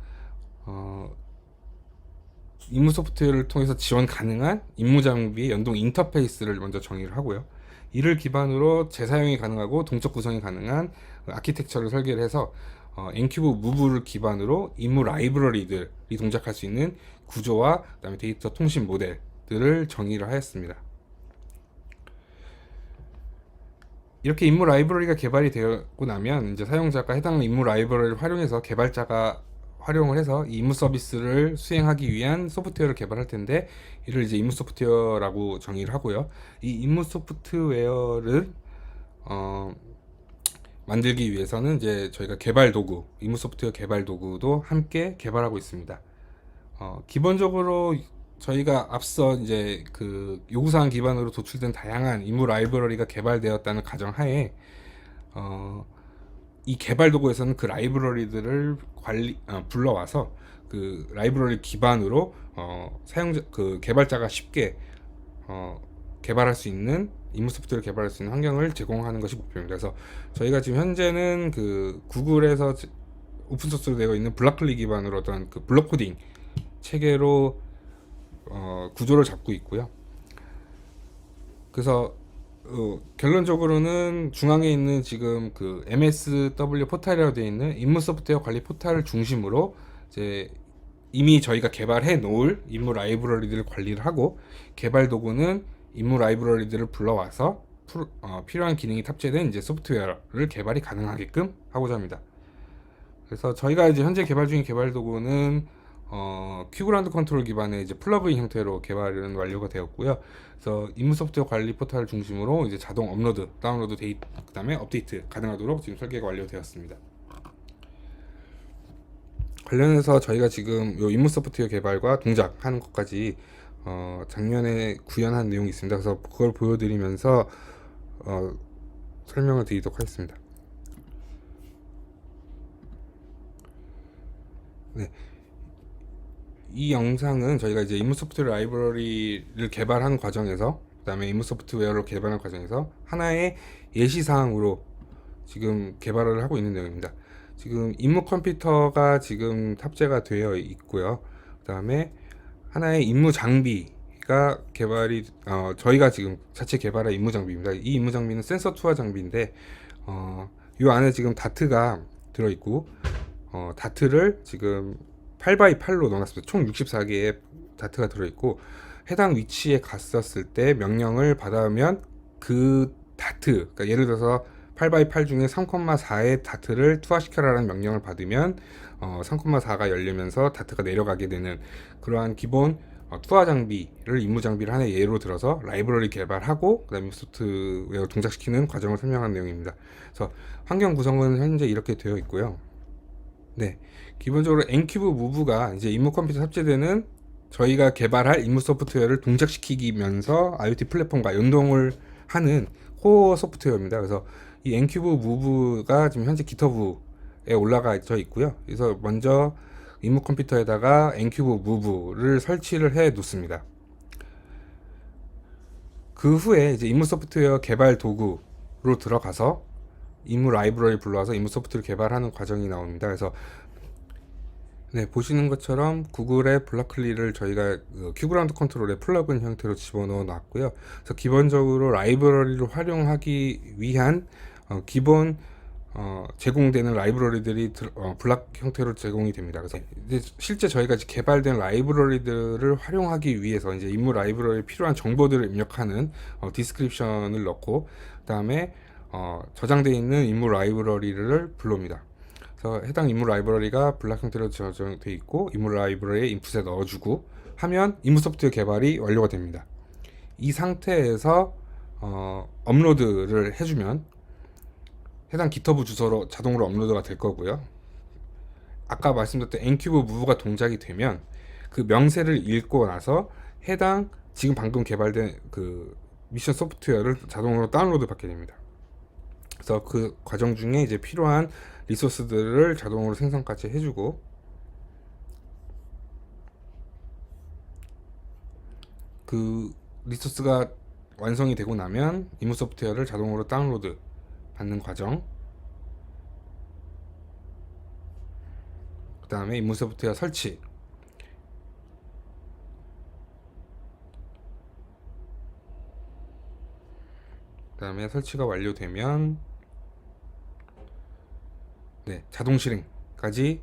임무 소프트웨어를 통해서 지원 가능한 임무 장비의 연동 인터페이스를 먼저 정의를 하고요. 이를 기반으로 재사용이 가능하고 동적 구성이 가능한 아키텍처를 설계를 해서 엔큐브 무브를 기반으로 임무 라이브러리들이 동작할 수 있는 구조와 그다음에 데이터 통신 모델들을 정의를 하였습니다. 이렇게 임무 라이브러리가 개발이 되고 나면 이제 사용자가 해당 임무 라이브러리를 활용해서 개발자가 활용을 해서 이 임무 서비스를 수행하기 위한 소프트웨어를 개발할 텐데, 이를 이제 임무 소프트웨어라고 정의를 하고요. 이 임무 소프트웨어를 만들기 위해서는 이제 저희가 개발 도구, 임무 소프트웨어 개발 도구도 함께 개발하고 있습니다. 기본적으로 저희가 앞서 이제 그 요구사항 기반으로 도출된 다양한 임무 라이브러리가 개발되었다는 가정하에 이 개발 도구에서는 그 라이브러리들을 불러와서 그 라이브러리 기반으로 사용자 그 개발자가 쉽게 개발할 수 있는 임무 소프트웨어를 개발할 수 있는 환경을 제공하는 것이 목표입니다. 그래서 저희가 지금 현재는 그 구글에서 오픈소스로 되어 있는 블락클리 기반으로 어떤 그 블록 코딩 체계로 구조를 잡고 있고요. 그래서 결론적으로는 중앙에 있는 지금 그 MSW 포탈이라고 되어 있는 임무 소프트웨어 관리 포탈을 중심으로 이제 이미 저희가 개발해 놓을 임무 라이브러리들을 관리를 하고, 개발 도구는 임무 라이브러리들을 불러와서 필요한 기능이 탑재된 이제 소프트웨어를 개발이 가능하게끔 하고자 합니다. 그래서 저희가 이제 현재 개발 중인 개발 도구는 큐그라운드 컨트롤 기반의 이제 플러그인 형태로 개발은 완료가 되었고요. 그래서 임무 소프트웨어 관리 포탈을 중심으로 이제 자동 업로드, 다운로드 데이터, 그다음에 업데이트 가능하도록 지금 설계가 완료되었습니다. 관련해서 저희가 지금 요 임무 소프트웨어 개발과 동작하는 것까지 작년에 구현한 내용이 있습니다. 그래서 그걸 보여드리면서 설명을 드리도록 하겠습니다. 네. 이 영상은 저희가 이제 임무 소프트웨어 라이브러리를 개발하는 과정에서, 그 다음에 임무 소프트웨어를 개발하는 과정에서 하나의 예시사항으로 지금 개발을 하고 있는 내용입니다. 지금 임무 컴퓨터가 지금 탑재가 되어 있고요. 그 다음에 하나의 임무 장비가 개발이 저희가 지금 자체 개발한 임무 장비입니다. 이 임무 장비는 센서 투하 장비인데 이 안에 지금 다트가 들어있고 다트를 지금 8x8로 넣어놨습니다. 총 64개의 다트가 들어있고, 해당 위치에 갔었을 때 명령을 받으면 그 다트, 그러니까 예를 들어서 8x8 중에 3,4의 다트를 투하시켜라라는 명령을 받으면 3,4가 열리면서 다트가 내려가게 되는 그러한 기본 투하 장비를 임무 장비를 하나의 예로 들어서 라이브러리 개발하고 그다음에 소프트웨어 동작시키는 과정을 설명한 내용입니다. 그래서 환경 구성은 현재 이렇게 되어 있고요. 네, 기본적으로 엔큐브 무브가 이제 임무 컴퓨터 탑재되는 저희가 개발할 임무 소프트웨어를 동작시키면서 IoT 플랫폼과 연동을 하는 코어 소프트웨어입니다. 그래서 이 엔큐브 무브가 지금 현재 기터브에 올라가 있고요. 그래서 먼저 임무 컴퓨터에다가 엔큐브 무브를 설치를 해 놓습니다. 그 후에 이제 임무 소프트웨어 개발 도구로 들어가서 임무 라이브러리 불러와서 임무 소프트를 개발하는 과정이 나옵니다. 그래서 네, 보시는 것처럼 구글의 블락클리를 저희가 큐그라운드 컨트롤의 플러그인 형태로 집어넣어 놨고요. 그래서 기본적으로 라이브러리를 활용하기 위한 기본 제공되는 라이브러리들이 블락 형태로 제공이 됩니다. 그래서 이제 실제 저희가 개발된 라이브러리들을 활용하기 위해서 이제 임무 라이브러리에 필요한 정보들을 입력하는 디스크립션을 넣고, 그다음에 저장되어 있는 임무 라이브러리를 불러옵니다. 그래서 해당 임무 라이브러리가 블락 형태로 저장되어 있고 임무 라이브러리에 인풋에 넣어주고 하면 임무 소프트웨어 개발이 완료가 됩니다. 이 상태에서 업로드를 해주면 해당 기터브 주소로 자동으로 업로드가 될 거고요. 아까 말씀드렸던 엔큐브 무브가 동작이 되면 그 명세를 읽고 나서 해당 지금 방금 개발된 그 미션 소프트웨어를 자동으로 다운로드 받게 됩니다. 그래서 그 과정 중에 이제 필요한 리소스들을 자동으로 생성까지 해주고, 그 리소스가 완성이 되고 나면 임무 소프트웨어를 자동으로 다운로드 받는 과정, 그 다음에 임무 소프트웨어 설치, 그 다음에 설치가 완료되면 네, 자동 실행까지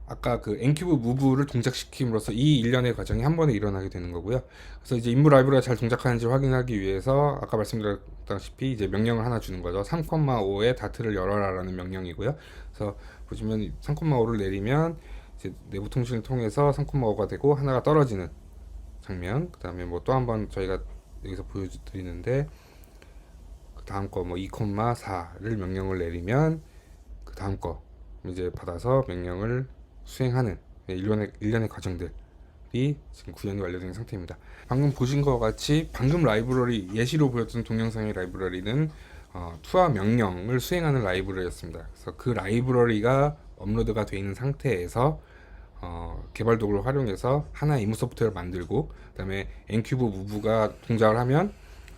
아까 그 엔큐브 무브를 동작시킴으로써 이 일련의 과정이 한 번에 일어나게 되는 거고요. 그래서 이제 임무 라이브러리가 잘 동작하는지 확인하기 위해서 아까 말씀드렸다시피 이제 명령을 하나 주는 거죠. 3,5의 다트를 열어라라는 명령이고요. 그래서 보시면 3,5를 내리면 이제 내부 통신을 통해서 3,5가 되고 하나가 떨어지는 장면. 그 다음에 뭐 또 한 번 저희가 여기서 보여드리는데 그 다음 거 뭐 2,4를 명령을 내리면 그 다음 거 이제 받아서 명령을 수행하는 일련의 과정들 지금 구현이 완료된 상태입니다. 방금 보신 것 같이 방금 라이브러리 예시로 보였던 동영상의 라이브러리는 투하 명령을 수행하는 라이브러리였습니다. 그래서 그 라이브러리가 업로드가 되어 있는 상태에서 개발 도구를 활용해서 하나의 임무 소프트웨어를 만들고, 그 다음에 엔큐브 무브가 동작을 하면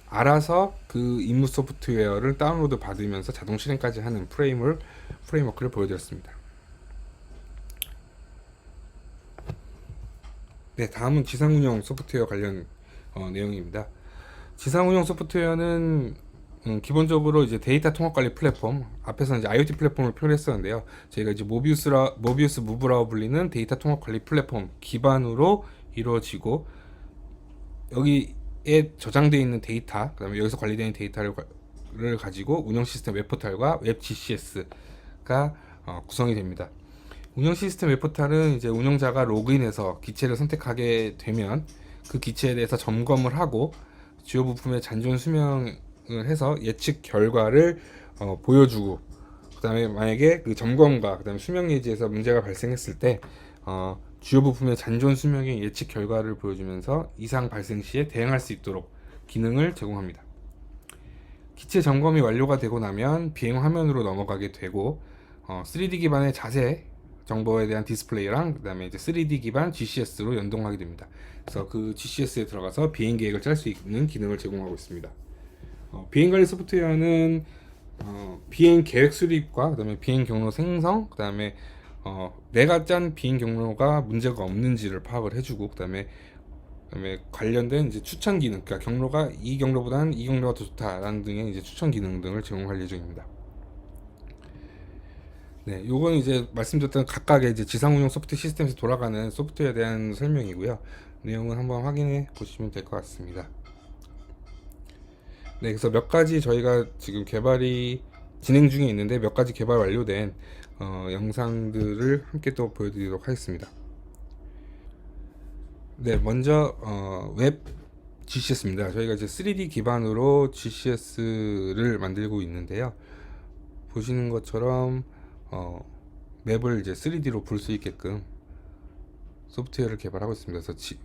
알아서 그 임무 소프트웨어를 다운로드 받으면서 자동 실행까지 하는 프레임워크를 보여드렸습니다. 네, 다음은 지상운영 소프트웨어 관련 내용입니다. 지상운영 소프트웨어는 기본적으로 이제 데이터 통합 관리 플랫폼, 앞에서 이제 IoT 플랫폼을 표현했었는데요. 저희가 이제 모비우스 무브라고 불리는 데이터 통합 관리 플랫폼 기반으로 이루어지고, 여기에 저장되어 있는 데이터, 그다음에 여기서 관리되는 데이터를 가지고 운영 시스템 웹포탈과 웹 GCS가 구성이 됩니다. 운영 시스템 웹포탈은 이제 운영자가 로그인해서 기체를 선택하게 되면 그 기체에 대해서 점검을 하고 주요 부품의 잔존 수명을 해서 예측 결과를 보여주고, 그 다음에 만약에 그 점검과 그 다음에 수명 예지에서 문제가 발생했을 때 주요 부품의 잔존 수명의 예측 결과를 보여주면서 이상 발생 시에 대응할 수 있도록 기능을 제공합니다. 기체 점검이 완료가 되고 나면 비행 화면으로 넘어가게 되고 3D 기반의 자세 정보에 대한 디스플레이랑 그 다음에 이제 3D 기반 GCS로 연동하게 됩니다. 그래서 그 GCS에 들어가서 비행 계획을 짤 수 있는 기능을 제공하고 있습니다. 비행 관리 소프트웨어는 비행 계획 수립과 그 다음에 비행 경로 생성, 그 다음에 내가 짠 비행 경로가 문제가 없는지를 파악을 해주고, 그 다음에 관련된 이제 추천 기능, 그러니까 경로가 이 경로보다는 이 경로가 더 좋다라는 등의 이제 추천 기능 등을 제공할 예정입니다. 네, 요건 이제 말씀드렸던 각각의 이제 지상운용 소프트 시스템에서 돌아가는 소프트웨어에 대한 설명이고요. 내용은 한번 확인해 보시면 될 것 같습니다. 네, 그래서 몇 가지 저희가 지금 개발이 진행 중에 있는데 몇 가지 개발 완료된 영상들을 함께 또 보여드리도록 하겠습니다. 네, 먼저 웹 GCS입니다. 저희가 이제 3D 기반으로 GCS를 만들고 있는데요. 보시는 것처럼 맵을 이제 3D로 볼 수 있게끔 소프트웨어를 개발하고 있습니다. 그래서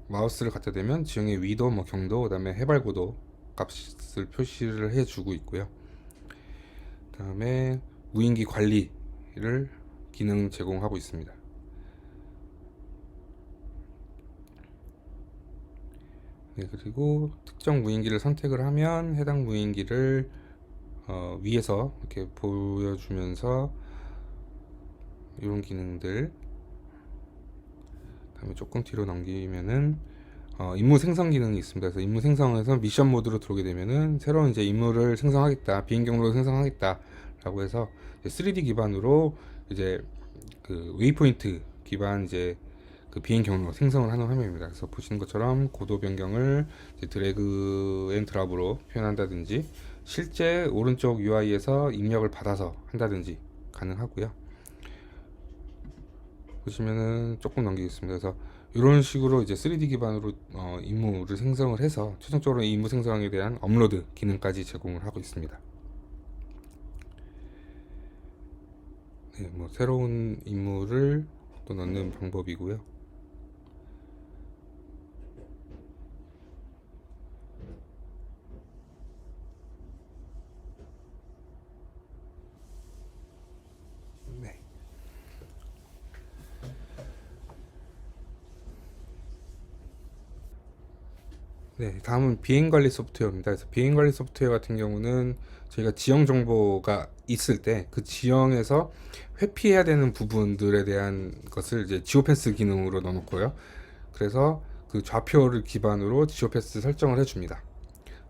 마우스를 갖다 대면 지형의 위도, 경도, 그 다음에 해발고도 값을 표시를 해주고 있고요. 그 다음에 무인기 관리를 기능 제공하고 있습니다. 네, 그리고 특정 무인기를 선택을 하면 해당 무인기를 위에서 이렇게 보여주면서 이런 기능들, 다음에 조금 뒤로 넘기면은 임무 생성 기능이 있습니다. 그래서 임무 생성에서 미션 모드로 들어오게 되면은 새로운 이제 임무를 생성하겠다, 비행 경로를 생성하겠다라고 해서 3D 기반으로 이제 그 웨이포인트 기반 이제 그 비행 경로 생성을 하는 화면입니다. 그래서 보시는 것처럼 고도 변경을 이제 드래그 앤 드랍으로 표현한다든지, 실제 오른쪽 UI에서 입력을 받아서 한다든지 가능하고요. 보시면은 조금 넘기겠습니다. 그래서 이런 식으로 이제 3D 기반으로 임무를 생성을 해서 최종적으로 이 임무 생성에 대한 업로드 기능까지 제공을 하고 있습니다. 네, 뭐 새로운 임무를 또 넣는 방법이고요. 네, 다음은 비행관리 소프트웨어입니다. 그래서 비행관리 소프트웨어 같은 경우는 저희가 지형 정보가 있을 때 그 지형에서 회피해야 되는 부분들에 대한 것을 이제 지오패스 기능으로 넣어놓고요. 그래서 그 좌표를 기반으로 지오패스 설정을 해줍니다.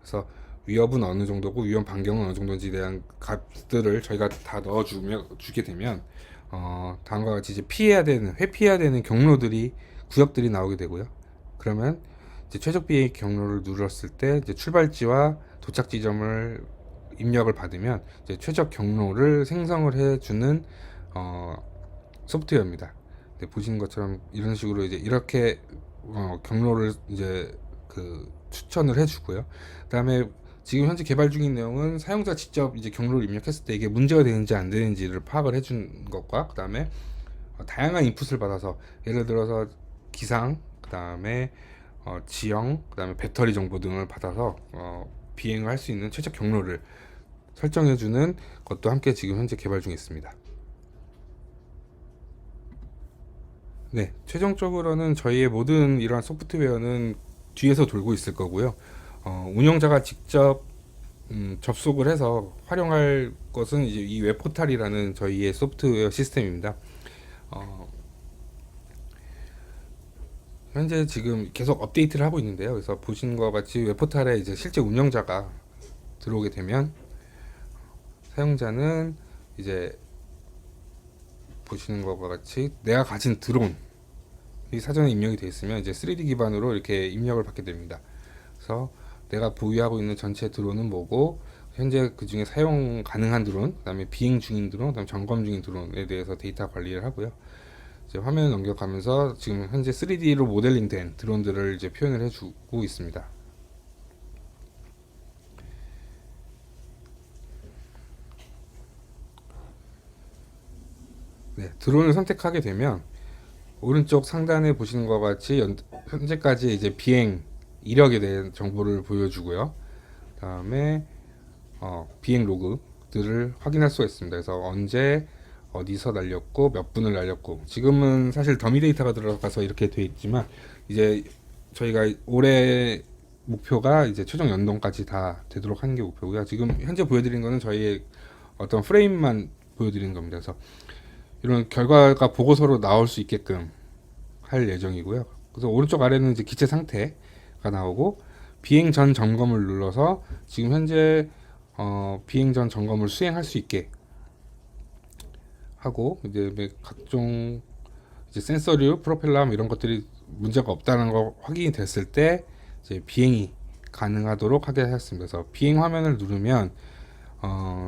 그래서 위협은 어느 정도고 위험 반경은 어느 정도인지에 대한 값들을 저희가 다 넣어주게 되면 다음과 같이 이제 회피해야 되는 경로들이 구역들이 나오게 되고요. 그러면 이제 최적 비행 경로를 눌렀을 때 이제 출발지와 도착 지점을 입력을 받으면 이제 최적 경로를 생성을 해주는 소프트웨어입니다. 네, 보시는 것처럼 이런 식으로 이제 이렇게 경로를 이제 그 추천을 해주고요. 그다음에 지금 현재 개발 중인 내용은 사용자 직접 이제 경로를 입력했을 때 이게 문제가 되는지 안 되는지를 파악을 해준 것과, 그다음에 다양한 인풋을 받아서 예를 들어서 기상, 그 다음에 지형, 그 다음에 배터리 정보 등을 받아서 비행을 할 수 있는 최적 경로를 설정해주는 것도 함께 지금 현재 개발 중에 있습니다. 네, 최종적으로는 저희의 모든 이러한 소프트웨어는 뒤에서 돌고 있을 거고요. 운영자가 직접 접속을 해서 활용할 것은 이제 이 웹포탈이라는 저희의 소프트웨어 시스템입니다. 현재 지금 계속 업데이트를 하고 있는데요. 그래서 보시는 것과 같이 웹포탈에 이제 실제 운영자가 들어오게 되면 사용자는 이제 보시는 것과 같이 내가 가진 드론이 사전에 입력이 되어 있으면 이제 3D 기반으로 이렇게 입력을 받게 됩니다. 그래서 내가 보유하고 있는 전체 드론은 뭐고, 현재 그 중에 사용 가능한 드론, 그 다음에 비행 중인 드론, 그 다음에 점검 중인 드론에 대해서 데이터 관리를 하고요. 이제 화면을 넘겨가면서 지금 현재 3D로 모델링된 드론들을 이제 표현을 해주고 있습니다. 네, 드론을 선택하게 되면 오른쪽 상단에 보시는 것과 같이 현재까지 이제 비행 이력에 대한 정보를 보여주고요. 다음에 비행 로그들을 확인할 수가 있습니다. 그래서 언제 어디서 날렸고 몇 분을 날렸고, 지금은 사실 더미 데이터가 들어가서 이렇게 돼 있지만 이제 저희가 올해 목표가 이제 최종 연동까지 다 되도록 하는 게 목표고요. 지금 현재 보여드린 거는 저희의 어떤 프레임만 보여드리는 겁니다. 그래서 이런 결과가 보고서로 나올 수 있게끔 할 예정이고요. 그래서 오른쪽 아래는 이제 기체 상태가 나오고, 비행 전 점검을 눌러서 지금 현재 비행 전 점검을 수행할 수 있게 하고, 이제 각종 이제 센서류, 프로펠러 이런 것들이 문제가 없다는 거 확인이 됐을 때 이제 비행이 가능하도록 하게 하였습니다. 그래서 비행 화면을 누르면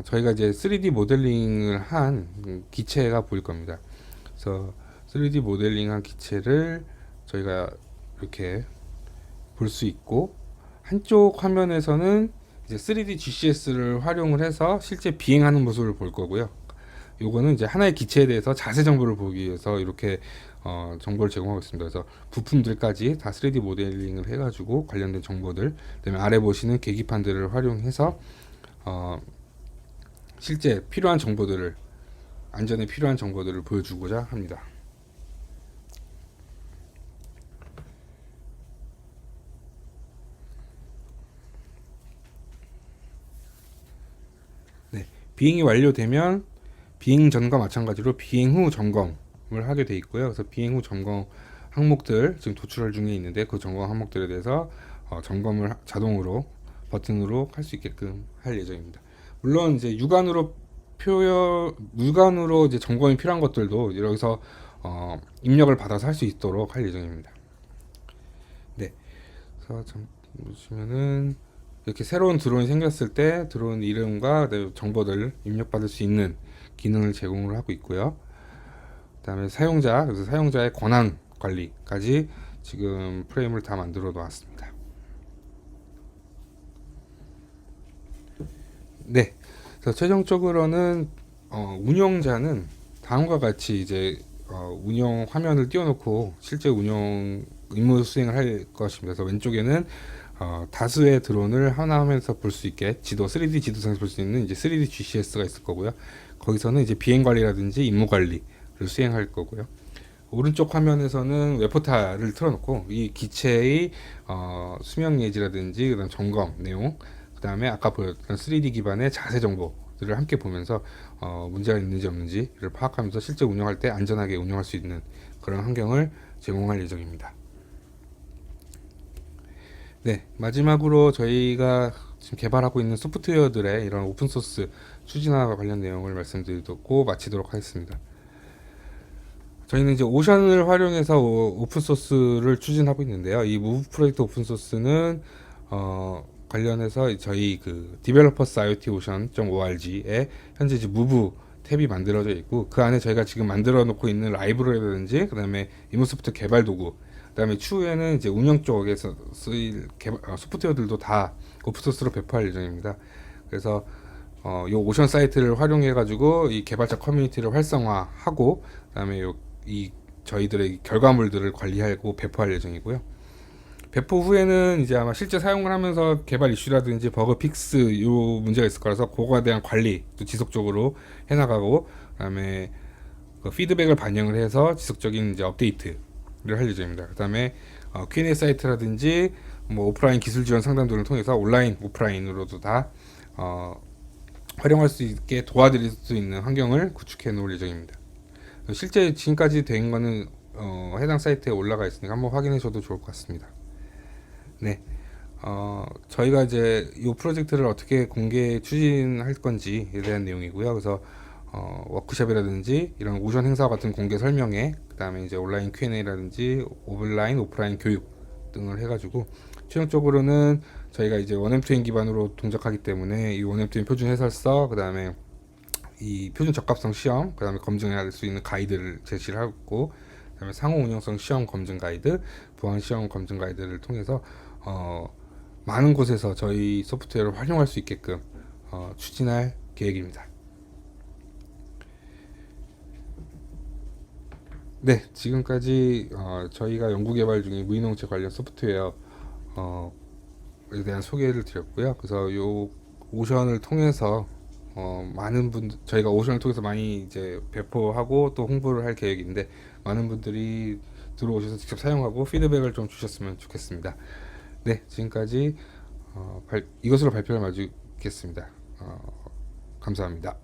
저희가 이제 3D 모델링을 한 기체가 보일 겁니다. 그래서 3D 모델링한 기체를 저희가 이렇게 볼 수 있고, 한쪽 화면에서는 이제 3D GCS를 활용을 해서 실제 비행하는 모습을 볼 거고요. 요거는 이제 하나의 기체에 대해서 자세 정보를 보기 위해서 이렇게 정보를 제공하고 있습니다. 그래서 부품들까지 다 3D 모델링을 해가지고 관련된 정보들, 그다음에 아래 보시는 계기판들을 활용해서 실제 필요한 정보들을, 안전에 필요한 정보들을 보여주고자 합니다. 네, 비행이 완료되면 비행 전과 마찬가지로 비행 후 점검을 하게 돼 있고요. 그래서 비행 후 점검 항목들 지금 도출할 중에 있는데, 그 점검 항목들에 대해서 점검을 자동으로 버튼으로 할 수 있게끔 할 예정입니다. 물론 이제 육안으로 이제 점검이 필요한 것들도 여기서 입력을 받아서 할 수 있도록 할 예정입니다. 네, 그래서 보시면은 이렇게 새로운 드론이 생겼을 때 드론 이름과 정보들 입력받을 수 있는 기능을 제공을 하고 있고요. 그다음에 그래서 사용자의 권한 관리까지 지금 프레임을 다 만들어 놓았습니다. 네, 그래서 최종적으로는 운영자는 다음과 같이 이제 운영 화면을 띄워놓고 실제 운영 임무 수행을 할 것입니다. 그래서 왼쪽에는 다수의 드론을 하나 화면에서 볼 수 있게 3D 지도상에서 볼 수 있는 이제 3D GCS가 있을 거고요. 거기서는 이제 비행 관리라든지 임무 관리를 수행할 거고요. 오른쪽 화면에서는 웹포탈을 틀어놓고 이 기체의 수명 예지라든지 그다음 점검 내용, 그 다음에 아까 보였던 3D 기반의 자세 정보들을 함께 보면서 문제가 있는지 없는지를 파악하면서 실제 운영할 때 안전하게 운영할 수 있는 그런 환경을 제공할 예정입니다. 네, 마지막으로 저희가 지금 개발하고 있는 소프트웨어들의 이런 오픈소스 추진화와 관련 내용을 말씀드리고 마치도록 하겠습니다. 저희는 이제 오션을 활용해서 오픈소스를 추진하고 있는데요. 이 무브 프로젝트 오픈소스는 관련해서 저희 그 디벨로퍼스 IoT ocean.org에 현재 이제 무브 탭이 만들어져 있고, 그 안에 저희가 지금 만들어 놓고 있는 라이브러리라든지 그다음에 이모소프트 개발 도구, 그다음에 추후에는 이제 운영 쪽에서 쓰일 소프트웨어들도 다 오픈소스로 배포할 예정입니다. 그래서 이 오션 사이트를 활용해 가지고 이 개발자 커뮤니티를 활성화하고, 그다음에 이 저희들의 결과물들을 관리하고 배포할 예정이고요. 배포 후에는 이제 아마 실제 사용을 하면서 개발 이슈라든지 버그 픽스 요 문제가 있을 거라서 그거에 대한 관리도 지속적으로 해나가고, 그다음에 그 피드백을 반영을 해서 지속적인 이제 업데이트를 할 예정입니다. 그다음에 Q&A 사이트라든지 뭐 오프라인 기술 지원 상담 등을 통해서 온라인, 오프라인으로도 다 활용할 수 있게 도와드릴 수 있는 환경을 구축해 놓을 예정입니다. 실제 지금까지 된 거는 해당 사이트에 올라가 있으니까 한번 확인해 줘도 좋을 것 같습니다. 네, 저희가 이제 이 프로젝트를 어떻게 공개 추진할 건지에 대한 내용이고요. 그래서 워크숍이라든지 이런 오션 행사와 같은 공개 설명회, 그 다음에 이제 온라인 Q&A라든지 오프라인, 오프라인 교육 등을 해가지고 최종적으로는 저희가 이제 원엠투엔 기반으로 동작하기 때문에 이 원엠투엔 표준 해설서, 그 다음에 이 표준 적합성 시험, 그 다음에 검증할 수 있는 가이드를 제시를 하고, 그 다음에 상호 운영성 시험 검증 가이드, 보안 시험 검증 가이드를 통해서 많은 곳에서 저희 소프트웨어를 활용할 수 있게끔 추진할 계획입니다. 네, 지금까지 저희가 연구개발 중인 무인동체 관련 소프트웨어에 대한 소개를 드렸고요. 그래서 요 오션을 통해서 많은 저희가 오션을 통해서 많이 이제 배포하고 또 홍보를 할 계획인데, 많은 분들이 들어오셔서 직접 사용하고 피드백을 좀 주셨으면 좋겠습니다. 네, 지금까지 이것으로 발표를 마치겠습니다. 감사합니다.